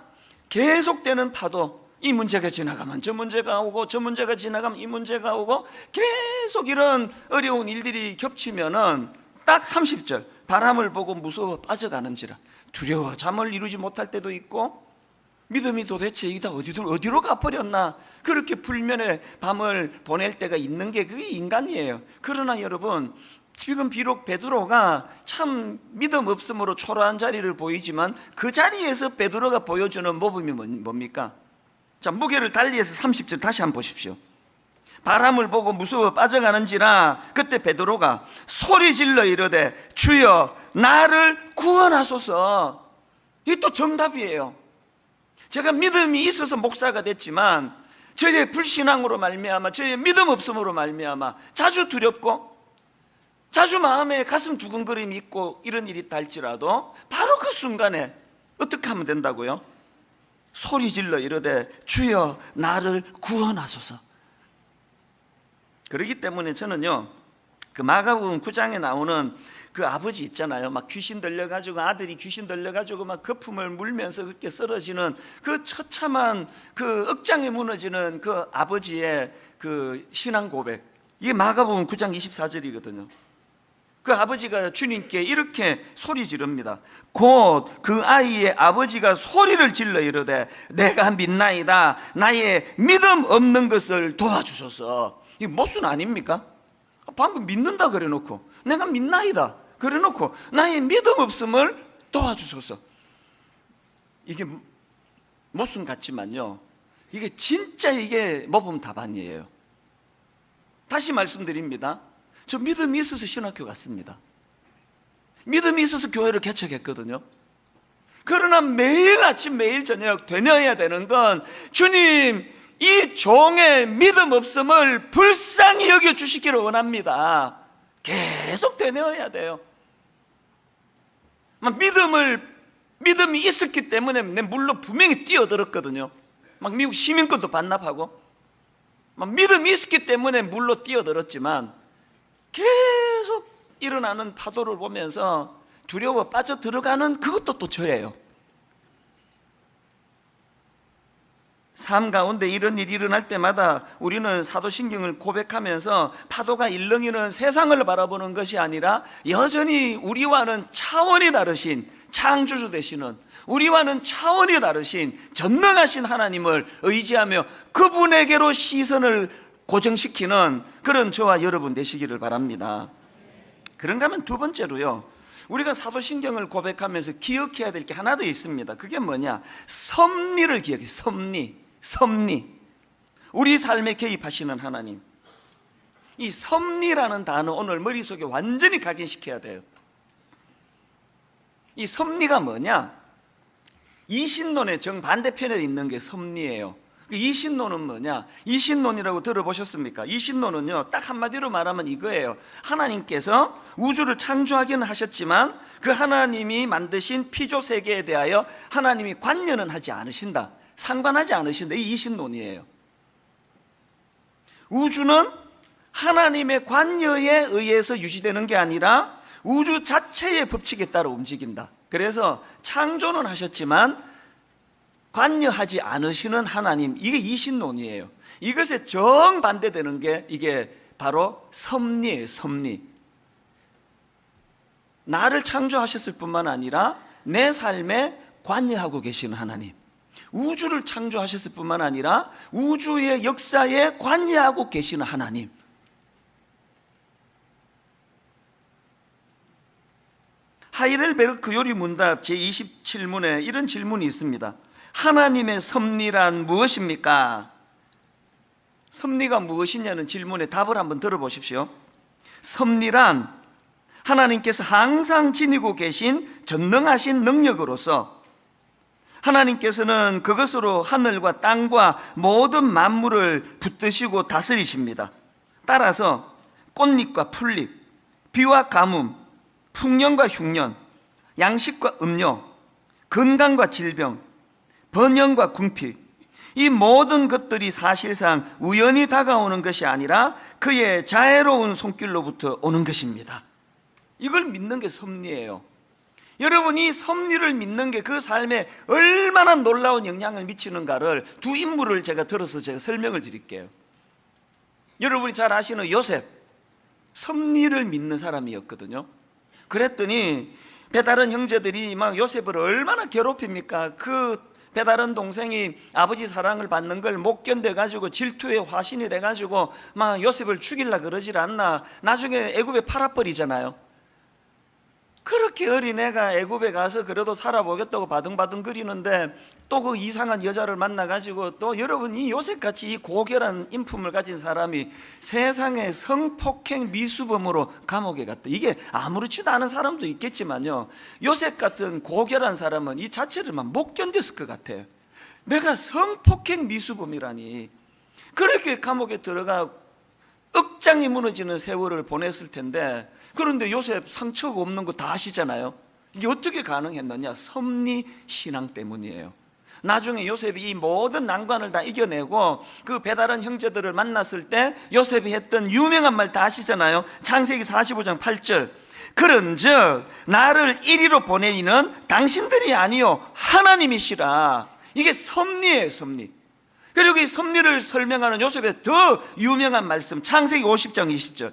계속되는 파도, 이 문제가 지나가면 저 문제가 오고 저 문제가 지나가면 이 문제가 오고 계속 이런 어려운 일들이 겹치면은 딱 30절 바람을 보고 무서워 빠져가는지라. 두려워 잠을 이루지 못할 때도 있고 믿음이 도대체 이다 어디로 가버렸나 그렇게 불면의 밤을 보낼 때가 있는 게 그게 인간이에요. 그러나 여러분 지금 비록 베드로가 참 믿음 없음으로 초라한 자리를 보이지만 그 자리에서 베드로가 보여주는 모범이 뭡니까? 자, 무게를 달리해서 30절 다시 한번 보십시오. 바람을 보고 무서워 빠져가는지라. 그때 베드로가 소리 질러 이르되 주여 나를 구원하소서. 이게 또 정답이에요. 제가 믿음이 있어서 목사가 됐지만 저의 불신앙으로 말미암아 저의 믿음 없음으로 말미암아 자주 두렵고 자주 마음에 가슴 두근거림이 있고 이런 일이 있다 할지라도 바로 그 순간에 어떻게 하면 된다고요? 소리 질러 이르되 주여 나를 구원하소서. 그렇기 때문에 저는요 그 마가복음 9장에 나오는 그 아버지 있잖아요. 막 귀신 들려가지고 아들이 귀신 들려가지고 막 거품을 물면서 그렇게 쓰러지는 그 처참한 그 억장에 무너지는 그 아버지의 그 신앙 고백. 이게 마가복음 9장 24절이거든요. 그 아버지가 주님께 이렇게 소리 지릅니다. 곧 그 아이의 아버지가 소리를 질러 이르되 내가 믿나이다. 나의 믿음 없는 것을 도와주소서. 이게 모순 아닙니까? 방금 믿는다 그래 놓고 내가 믿나이다 그래 놓고 나의 믿음 없음을 도와주소서. 이게 모순 같지만요 이게 진짜 이게 모범 답안이에요. 다시 말씀드립니다. 저 믿음이 있어서 신학교 갔습니다. 믿음이 있어서 교회를 개척했거든요. 그러나 매일 아침 매일 저녁 되뇌어야 되는 건 주님 이 종의 믿음 없음을 불쌍히 여겨주시기를 원합니다. 계속 되뇌어야 돼요. 믿음이 있었기 때문에 내 물로 분명히 뛰어들었거든요. 막 미국 시민권도 반납하고 막 믿음이 있었기 때문에 물로 뛰어들었지만 계속 일어나는 파도를 보면서 두려워 빠져 들어가는 그것도 또 저예요. 삶 가운데 이런 일이 일어날 때마다 우리는 사도신경을 고백하면서 파도가 일렁이는 세상을 바라보는 것이 아니라 여전히 우리와는 차원이 다르신 창조주 되시는 우리와는 차원이 다르신 전능하신 하나님을 의지하며 그분에게로 시선을 고정시키는 그런 저와 여러분 되시기를 바랍니다. 그런가 하면 두 번째로요 우리가 사도신경을 고백하면서 기억해야 될 게 하나 더 있습니다. 그게 뭐냐? 섭리를 기억해. 섭리. 우리 삶에 개입하시는 하나님. 이 섭리라는 단어 오늘 머릿속에 완전히 각인시켜야 돼요. 이 섭리가 뭐냐? 이신론의 정반대편에 있는 게 섭리예요. 이신론은 뭐냐? 이신론이라고 들어보셨습니까? 이신론은요, 딱 한마디로 말하면 이거예요. 하나님께서 우주를 창조하기는 하셨지만 그 하나님이 만드신 피조 세계에 대하여 하나님이 관여는 하지 않으신다, 상관하지 않으신다. 이 이신론이에요. 우주는 하나님의 관여에 의해서 유지되는 게 아니라 우주 자체의 법칙에 따라 움직인다. 그래서 창조는 하셨지만 관여하지 않으시는 하나님, 이게 이신론이에요. 이것에 정반대되는 게 이게 바로 섭리예요. 섭리. 나를 창조하셨을 뿐만 아니라 내 삶에 관여하고 계시는 하나님, 우주를 창조하셨을 뿐만 아니라 우주의 역사에 관여하고 계시는 하나님. 하이델베르크 요리문답 제27문에 이런 질문이 있습니다. 하나님의 섭리란 무엇입니까? 섭리가 무엇이냐는 질문에 답을 한번 들어보십시오. 섭리란 하나님께서 항상 지니고 계신 전능하신 능력으로서 하나님께서는 그것으로 하늘과 땅과 모든 만물을 붙드시고 다스리십니다. 따라서 꽃잎과 풀잎, 비와 가뭄, 풍년과 흉년, 양식과 음료, 건강과 질병, 번영과 궁핍, 이 모든 것들이 사실상 우연히 다가오는 것이 아니라 그의 자애로운 손길로부터 오는 것입니다. 이걸 믿는 게 섭리예요. 여러분이 섭리를 믿는 게 그 삶에 얼마나 놀라운 영향을 미치는가를 두 인물을 제가 들어서 제가 설명을 드릴게요. 여러분이 잘 아시는 요셉, 섭리를 믿는 사람이었거든요. 그랬더니 배다른 형제들이 막 요셉을 얼마나 괴롭힙니까? 그 배다른 동생이 아버지 사랑을 받는 걸 못 견뎌가지고 질투의 화신이 돼가지고 막 요셉을 죽이려 그러질 않나. 나중에 애굽에 팔아버리잖아요. 그렇게 어린애가 애굽에 가서 그래도 살아보겠다고 바등바등 거리는데 또 그 이상한 여자를 만나가지고, 또 여러분 이 요셉같이 이 고결한 인품을 가진 사람이 세상에 성폭행 미수범으로 감옥에 갔다. 이게 아무렇지도 않은 사람도 있겠지만요, 요셉 같은 고결한 사람은 이 자체를 막 못 견뎠을 것 같아요. 내가 성폭행 미수범이라니. 그렇게 감옥에 들어가 억장이 무너지는 세월을 보냈을 텐데, 그런데 요셉 상처가 없는 거 다 아시잖아요. 이게 어떻게 가능했느냐? 섭리 신앙 때문이에요. 나중에 요셉이 이 모든 난관을 다 이겨내고 그 배다른 형제들을 만났을 때 요셉이 했던 유명한 말 다 아시잖아요. 창세기 45장 8절, 그런즉 나를 이리로 보내이는 당신들이 아니요 하나님이시라. 이게 섭리예요, 섭리. 그리고 이 섭리를 설명하는 요셉의 더 유명한 말씀, 창세기 50장 20절,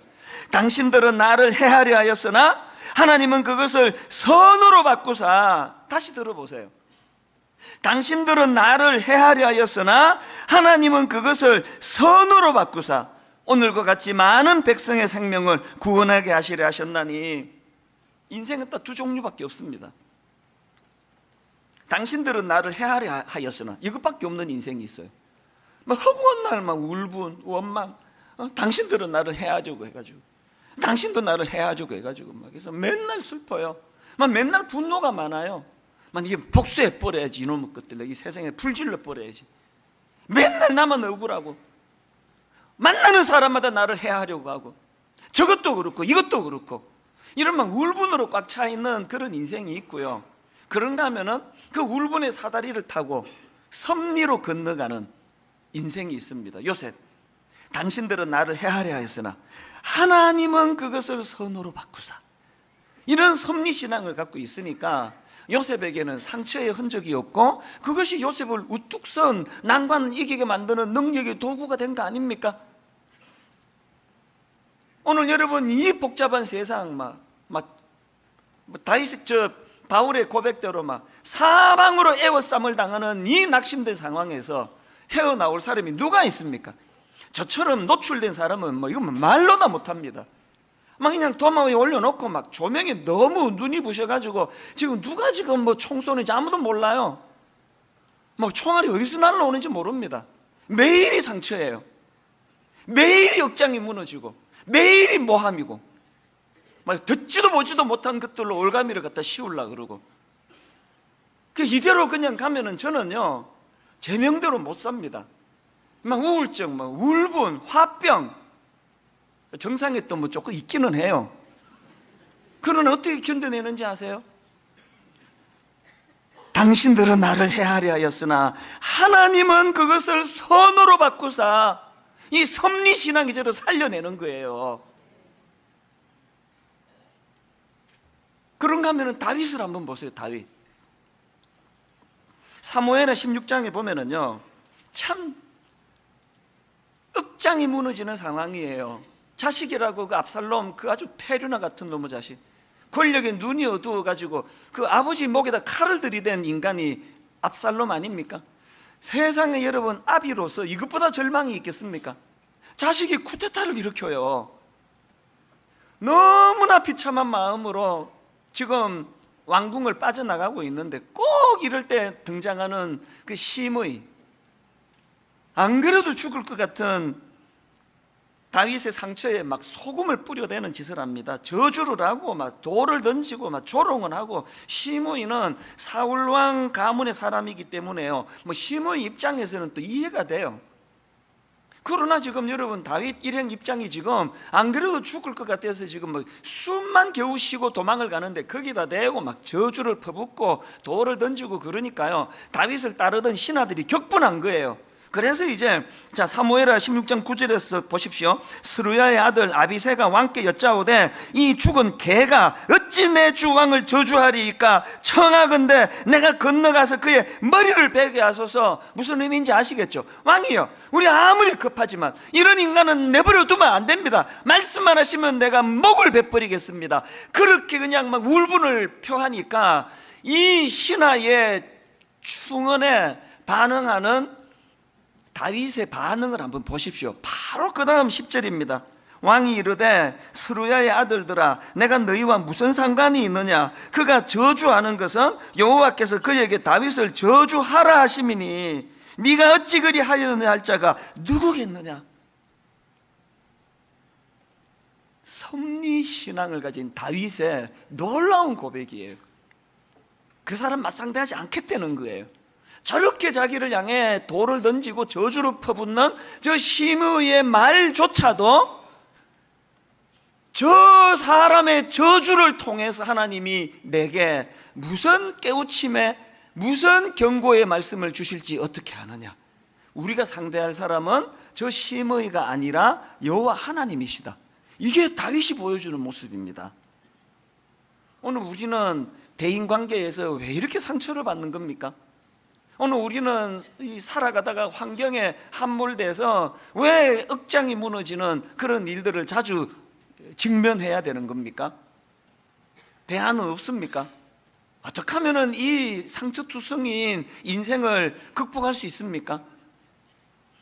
당신들은 나를 해하려 하였으나 하나님은 그것을 선으로 바꾸사. 다시 들어보세요. 당신들은 나를 해하려 하였으나 하나님은 그것을 선으로 바꾸사 오늘과 같이 많은 백성의 생명을 구원하게 하시려 하셨나니. 인생은 딱 두 종류밖에 없습니다. 당신들은 나를 해하려 하였으나, 이것밖에 없는 인생이 있어요. 막 허구한 날 막 울분, 원망, 당신들은 나를 해하려고 해가지고, 당신도 나를 해하려고 해가지고 막 해서 맨날 슬퍼요. 막 맨날 분노가 많아요. 막 이게 복수해 버려야지, 이놈의 것들, 이 세상에 불질러 버려야지. 맨날 나만 억울하고, 만나는 사람마다 나를 해하려고 하고, 저것도 그렇고 이것도 그렇고, 이런 막 울분으로 꽉 차 있는 그런 인생이 있고요. 그런가 하면은 그 울분의 사다리를 타고 섭리로 건너가는 인생이 있습니다. 요셉, 당신들은 나를 해하려 하였으나 하나님은 그것을 선으로 바꾸사. 이런 섭리신앙을 갖고 있으니까 요셉에게는 상처의 흔적이 없고, 그것이 요셉을 우뚝 선 난관을 이기게 만드는 능력의 도구가 된 거 아닙니까? 오늘 여러분 이 복잡한 세상 다윗 바울의 고백대로 막 사방으로 애워쌈을 당하는 이 낙심된 상황에서 헤어나올 사람이 누가 있습니까? 저처럼 노출된 사람은 이건 말로나 못합니다. 막 그냥 도마 위에 올려놓고 막 조명이 너무 눈이 부셔가지고 지금 누가 지금 총 쏘는지 아무도 몰라요. 총알이 어디서 날라오는지 모릅니다. 매일이 상처예요. 매일이 억장이 무너지고 매일이 모함이고. 막 듣지도 보지도 못한 것들로 올가미를 갖다 씌우려고 그러고, 이대로 그냥 가면은 저는요 제 명대로 못 삽니다. 막 우울증, 막 울분, 화병, 정상에 또 뭐 조금 있기는 해요. 그러나 어떻게 견뎌내는지 아세요? 당신들은 나를 해하려 하였으나 하나님은 그것을 선으로 바꾸사 이 섭리신앙이 저를 살려내는 거예요. 그런가 하면 다윗을 한번 보세요. 다윗 사무엘하 16장에 보면은요 참 억장이 무너지는 상황이에요. 자식이라고 그 압살롬, 그 아주 페류나 같은 놈의 자식, 권력에 눈이 어두워가지고 그 아버지 목에다 칼을 들이댄 인간이 압살롬 아닙니까? 세상에 여러분 아비로서 이것보다 절망이 있겠습니까? 자식이 쿠데타를 일으켜요. 너무나 비참한 마음으로 지금 왕궁을 빠져나가고 있는데 꼭 이럴 때 등장하는 그 심의, 안 그래도 죽을 것 같은 다윗의 상처에 막 소금을 뿌려대는 짓을 합니다. 저주를 하고 막 돌을 던지고 막 조롱을 하고, 시므이는 사울왕 가문의 사람이기 때문에요 뭐 시므이 입장에서는 또 이해가 돼요. 그러나 지금 여러분 다윗 일행 입장이 지금 안 그래도 죽을 것 같아서 지금 뭐 숨만 겨우 쉬고 도망을 가는데 거기다 대고 막 저주를 퍼붓고 돌을 던지고 그러니까요 다윗을 따르던 신하들이 격분한 거예요. 그래서 이제 자 사무엘하 16장 9절에서 보십시오. 스루야의 아들 아비새가 왕께 여짜오되 이 죽은 개가 어찌 내 주 왕을 저주하리이까? 청하건대 내가 건너가서 그의 머리를 베게 하소서. 무슨 의미인지 아시겠죠? 왕이요, 우리 아무리 급하지만 이런 인간은 내버려 두면 안 됩니다. 말씀만 하시면 내가 목을 베버리겠습니다. 그렇게 그냥 막 울분을 표하니까 이 신하의 충언에 반응하는 다윗의 반응을 한번 보십시오. 바로 그 다음 10절입니다. 왕이 이르되 스루야의 아들들아 내가 너희와 무슨 상관이 있느냐? 그가 저주하는 것은 여호와께서 그에게 다윗을 저주하라 하심이니 네가 어찌 그리 하였느냐 할 자가 누구겠느냐? 섭리신앙을 가진 다윗의 놀라운 고백이에요. 그 사람 맞상대하지 않겠다는 거예요. 저렇게 자기를 향해 돌을 던지고 저주를 퍼붓는 저 시므의 말조차도 저 사람의 저주를 통해서 하나님이 내게 무슨 깨우침에 무슨 경고의 말씀을 주실지 어떻게 아느냐? 우리가 상대할 사람은 저 시므이가 아니라 여호와 하나님이시다. 이게 다윗이 보여주는 모습입니다. 오늘 우리는 대인관계에서 왜 이렇게 상처를 받는 겁니까? 오늘 우리는 살아가다가 환경에 함몰돼서 왜 억장이 무너지는 그런 일들을 자주 직면해야 되는 겁니까? 대안은 없습니까? 어떻게 하면 이 상처투성인 인생을 극복할 수 있습니까?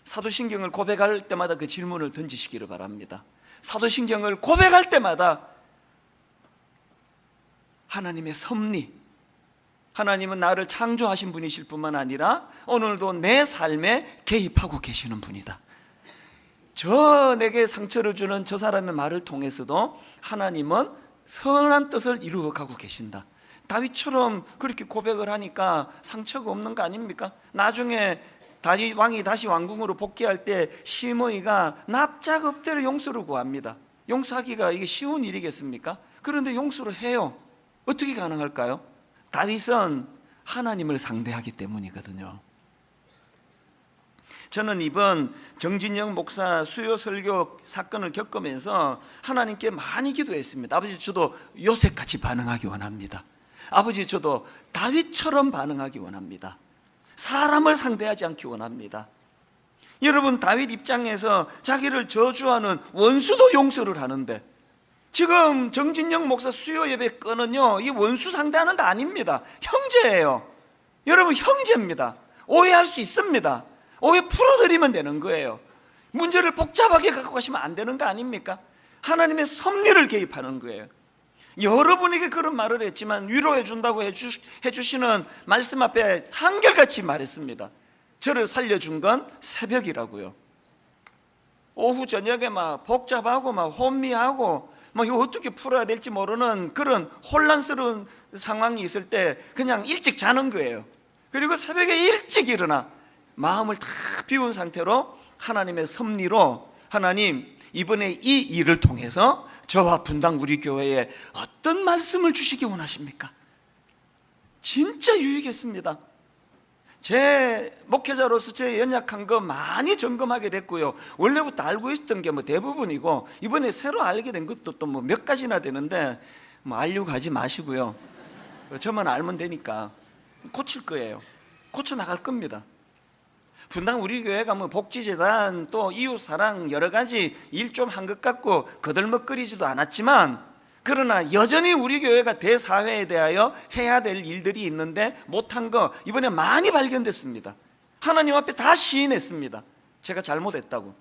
사도신경을 고백할 때마다 그 질문을 던지시기를 바랍니다. 사도신경을 고백할 때마다 하나님의 섭리, 하나님은 나를 창조하신 분이실 뿐만 아니라 오늘도 내 삶에 개입하고 계시는 분이다. 저 내게 상처를 주는 저 사람의 말을 통해서도 하나님은 선한 뜻을 이루어가고 계신다. 다윗처럼 그렇게 고백을 하니까 상처가 없는 거 아닙니까? 나중에 다윗 왕이 다시 왕궁으로 복귀할 때 시므이가 납작엎드려 용서를 구합니다. 용서하기가 이게 쉬운 일이겠습니까? 그런데 용서를 해요. 어떻게 가능할까요? 다윗은 하나님을 상대하기 때문이거든요. 저는 이번 정진영 목사 수요 설교 사건을 겪으면서 하나님께 많이 기도했습니다. 아버지, 저도 요셉같이 반응하기 원합니다. 아버지, 저도 다윗처럼 반응하기 원합니다. 사람을 상대하지 않기 원합니다. 여러분, 다윗 입장에서 자기를 저주하는 원수도 용서를 하는데, 지금 정진영 목사 수요 예배 끈은요, 이 원수 상대하는 거 아닙니다. 형제예요. 여러분, 형제입니다. 오해할 수 있습니다. 오해 풀어드리면 되는 거예요. 문제를 복잡하게 갖고 가시면 안 되는 거 아닙니까? 하나님의 섭리를 개입하는 거예요. 여러분에게 그런 말을 했지만 위로해 준다고 해주시는 말씀 앞에 한결같이 말했습니다. 저를 살려준 건 새벽이라고요. 오후 저녁에 막 복잡하고 막 혼미하고 뭐 이거 어떻게 풀어야 될지 모르는 그런 혼란스러운 상황이 있을 때 그냥 일찍 자는 거예요. 그리고 새벽에 일찍 일어나 마음을 다 비운 상태로 하나님의 섭리로, 하나님 이번에 이 일을 통해서 저와 분당 우리 교회에 어떤 말씀을 주시기 원하십니까? 진짜 유익했습니다. 제 목회자로서 제 연약한 거 많이 점검하게 됐고요. 원래부터 알고 있었던 게 뭐 대부분이고, 이번에 새로 알게 된 것도 또 뭐 몇 가지나 되는데 뭐 알려고 하지 마시고요. 저만 알면 되니까 고칠 거예요. 고쳐 나갈 겁니다. 분당 우리 교회가 뭐 복지재단 또 이웃사랑 여러 가지 일 좀 한 것 같고 거들먹거리지도 않았지만, 그러나 여전히 우리 교회가 대사회에 대하여 해야 될 일들이 있는데 못한 거 이번에 많이 발견됐습니다. 하나님 앞에 다 시인했습니다. 제가 잘못했다고.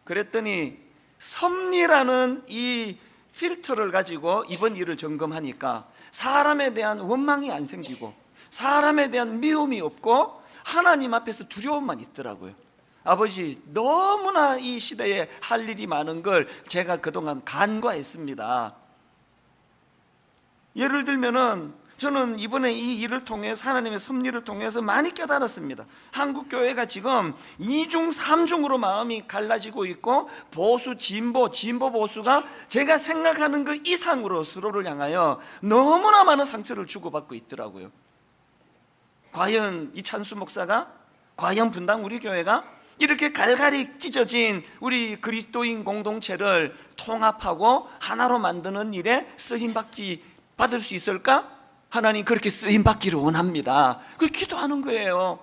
그랬더니 섭리라는 이 필터를 가지고 이번 일을 점검하니까 사람에 대한 원망이 안 생기고 사람에 대한 미움이 없고 하나님 앞에서 두려움만 있더라고요. 아버지, 너무나 이 시대에 할 일이 많은 걸 제가 그동안 간과했습니다. 예를 들면은 저는 이번에 이 일을 통해서, 하나님의 섭리를 통해서 많이 깨달았습니다. 한국 교회가 지금 2중 3중으로 마음이 갈라지고 있고, 보수 진보, 진보 보수가 제가 생각하는 그 이상으로 서로를 향하여 너무나 많은 상처를 주고받고 있더라고요. 과연 이찬수 목사가, 과연 분당 우리 교회가 이렇게 갈갈이 찢어진 우리 그리스도인 공동체를 통합하고 하나로 만드는 일에 받을 수 있을까? 하나님 그렇게 쓰임받기를 원합니다. 그 기도하는 거예요.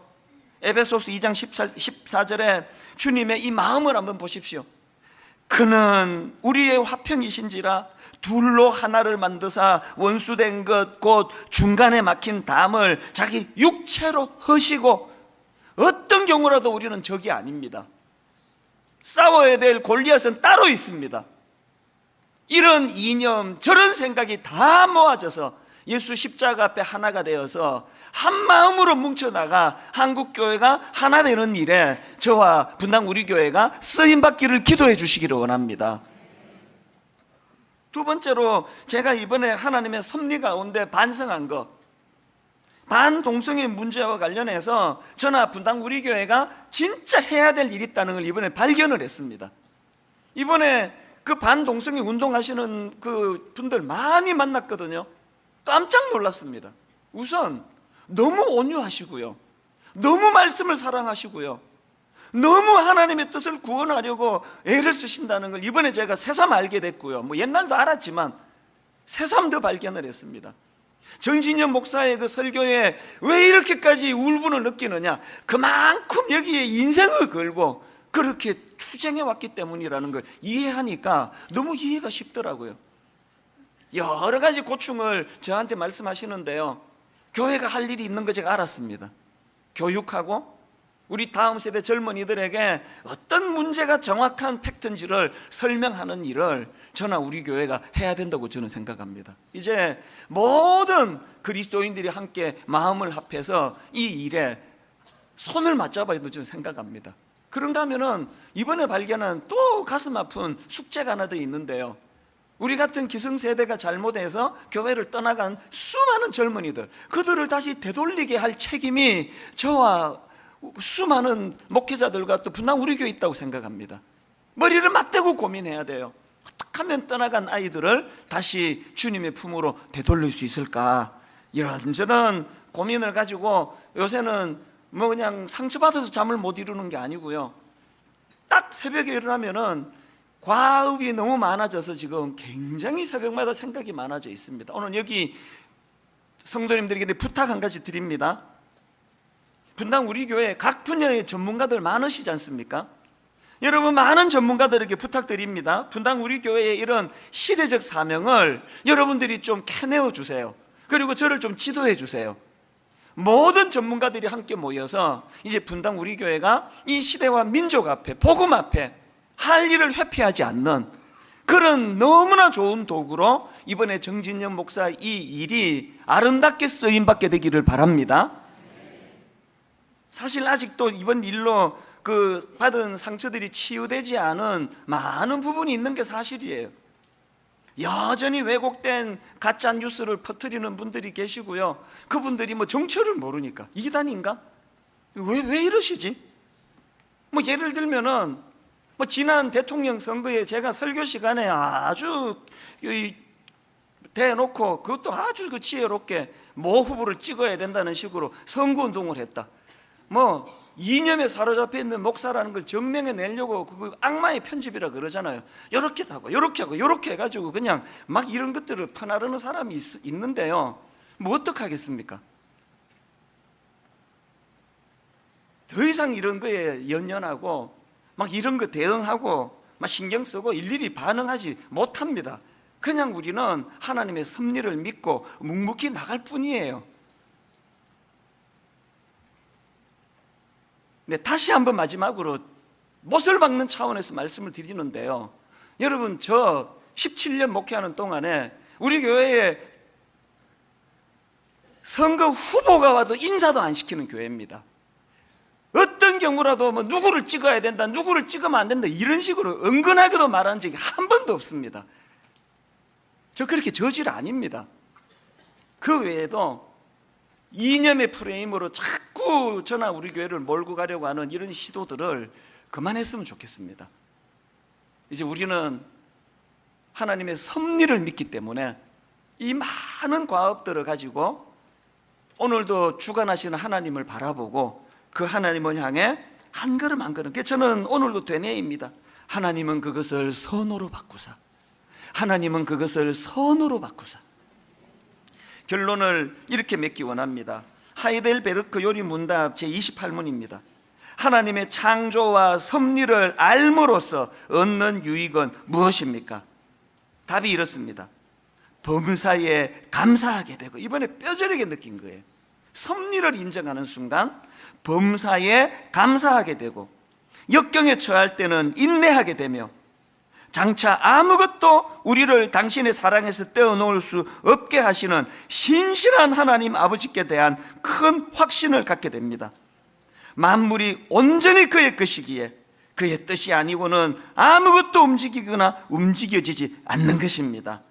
에베소서 2장 14절에 주님의 이 마음을 한번 보십시오. 그는 우리의 화평이신지라 둘로 하나를 만드사 원수된 것 곧 중간에 막힌 담을 자기 육체로 허시고, 어떤 경우라도 우리는 적이 아닙니다. 싸워야 될 골리앗은 따로 있습니다. 이런 이념, 저런 생각이 다 모아져서 예수 십자가 앞에 하나가 되어서 한 마음으로 뭉쳐나가 한국교회가 하나 되는 일에 저와 분당 우리 교회가 쓰임받기를 기도해 주시기를 원합니다. 두 번째로 제가 이번에 하나님의 섭리 가운데 반성한 것, 반동성애 문제와 관련해서 저나 분당 우리 교회가 진짜 해야 될 일이 있다는 걸 이번에 발견을 했습니다. 이번에 그 반동성애 운동하시는 그 분들 많이 만났거든요. 깜짝 놀랐습니다. 우선 너무 온유하시고요, 너무 말씀을 사랑하시고요, 너무 하나님의 뜻을 구원하려고 애를 쓰신다는 걸 이번에 제가 새삼 알게 됐고요. 뭐 옛날도 알았지만 새삼 더 발견을 했습니다. 정진영 목사의 그 설교에 왜 이렇게까지 울분을 느끼느냐, 그만큼 여기에 인생을 걸고 그렇게 투쟁해 왔기 때문이라는 걸 이해하니까 너무 이해가 쉽더라고요. 여러 가지 고충을 저한테 말씀하시는데요, 교회가 할 일이 있는 거 제가 알았습니다. 교육하고 우리 다음 세대 젊은이들에게 어떤 문제가 정확한 팩트인지를 설명하는 일을 저나 우리 교회가 해야 된다고 저는 생각합니다. 이제 모든 그리스도인들이 함께 마음을 합해서 이 일에 손을 맞잡아야 된다고 저는 생각합니다. 그런가 하면은 이번에 발견한 또 가슴 아픈 숙제가 하나 더 있는데요, 우리 같은 기성세대가 잘못해서 교회를 떠나간 수많은 젊은이들, 그들을 다시 되돌리게 할 책임이 저와 수많은 목회자들과 또 분당 우리 교회에 있다고 생각합니다. 머리를 맞대고 고민해야 돼요. 어떻게 하면 떠나간 아이들을 다시 주님의 품으로 되돌릴 수 있을까? 이런저런 고민을 가지고 요새는 뭐 그냥 상처받아서 잠을 못 이루는 게 아니고요, 딱 새벽에 일어나면은 과업이 너무 많아져서 지금 굉장히 새벽마다 생각이 많아져 있습니다. 오늘 여기 성도님들에게 부탁 한 가지 드립니다. 분당 우리 교회 각 분야의 전문가들 많으시지 않습니까? 여러분, 많은 전문가들에게 부탁드립니다. 분당 우리 교회의 이런 시대적 사명을 여러분들이 좀 캐내어 주세요. 그리고 저를 좀 지도해 주세요. 모든 전문가들이 함께 모여서 이제 분당 우리 교회가 이 시대와 민족 앞에, 복음 앞에 할 일을 회피하지 않는 그런 너무나 좋은 도구로 이번에 정진영 목사 이 일이 아름답게 쓰임받게 되기를 바랍니다. 사실 아직도 이번 일로 그 받은 상처들이 치유되지 않은 많은 부분이 있는 게 사실이에요. 여전히 왜곡된 가짜 뉴스를 퍼뜨리는 분들이 계시고요. 그분들이 뭐 정체를 모르니까 이단인가? 왜 이러시지? 뭐 예를 들면은 뭐 지난 대통령 선거에 제가 설교 시간에 아주 대놓고 그것도 아주 지혜롭게 모 후보를 찍어야 된다는 식으로 선거운동을 했다. 뭐 이념에 사로잡혀 있는 목사라는 걸 증명해 내려고 그거 악마의 편집이라 그러잖아요. 이렇게 하고 이렇게 하고 이렇게 해가지고 그냥 막 이런 것들을 퍼나르는 사람이 있는데요. 뭐 어떡하겠습니까? 더 이상 이런 거에 연연하고 막 이런 거 대응하고 막 신경 쓰고 일일이 반응하지 못합니다. 그냥 우리는 하나님의 섭리를 믿고 묵묵히 나갈 뿐이에요. 네, 다시 한번 마지막으로 못을 박는 차원에서 말씀을 드리는데요. 여러분, 저 17년 목회하는 동안에 우리 교회에 선거 후보가 와도 인사도 안 시키는 교회입니다. 어떤 경우라도 뭐 누구를 찍어야 된다, 누구를 찍으면 안 된다, 이런 식으로 은근하게도 말한 적이 한 번도 없습니다. 저 그렇게 저질 아닙니다. 그 외에도 이념의 프레임으로 자꾸 저나 우리 교회를 몰고 가려고 하는 이런 시도들을 그만했으면 좋겠습니다. 이제 우리는 하나님의 섭리를 믿기 때문에 이 많은 과업들을 가지고 오늘도 주관하시는 하나님을 바라보고 그 하나님을 향해 한 걸음 한 걸음, 저는 오늘도 되뇌입니다. 하나님은 그것을 선호로 바꾸사, 하나님은 그것을 선호로 바꾸사. 결론을 이렇게 맺기 원합니다. 하이델베르크 요리문답 제28문입니다. 하나님의 창조와 섭리를 알므로써 얻는 유익은 무엇입니까? 답이 이렇습니다. 범사에 감사하게 되고, 이번에 뼈저리게 느낀 거예요. 섭리를 인정하는 순간 범사에 감사하게 되고, 역경에 처할 때는 인내하게 되며, 장차 아무것도 우리를 당신의 사랑에서 떼어놓을 수 없게 하시는 신실한 하나님 아버지께 대한 큰 확신을 갖게 됩니다. 만물이 온전히 그의 것이기에 그의 뜻이 아니고는 아무것도 움직이거나 움직여지지 않는 것입니다.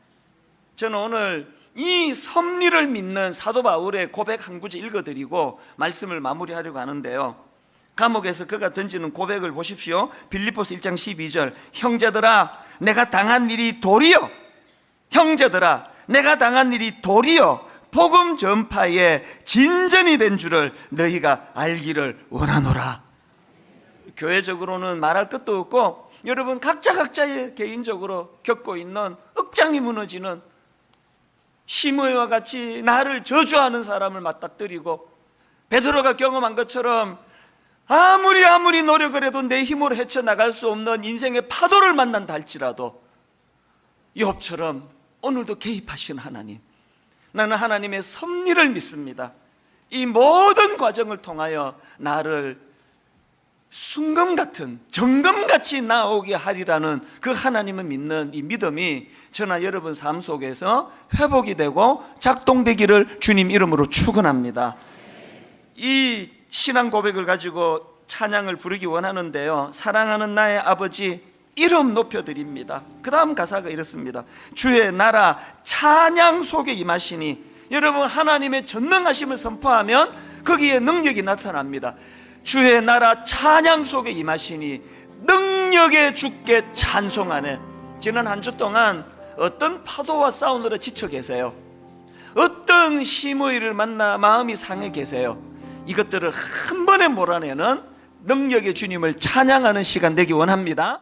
저는 오늘 이 섭리를 믿는 사도 바울의 고백 한 구절 읽어드리고 말씀을 마무리하려고 하는데요. 감옥에서 그가 던지는 고백을 보십시오. 빌립보서 1장 12절, 형제들아 내가 당한 일이 도리어, 형제들아 내가 당한 일이 도리어 복음 전파에 진전이 된 줄을 너희가 알기를 원하노라. 교회적으로는 말할 것도 없고, 여러분 각자의 개인적으로 겪고 있는 억장이 무너지는 시므이와 같이 나를 저주하는 사람을 맞닥뜨리고, 베드로가 경험한 것처럼 아무리 노력을 해도 내 힘으로 헤쳐나갈 수 없는 인생의 파도를 만난다 할지라도 욥처럼 오늘도 개입하신 하나님, 나는 하나님의 섭리를 믿습니다. 이 모든 과정을 통하여 나를 순금같은 정금같이 나오게 하리라는 그 하나님을 믿는 이 믿음이 저나 여러분 삶 속에서 회복이 되고 작동되기를 주님 이름으로 축원합니다. 이 신앙 고백을 가지고 찬양을 부르기 원하는데요. 사랑하는 나의 아버지 이름 높여드립니다. 그 다음 가사가 이렇습니다. 주의 나라 찬양 속에 임하시니, 여러분 하나님의 전능하심을 선포하면 거기에 능력이 나타납니다. 주의 나라 찬양 속에 임하시니 능력의 주께 찬송하네. 지난 한 주 동안 어떤 파도와 싸우느라 지쳐 계세요? 어떤 시므이를 만나 마음이 상해 계세요? 이것들을 한 번에 몰아내는 능력의 주님을 찬양하는 시간 되기 원합니다.